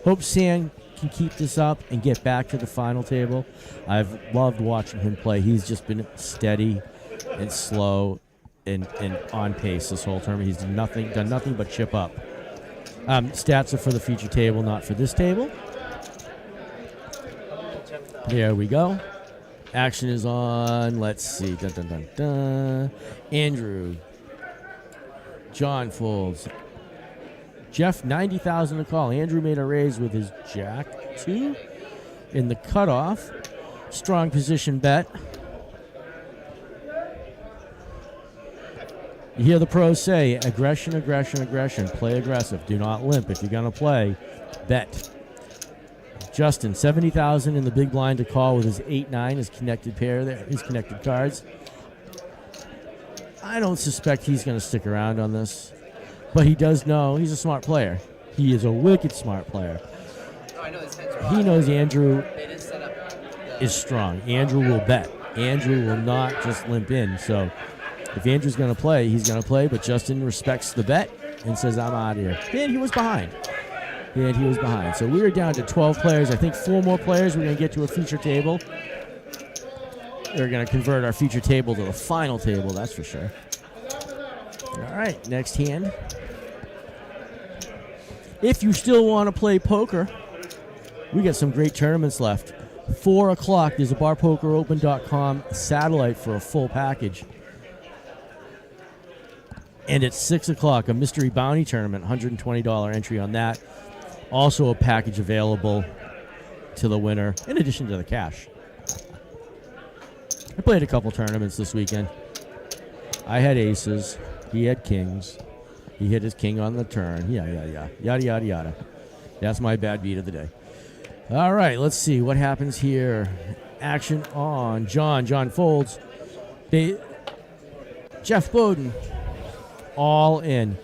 Hope Sam can keep this up and get back to the final table. I've loved watching him play. He's just been steady and slow and on pace this whole tournament. He's done nothing but chip up. Stats are for the feature table, not for this table. There we go. Action is on. Let's see. Dun, dun, dun, dun. Andrew. John folds. Jeff, 90,000 to call. Andrew made a raise with his Jack 2 in the cutoff. Strong position bet. You hear the pros say, aggression, aggression, aggression. Play aggressive. Do not limp. If you're going to play, bet. Justin, 70,000 in the big blind to call with his 8-9, his connected pair there, his connected cards. I don't suspect he's going to stick around on this. But he does know he's a smart player. He is a wicked smart player. He knows Andrew is strong. Andrew will bet. Andrew will not just limp in. So if Andrew's going to play, he's going to play. But Justin respects the bet and says, I'm out of here. And he was behind. So we are down to 12 players. I think 4 more players. We're going to get to a feature table. We're going to convert our feature table to the final table, that's for sure. All right, next hand. If you still want to play poker, we got some great tournaments left. 4 o'clock, there's a barpokeropen.com satellite for a full package. And at 6 o'clock, a mystery bounty tournament, $120 entry on that. Also a package available to the winner, in addition to the cash. I played a couple tournaments this weekend. I had aces. He had kings. He hit his king on the turn. Yeah. Yada, yada, yada. That's my bad beat of the day. All right, let's see what happens here. Action on John. John folds. Jeff Bowden. All in.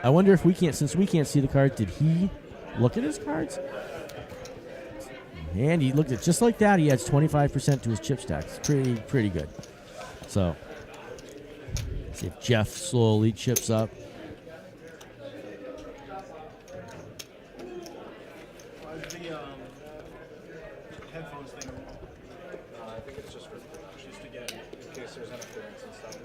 I wonder if since we can't see the cards, did he look at his cards? And he looked at just like that. He adds 25% to his chip stack. It's pretty good. So, see if Jeff slowly chips up. Headphones thing. I think it's just to get in case there's interference and stuff.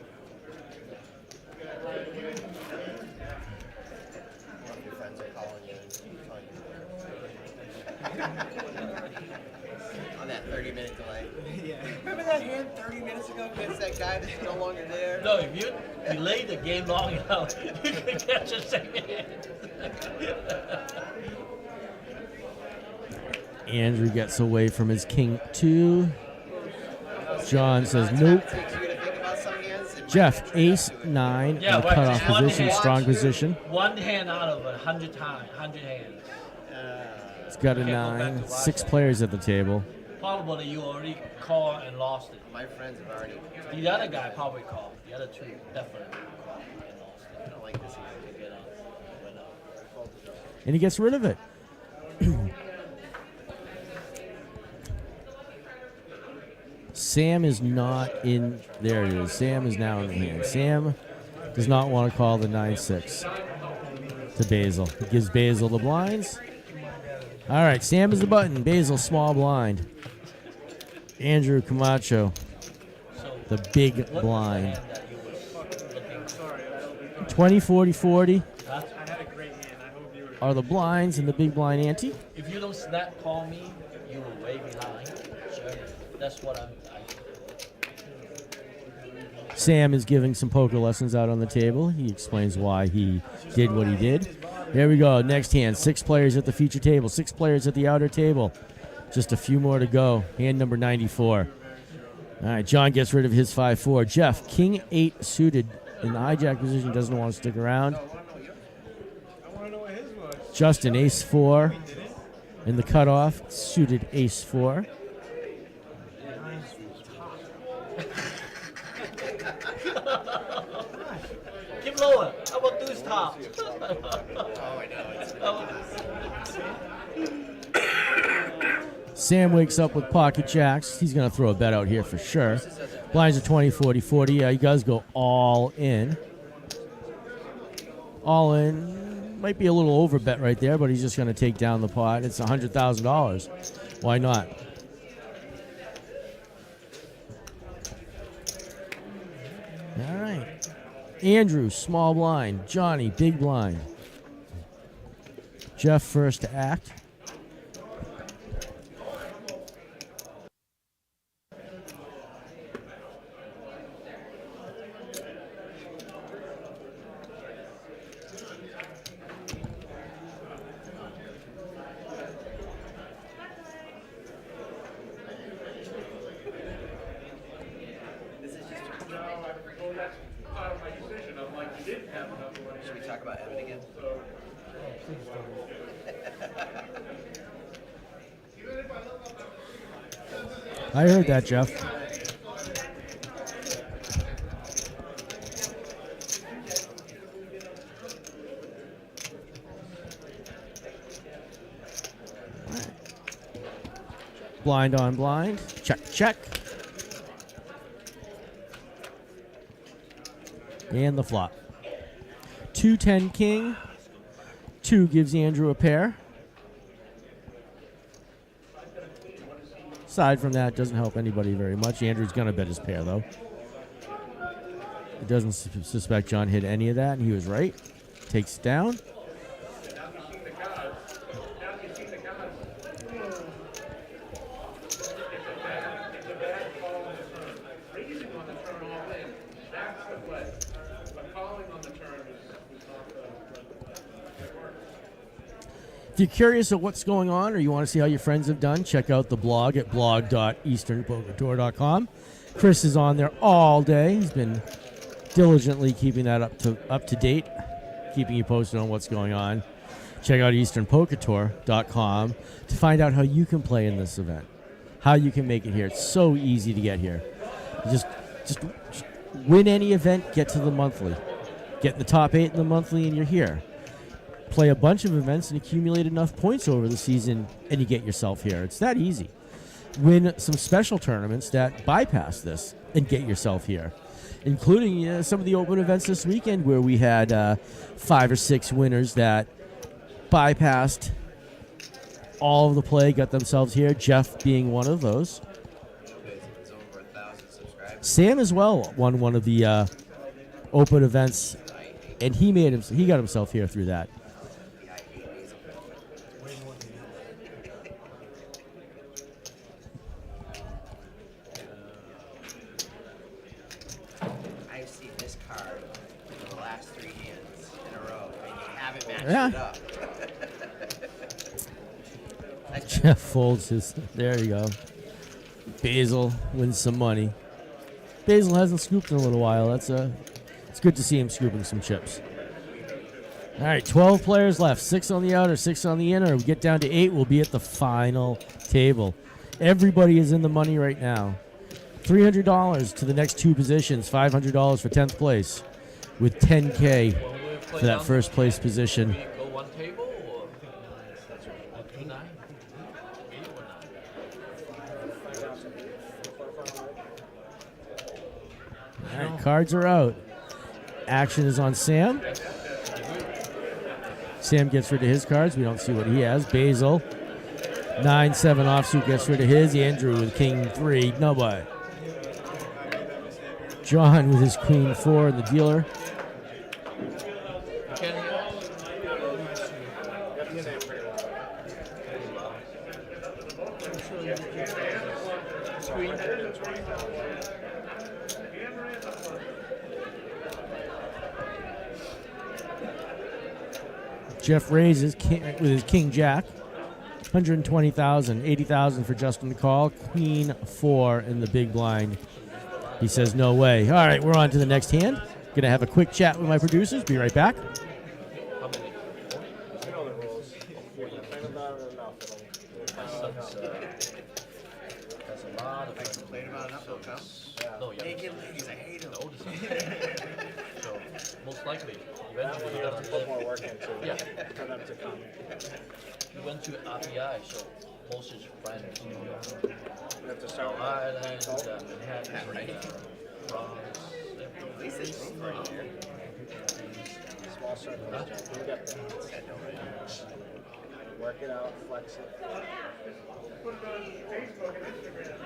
One of your friends are calling you and telling you. On that 30-minute delay. Yeah. Remember that hand 30 minutes ago against that guy that's no longer there? No, if you delay the game long enough, you can catch the same hand. Andrew gets away from his king 2. John says nope. Jeff, ace 9 in the cutoff position, strong position. One hand out of 100 hands. It's got a 9. 6 players at the table. Probably you already called and lost it. My friends have already. The other guy probably called. The other 2 definitely called and lost it. I don't like this either. And he gets rid of it. Sam is not in. There it is. Sam is now in the hand. Sam does not want to call the 9-6. to Basil. He gives Basil the blinds. All right, Sam is the button. Basil, small blind. Andrew Camacho, the big blind. 20, 40, 40 are the blinds and the big blind ante. If you don't snap call me, you will way behind. Sure. That's what I'm. Sam is giving some poker lessons out on the table. He explains why he did what he did. Here we go. Next hand. 6 players at the feature table. 6 players at the outer table. Just a few more to go. Hand number 94. All right, John gets rid of his 5-4. Jeff, King 8 suited in the hijack position, doesn't want to stick around. Justin, Ace 4 in the cutoff, suited Ace 4. Keep lower. How about deuce top? Sam wakes up with pocket jacks. He's going to throw a bet out here for sure. Blinds are 20, 40, 40. Yeah, he does go all in. All in. Might be a little over bet right there, but he's just going to take down the pot. It's $100,000. Why not? All right. Andrew, small blind. Johnny, big blind. Jeff first to act. Should we talk about Evan again? I heard that, Jeff. Blind on blind. Check, check. And the flop. 2-10 king. 2 gives Andrew a pair. Aside from that, doesn't help anybody very much. Andrew's going to bet his pair, though. He doesn't suspect John hit any of that, and he was right. Takes it down. If you're curious of what's going on or you want to see how your friends have done, check out the blog at blog.easternpokertour.com. Chris is on there all day. He's been diligently keeping that up to date, keeping you posted on what's going on. Check out easternpokertour.com to find out how you can play in this event, how you can make it here. It's so easy to get here. Just win any event, get to the monthly. Get in the top 8 in the monthly and you're here. Play a bunch of events and accumulate enough points over the season and you get yourself here. It's that easy. Win some special tournaments that bypass this and get yourself here, including some of the open events this weekend where we had 5 or 6 winners that bypassed all of the play, got themselves here, Jeff being one of those. Sam as well won one of the open events, and he got himself here through that. I've seen this card in the last 3 hands in a row, and you haven't matched Yeah. it up. Jeff folds his. There you go. Basil wins some money. Basil hasn't scooped in a little while. It's good to see him scooping some chips. All right, 12 players left. 6 on the outer, 6 on the inner. We get down to 8. We'll be at the final table. Everybody is in the money right now. $300 to the next 2 positions. $500 for 10th place, with $10K for that first place position. Go one table or 2-9? All right, cards are out. Action is on Sam. Sam gets rid of his cards. We don't see what he has. Basil, 9-7 offsuit gets rid of his. Andrew with king 3, nobody. John with his queen 4 in the dealer. Jeff raises with his king jack. 120,000, 80,000 for Justin to call. Queen 4 in the big blind. He says no way. All right, we're on to the next hand. Gonna have a quick chat with my producers. Be right back. Naked ladies, I hate them. So, most likely, eventually You have to put more work into it. Yeah. For them to come. He went to RPI, so most of his friends in New York. You have to start Long Island, Manhattan, Bronx. At least it's right here. Small circles. Jack. You get that. Work it out, flex it. Put it on Facebook and Instagram.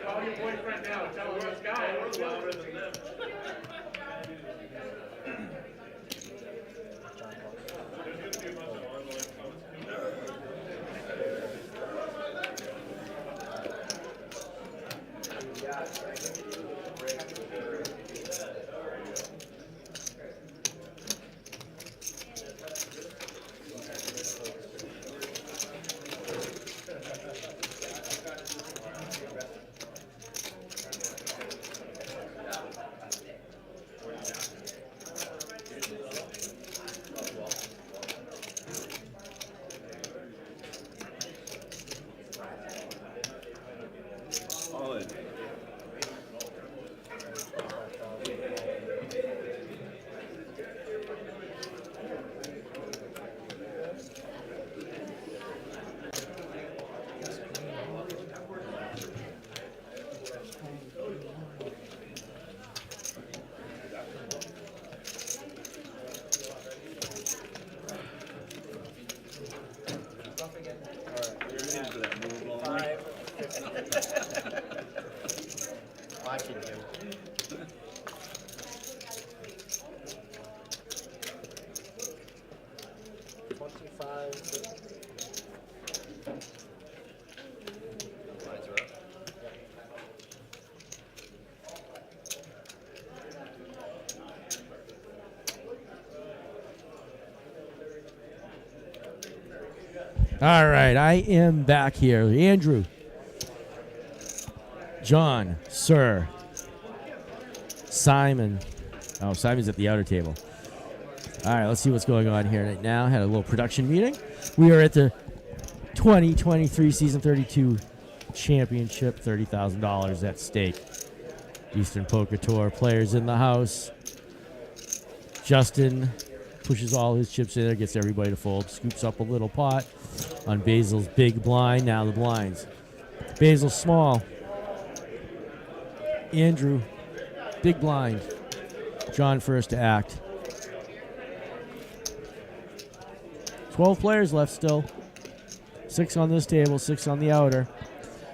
Call your boyfriend now. Tell him this guy. We're louder than them. Watching you. All right, I am back here. Andrew, John, Sir, Simon. Oh, Simon's at the outer table. All right, let's see what's going on here right now. Had a little production meeting. We are at the 2023 Season 32 Championship, $30,000 at stake. Eastern Poker Tour players in the house. Justin pushes all his chips in there, gets everybody to fold, scoops up a little pot on Basil's big blind. Now the blinds. Basil small. Andrew, big blind. John first to act. 12 players left still. 6 on this table, 6 on the outer.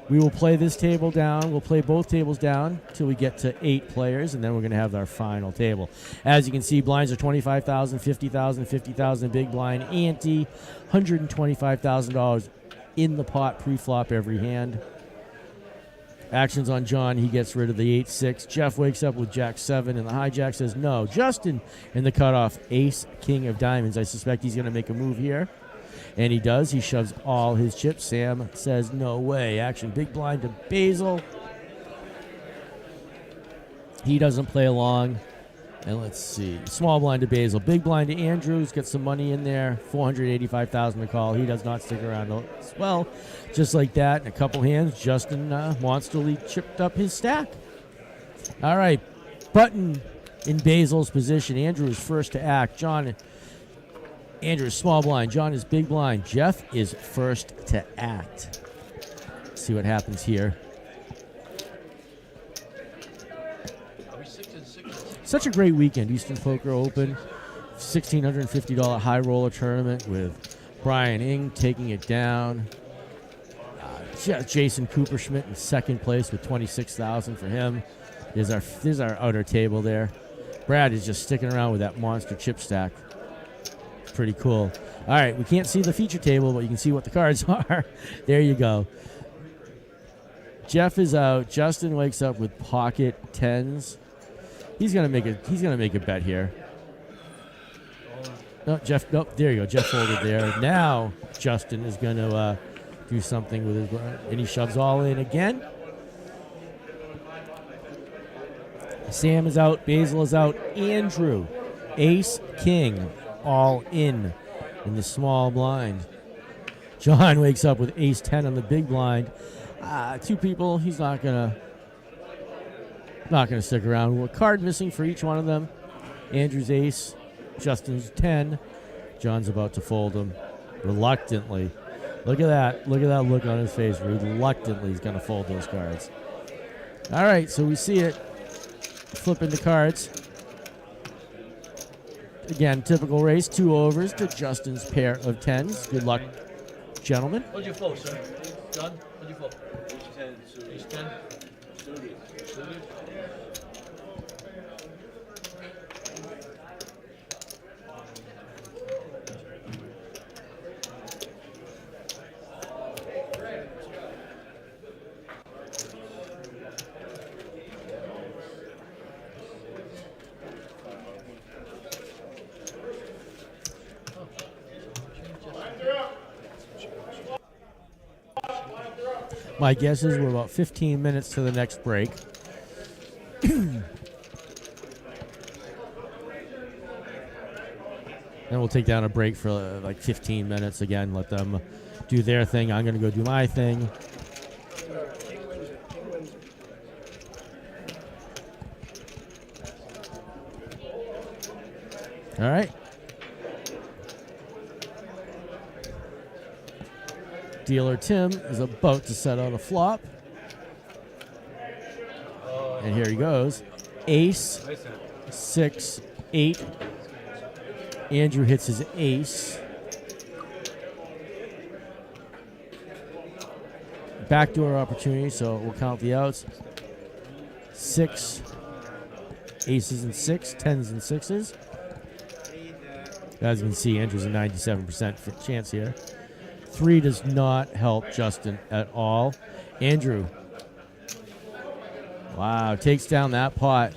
We will play this table down. We'll play both tables down until we get to 8 players, and then we're going to have our final table. As you can see, blinds are $25,000, $50,000, $50,000 big blind ante, $125,000 in the pot pre-flop every hand. Actions on John. He gets rid of the 8-6. Jeff wakes up with Jack-7, and the hijack says no. Justin in the cutoff, ace, king of diamonds. I suspect he's going to make a move here. And he does. He shoves all his chips. Sam says no way. Action. Big blind to Basil. He doesn't play along. And let's see. Small blind to Basil. Big blind to Andrews. Get some money in there. $485,000 to call. He does not stick around as well. Just like that, in a couple hands, Justin monsterly chipped up his stack. All right. Button in Basil's position. Andrew is first to act. Andrew is small blind. John is big blind. Jeff is first to act. Let's see what happens here. Such a great weekend. Eastern Poker Open, $1,650 high roller tournament with Brian Ing taking it down. Jason Cooperschmidt in second place with $26,000 for him. There's our outer table there. Brad is just sticking around with that monster chip stack. Pretty cool. All right, we can't see the feature table, but you can see what the cards are. There you go. Jeff is out. Justin wakes up with pocket tens. He's gonna make a bet here. No, Jeff. Nope. There you go. Jeff folded there. Now Justin is gonna do something with his, and he shoves all in again. Sam is out. Basil is out. Andrew, ace, king, all in the small blind. John wakes up with ace 10 on the big blind. Two people. He's not gonna stick around. A card missing for each one of them. Andrew's ace, Justin's 10. John's about to fold him reluctantly. Look at that. Look at that look on his face. Reluctantly, he's gonna fold those cards. All right, so we see it. Flipping the cards. Again, typical race. 2 overs to Justin's pair of 10s. Good luck, gentlemen. What'd you fold, sir? John, what'd you fold? Ace 10. Suited. My guess is we're about 15 minutes to the next break. Then we'll take down a break for like 15 minutes again. Let them do their thing. I'm going to go do my thing. All right. Dealer Tim is about to set out a flop. And here he goes. Ace, 6, 8. Andrew hits his ace. Backdoor opportunity, so we'll count the outs. 6, aces and 6, 10s and 6s. As you can see, Andrew's a 97% chance here. 3 does not help Justin at all. Andrew. Wow, takes down that pot.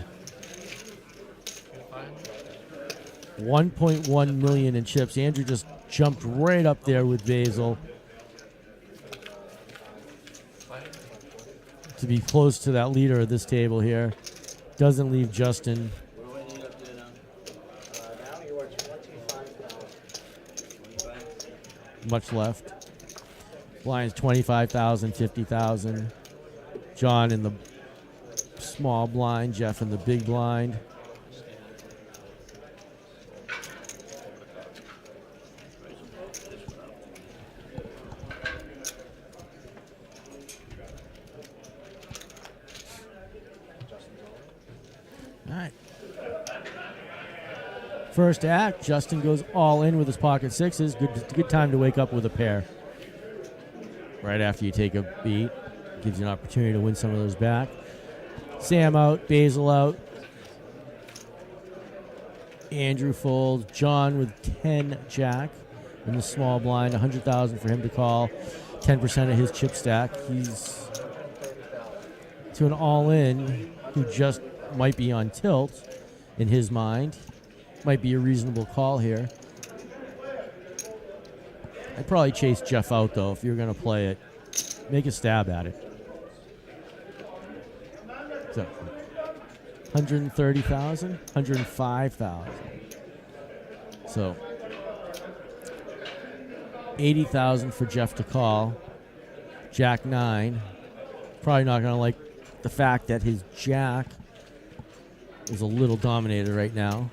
1.1 million in chips. Andrew just jumped right up there with Basil to be close to that leader of this table here. Doesn't leave Justin much left. Blinds 25,000, 50,000. John in the small blind, Jeff in the big blind. All right. First act, Justin goes all in with his pocket sixes. Good time to wake up with a pair. Right after you take a beat. Gives you an opportunity to win some of those back. Sam out, Basil out. Andrew folds. John with 10 jack in the small blind. 100,000 for him to call. 10% of his chip stack. He's to an all-in who just might be on tilt in his mind. Might be a reasonable call here. I'd probably chase Jeff out, though, if you're going to play it. Make a stab at it. So, 130,000, 105,000. So, 80,000 for Jeff to call. Jack 9. Probably not going to like the fact that his jack is a little dominated right now.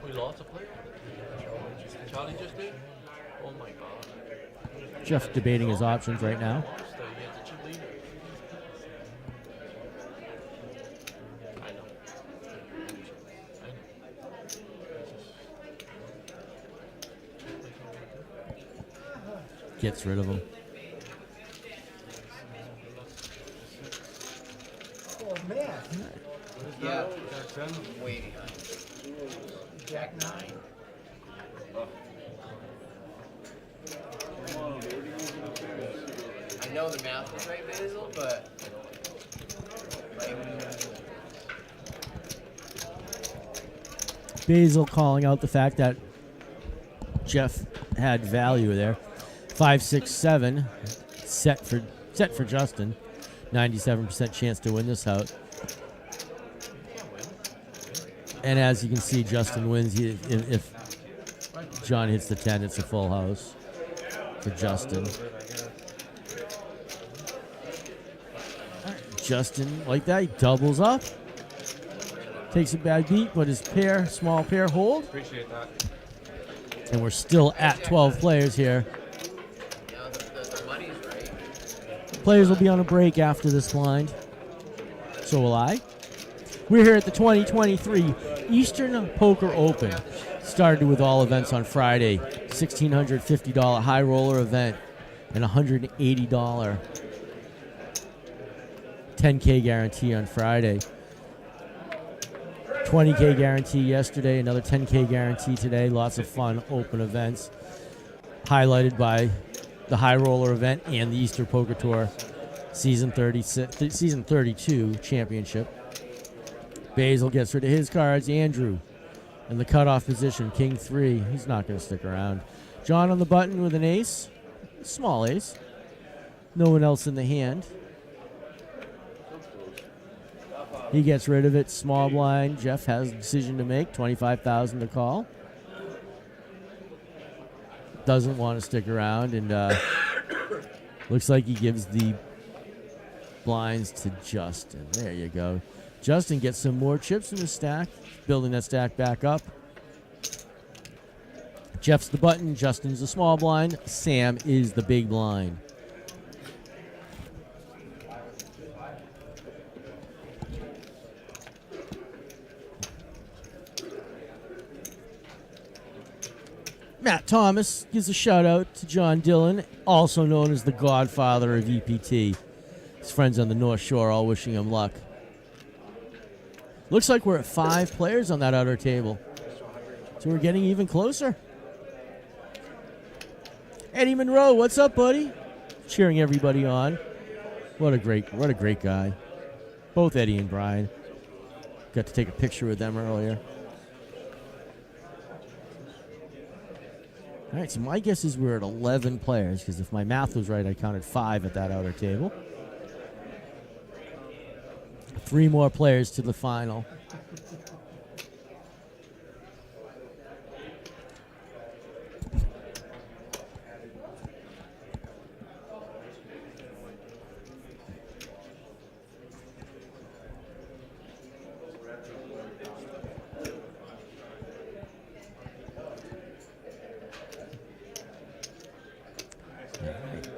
We lost a player. Charlie just did. Oh my God. Jeff's debating his options right now. Gets rid of him. Oh, man. Yeah. Way behind. Jack 9. I know the math was right, Basil, but Basil calling out the fact that Jeff had value there. 5, 6, 7 set for Justin. 97% chance to win this out. And as you can see, Justin wins. If John hits the 10, it's a full house for Justin. Justin, like that, he doubles up. Takes a bad beat, but his small pair hold. Appreciate that. And we're still at 12 players here. the money's right. Players will be on a break after this blind. So will I. We're here at the 2023 Eastern Poker Open. Started with all events on Friday. $1,650 high roller event and $180 10K guarantee on Friday. 20K guarantee yesterday, another 10K guarantee today. Lots of fun open events, highlighted by the High Roller event and the Easter Poker Tour Season 32 Championship. Basil gets rid of his cards. Andrew in the cutoff position, King 3. He's not going to stick around. John on the button with an ace, small ace. No one else in the hand. He gets rid of it. Small blind. Jeff has a decision to make. 25,000 to call. Doesn't want to stick around, and looks like he gives the blinds to Justin. There you go. Justin gets some more chips in his stack, building that stack back up. Jeff's the button. Justin's the small blind. Sam is the big blind. Matt Thomas gives a shout out to John Dillon, also known as the godfather of EPT. His friends on the North Shore all wishing him luck. Looks like we're at 5 players on that outer table. So we're getting even closer. Eddie Monroe, what's up, buddy? Cheering everybody on. What a great guy. Both Eddie and Brian. Got to take a picture with them earlier. All right, so my guess is we're at 11 players, because if my math was right, I counted 5 at that outer table. 3 more players to the final.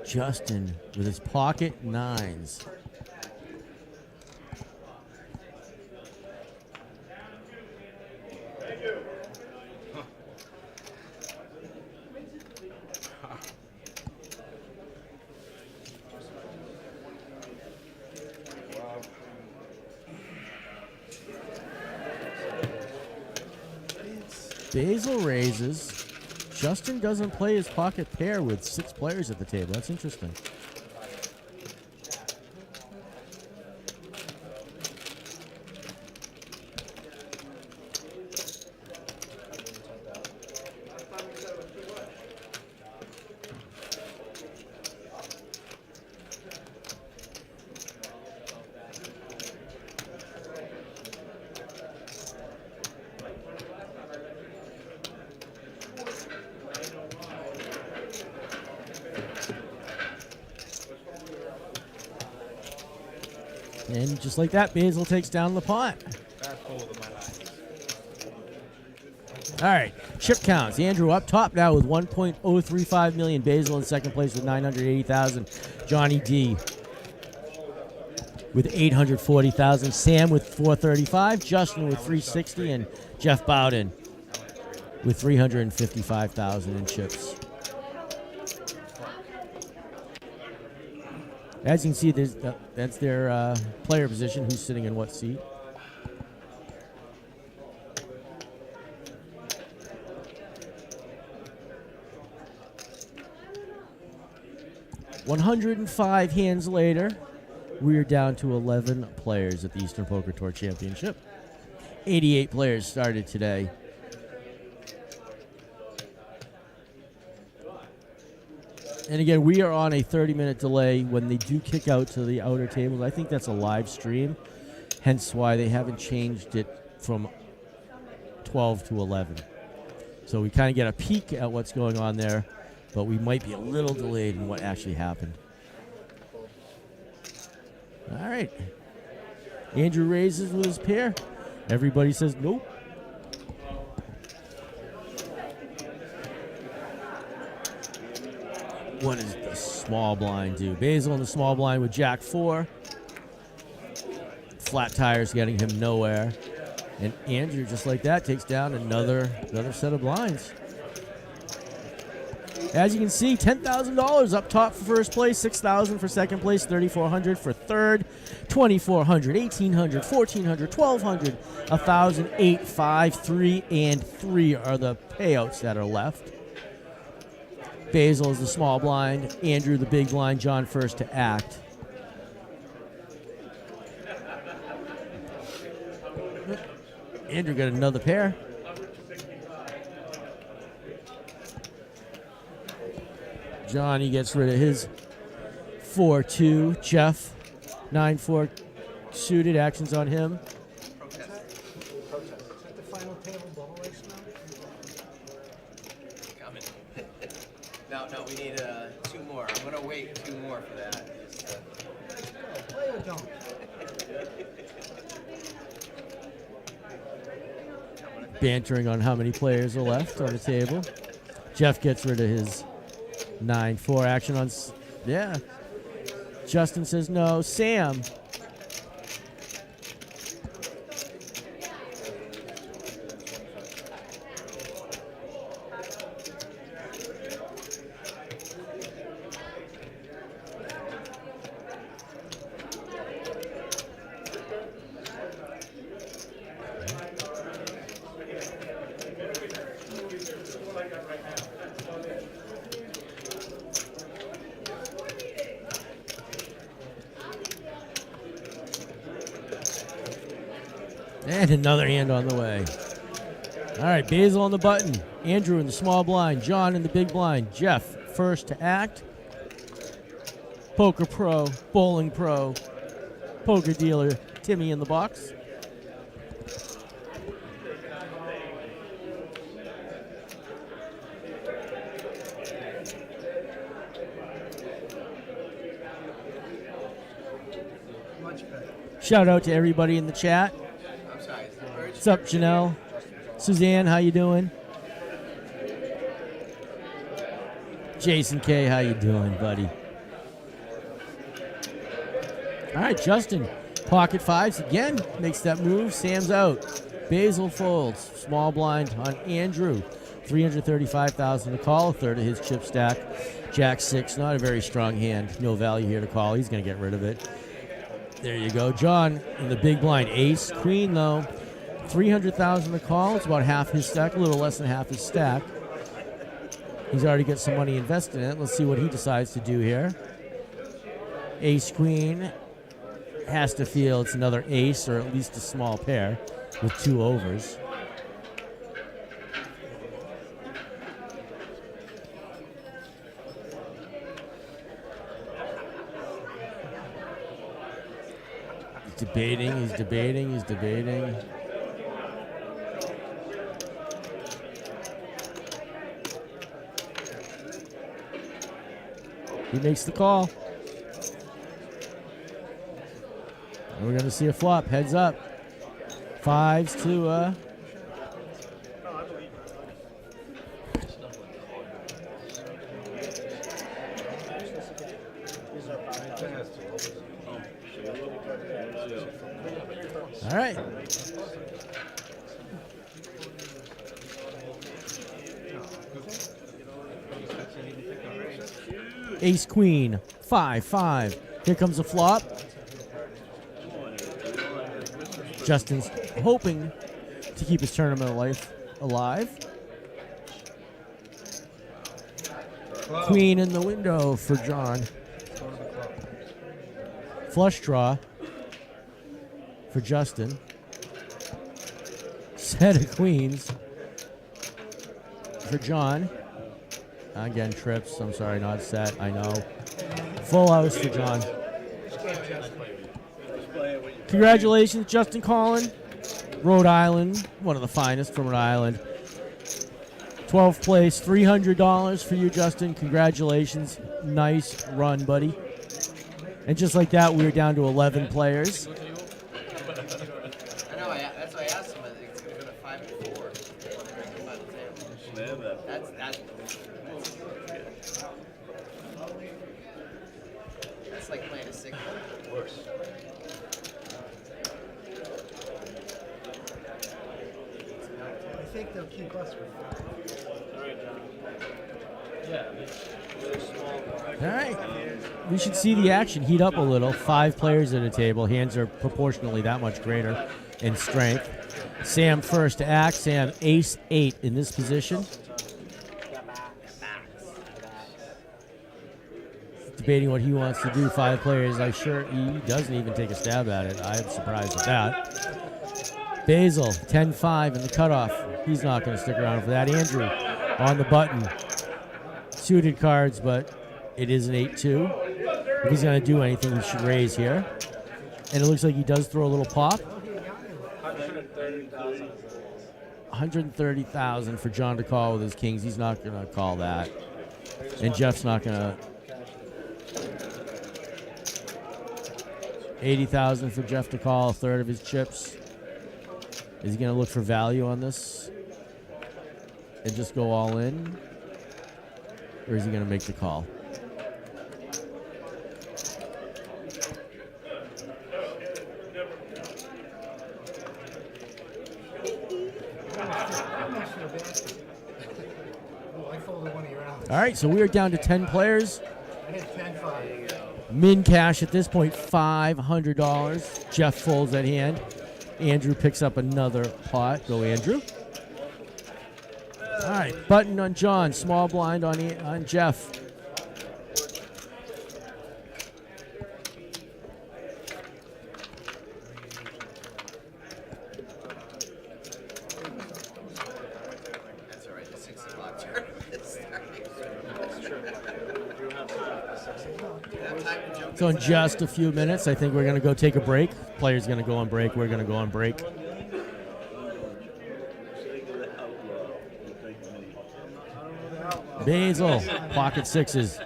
Justin with his pocket 9s. Basil raises. Justin doesn't play his pocket pair with 6 players at the table. That's interesting. And just like that, Basil takes down the pot. That's cool with my life. All right, chip counts. Andrew up top now with 1.035 million. Basil in second place with 980,000. Johnny D with 840,000. Sam with 435. Justin with 360, and Jeff Bowden with 355,000 in chips. As you can see, that's their player position, who's sitting in what seat. $105 hands later, we are down to 11 players at the Eastern Poker Tour Championship. 88 players started today. And again, we are on a 30-minute delay when they do kick out to the outer tables. I think that's a live stream, hence why they haven't changed it from 12 to 11. So we kind of get a peek at what's going on there, but we might be a little delayed in what actually happened. All right. Andrew raises with his pair. Everybody says nope. What does the small blind do? Basil in the small blind with Jack 4. Flat tires getting him nowhere. And Andrew, just like that, takes down another set of blinds. As you can see, $10,000 up top for first place, $6,000 for second place, $3,400 for third, $2,400, $1,800, $1,400, $1,200, $1,000, $8, $5, $3, and $3 are the payouts that are left. Basil is the small blind, Andrew the big blind, John first to act. Andrew got another pair. Johnny gets rid of his 4-2. Jeff, 9-4 suited, actions on him. No, we need two more. I'm gonna wait two more for that. Play or don't? Bantering on how many players are left on the table. Jeff gets rid of his 9-4 action on. Yeah. Justin says no. Sam. And another hand on the way. All right, Basil on the button. Andrew in the small blind. John in the big blind. Jeff first to act. Poker pro, bowling pro, poker dealer, Timmy in the box. Shout out to everybody in the chat. What's up, Janelle? Suzanne, how you doing? Jason K, how you doing, buddy? All right, Justin, pocket fives again, makes that move. Sam's out. Basil folds. Small blind on Andrew. 335,000 to call, a third of his chip stack. Jack 6, not a very strong hand. No value here to call. He's going to get rid of it. There you go. John in the big blind. Ace, queen, though. 300,000 to call. It's about half his stack, a little less than half his stack. He's already got some money invested in it. Let's see what he decides to do here. Ace, queen. Has to feel it's another ace or at least a small pair with two overs. He's debating, he's debating, he's debating. He makes the call. And we're going to see a flop. Heads up. Fives to All right. Ace Queen, 5-5. Here comes a flop. Justin's hoping to keep his tournament life alive. Queen in the window for John. Flush draw for Justin. Set of queens for John. Again, trips. I'm sorry, not set. I know. Full house for John. Congratulations, Justin Collin. Rhode Island, one of the finest from Rhode Island. 12th place, $300 for you, Justin. Congratulations. Nice run, buddy. And just like that, we're down to 11 players. I know, that's why I asked him. I think it's going to go to 5 and 4. That's like playing a 6. Worse. I think they'll keep us with All right. We should see the action heat up a little. 5 players at a table. Hands are proportionally that much greater in strength. Sam first to act. Sam ace-8 in this position. Debating what he wants to do. 5 players. I'm sure he doesn't even take a stab at it. I'm surprised at that. Basil, 10-5 in the cutoff. He's not going to stick around for that. Andrew on the button. Suited cards, but it is an 8-2. If he's going to do anything, he should raise here. And it looks like he does throw a little pop. 130,000 for John to call with his kings. He's not going to call that. And Jeff's not going to. 80,000 for Jeff to call, a third of his chips. Is he going to look for value on this and just go all in? Or is he going to make the call? All right, so we are down to 10 players. I hit 10-5. Min cash at this point, $500. Jeff folds at hand. Andrew picks up another pot. Go, Andrew. All right, button on John. Small blind on Jeff. That's all right. The 6 o'clock tournament is starting. That's true. So in just a few minutes, I think we're going to go take a break. Player's going to go on break. We're going to go on break. Basil, pocket sixes.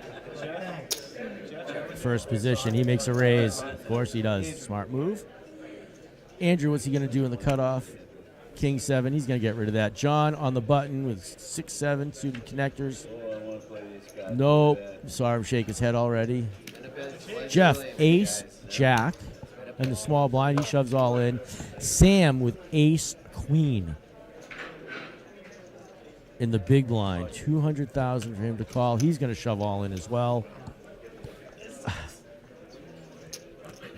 First position. He makes a raise. Of course he does. Smart move. Andrew, what's he going to do in the cutoff? King 7. He's going to get rid of that. John on the button with 6-7 suited connectors. Nope. Saw him shake his head already. Jeff, ace, jack. And the small blind, he shoves all in. Sam with ace, queen. In the big blind, 200,000 for him to call. He's going to shove all in as well.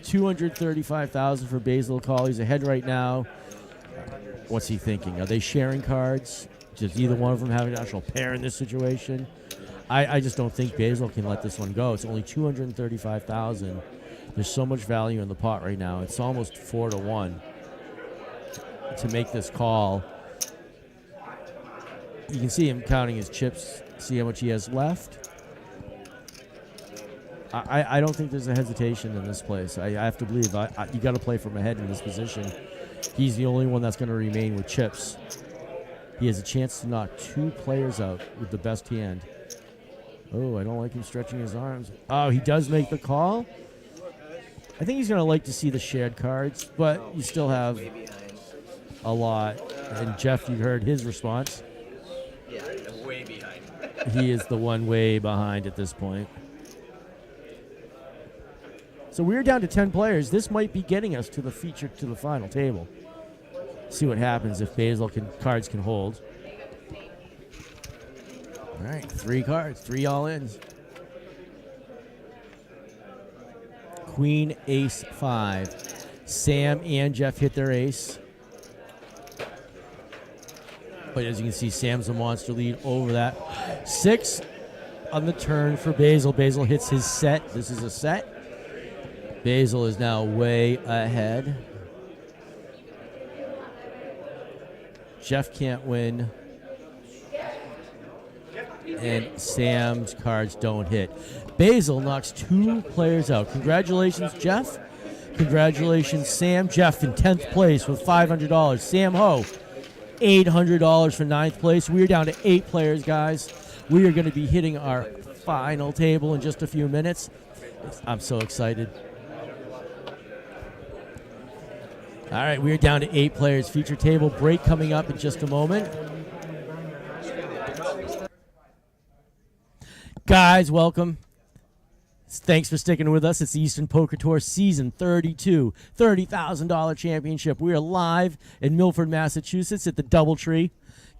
235,000 for Basil to call. He's ahead right now. What's he thinking? Are they sharing cards? Does either one of them have an actual pair in this situation? I just don't think Basil can let this one go. It's only 235,000. There's so much value in the pot right now. It's almost 4-1 to make this call. You can see him counting his chips, see how much he has left. I don't think there's a hesitation in this place. I have to believe you got to play from ahead in this position. He's the only one that's going to remain with chips. He has a chance to knock 2 players out with the best hand. Oh, I don't like him stretching his arms. Oh, he does make the call. I think he's going to like to see the shared cards, but you still have a lot. And Jeff, you heard his response. Yeah, I'm way behind. He is the one way behind at this point. So we're down to 10 players. This might be getting us to the final table. See what happens if Basil cards can hold. All right, 3 cards, 3 all-ins. Queen, ace, 5. Sam and Jeff hit their ace. But as you can see, Sam's a monster lead over that. 6 on the turn for Basil. Basil hits his set. This is a set. Basil is now way ahead. Jeff can't win. And Sam's cards don't hit. Basil knocks 2 players out. Congratulations, Jeff. Congratulations, Sam. Jeff in 10th place with $500. Sam Ho, $800 for 9th place. We're down to 8 players, guys. We are going to be hitting our final table in just a few minutes. I'm so excited. All right, we're down to 8 players. Feature table break coming up in just a moment. Guys, welcome. Thanks for sticking with us. It's the Eastern Poker Tour Season 32, $30,000 championship. We are live in Milford, Massachusetts at the Doubletree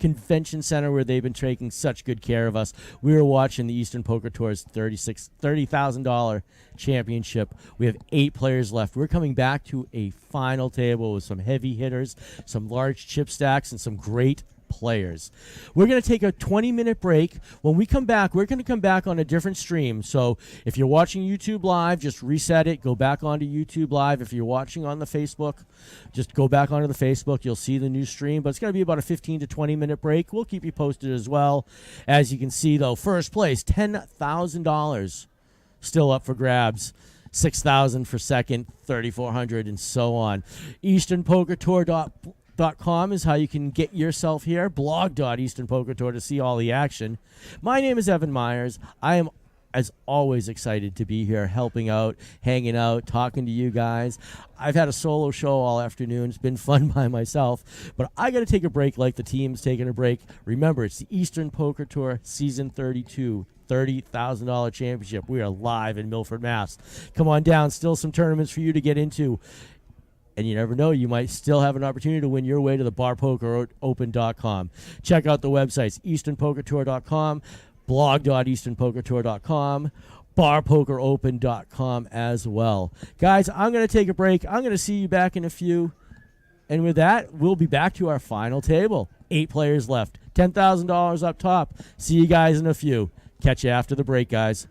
Convention Center, where they've been taking such good care of us. We are watching the Eastern Poker Tour's $30,000 championship. We have 8 players left. We're coming back to a final table with some heavy hitters, some large chip stacks, and some great players. We're going to take a 20-minute break. When we come back, we're going to come back on a different stream. So if you're watching YouTube Live, just reset it, go back onto YouTube Live. If you're watching on the Facebook, just go back onto the Facebook. You'll see the new stream, but it's going to be about a 15 to 20-minute break. We'll keep you posted as well. As you can see, though, first place, $10,000 still up for grabs. $6,000 for second, $3,400, and so on. EasternPokerTour.com is how you can get yourself here. Blog.EasternPokerTour to see all the action. My name is Evan Myers. I am, as always, excited to be here, helping out, hanging out, talking to you guys. I've had a solo show all afternoon. It's been fun by myself, but I got to take a break like the team's taking a break. Remember, it's the Eastern Poker Tour Season 32. $30,000 championship. We are live in Milford, Mass. Come on down. Still some tournaments for you to get into. And you never know, you might still have an opportunity to win your way to the barpokeropen.com. Check out the websites, easternpokertour.com, blog.easternpokertour.com, barpokeropen.com as well. Guys, I'm going to take a break. I'm going to see you back in a few. And with that, we'll be back to our final table. 8 players left. $10,000 up top. See you guys in a few. Catch you after the break, guys.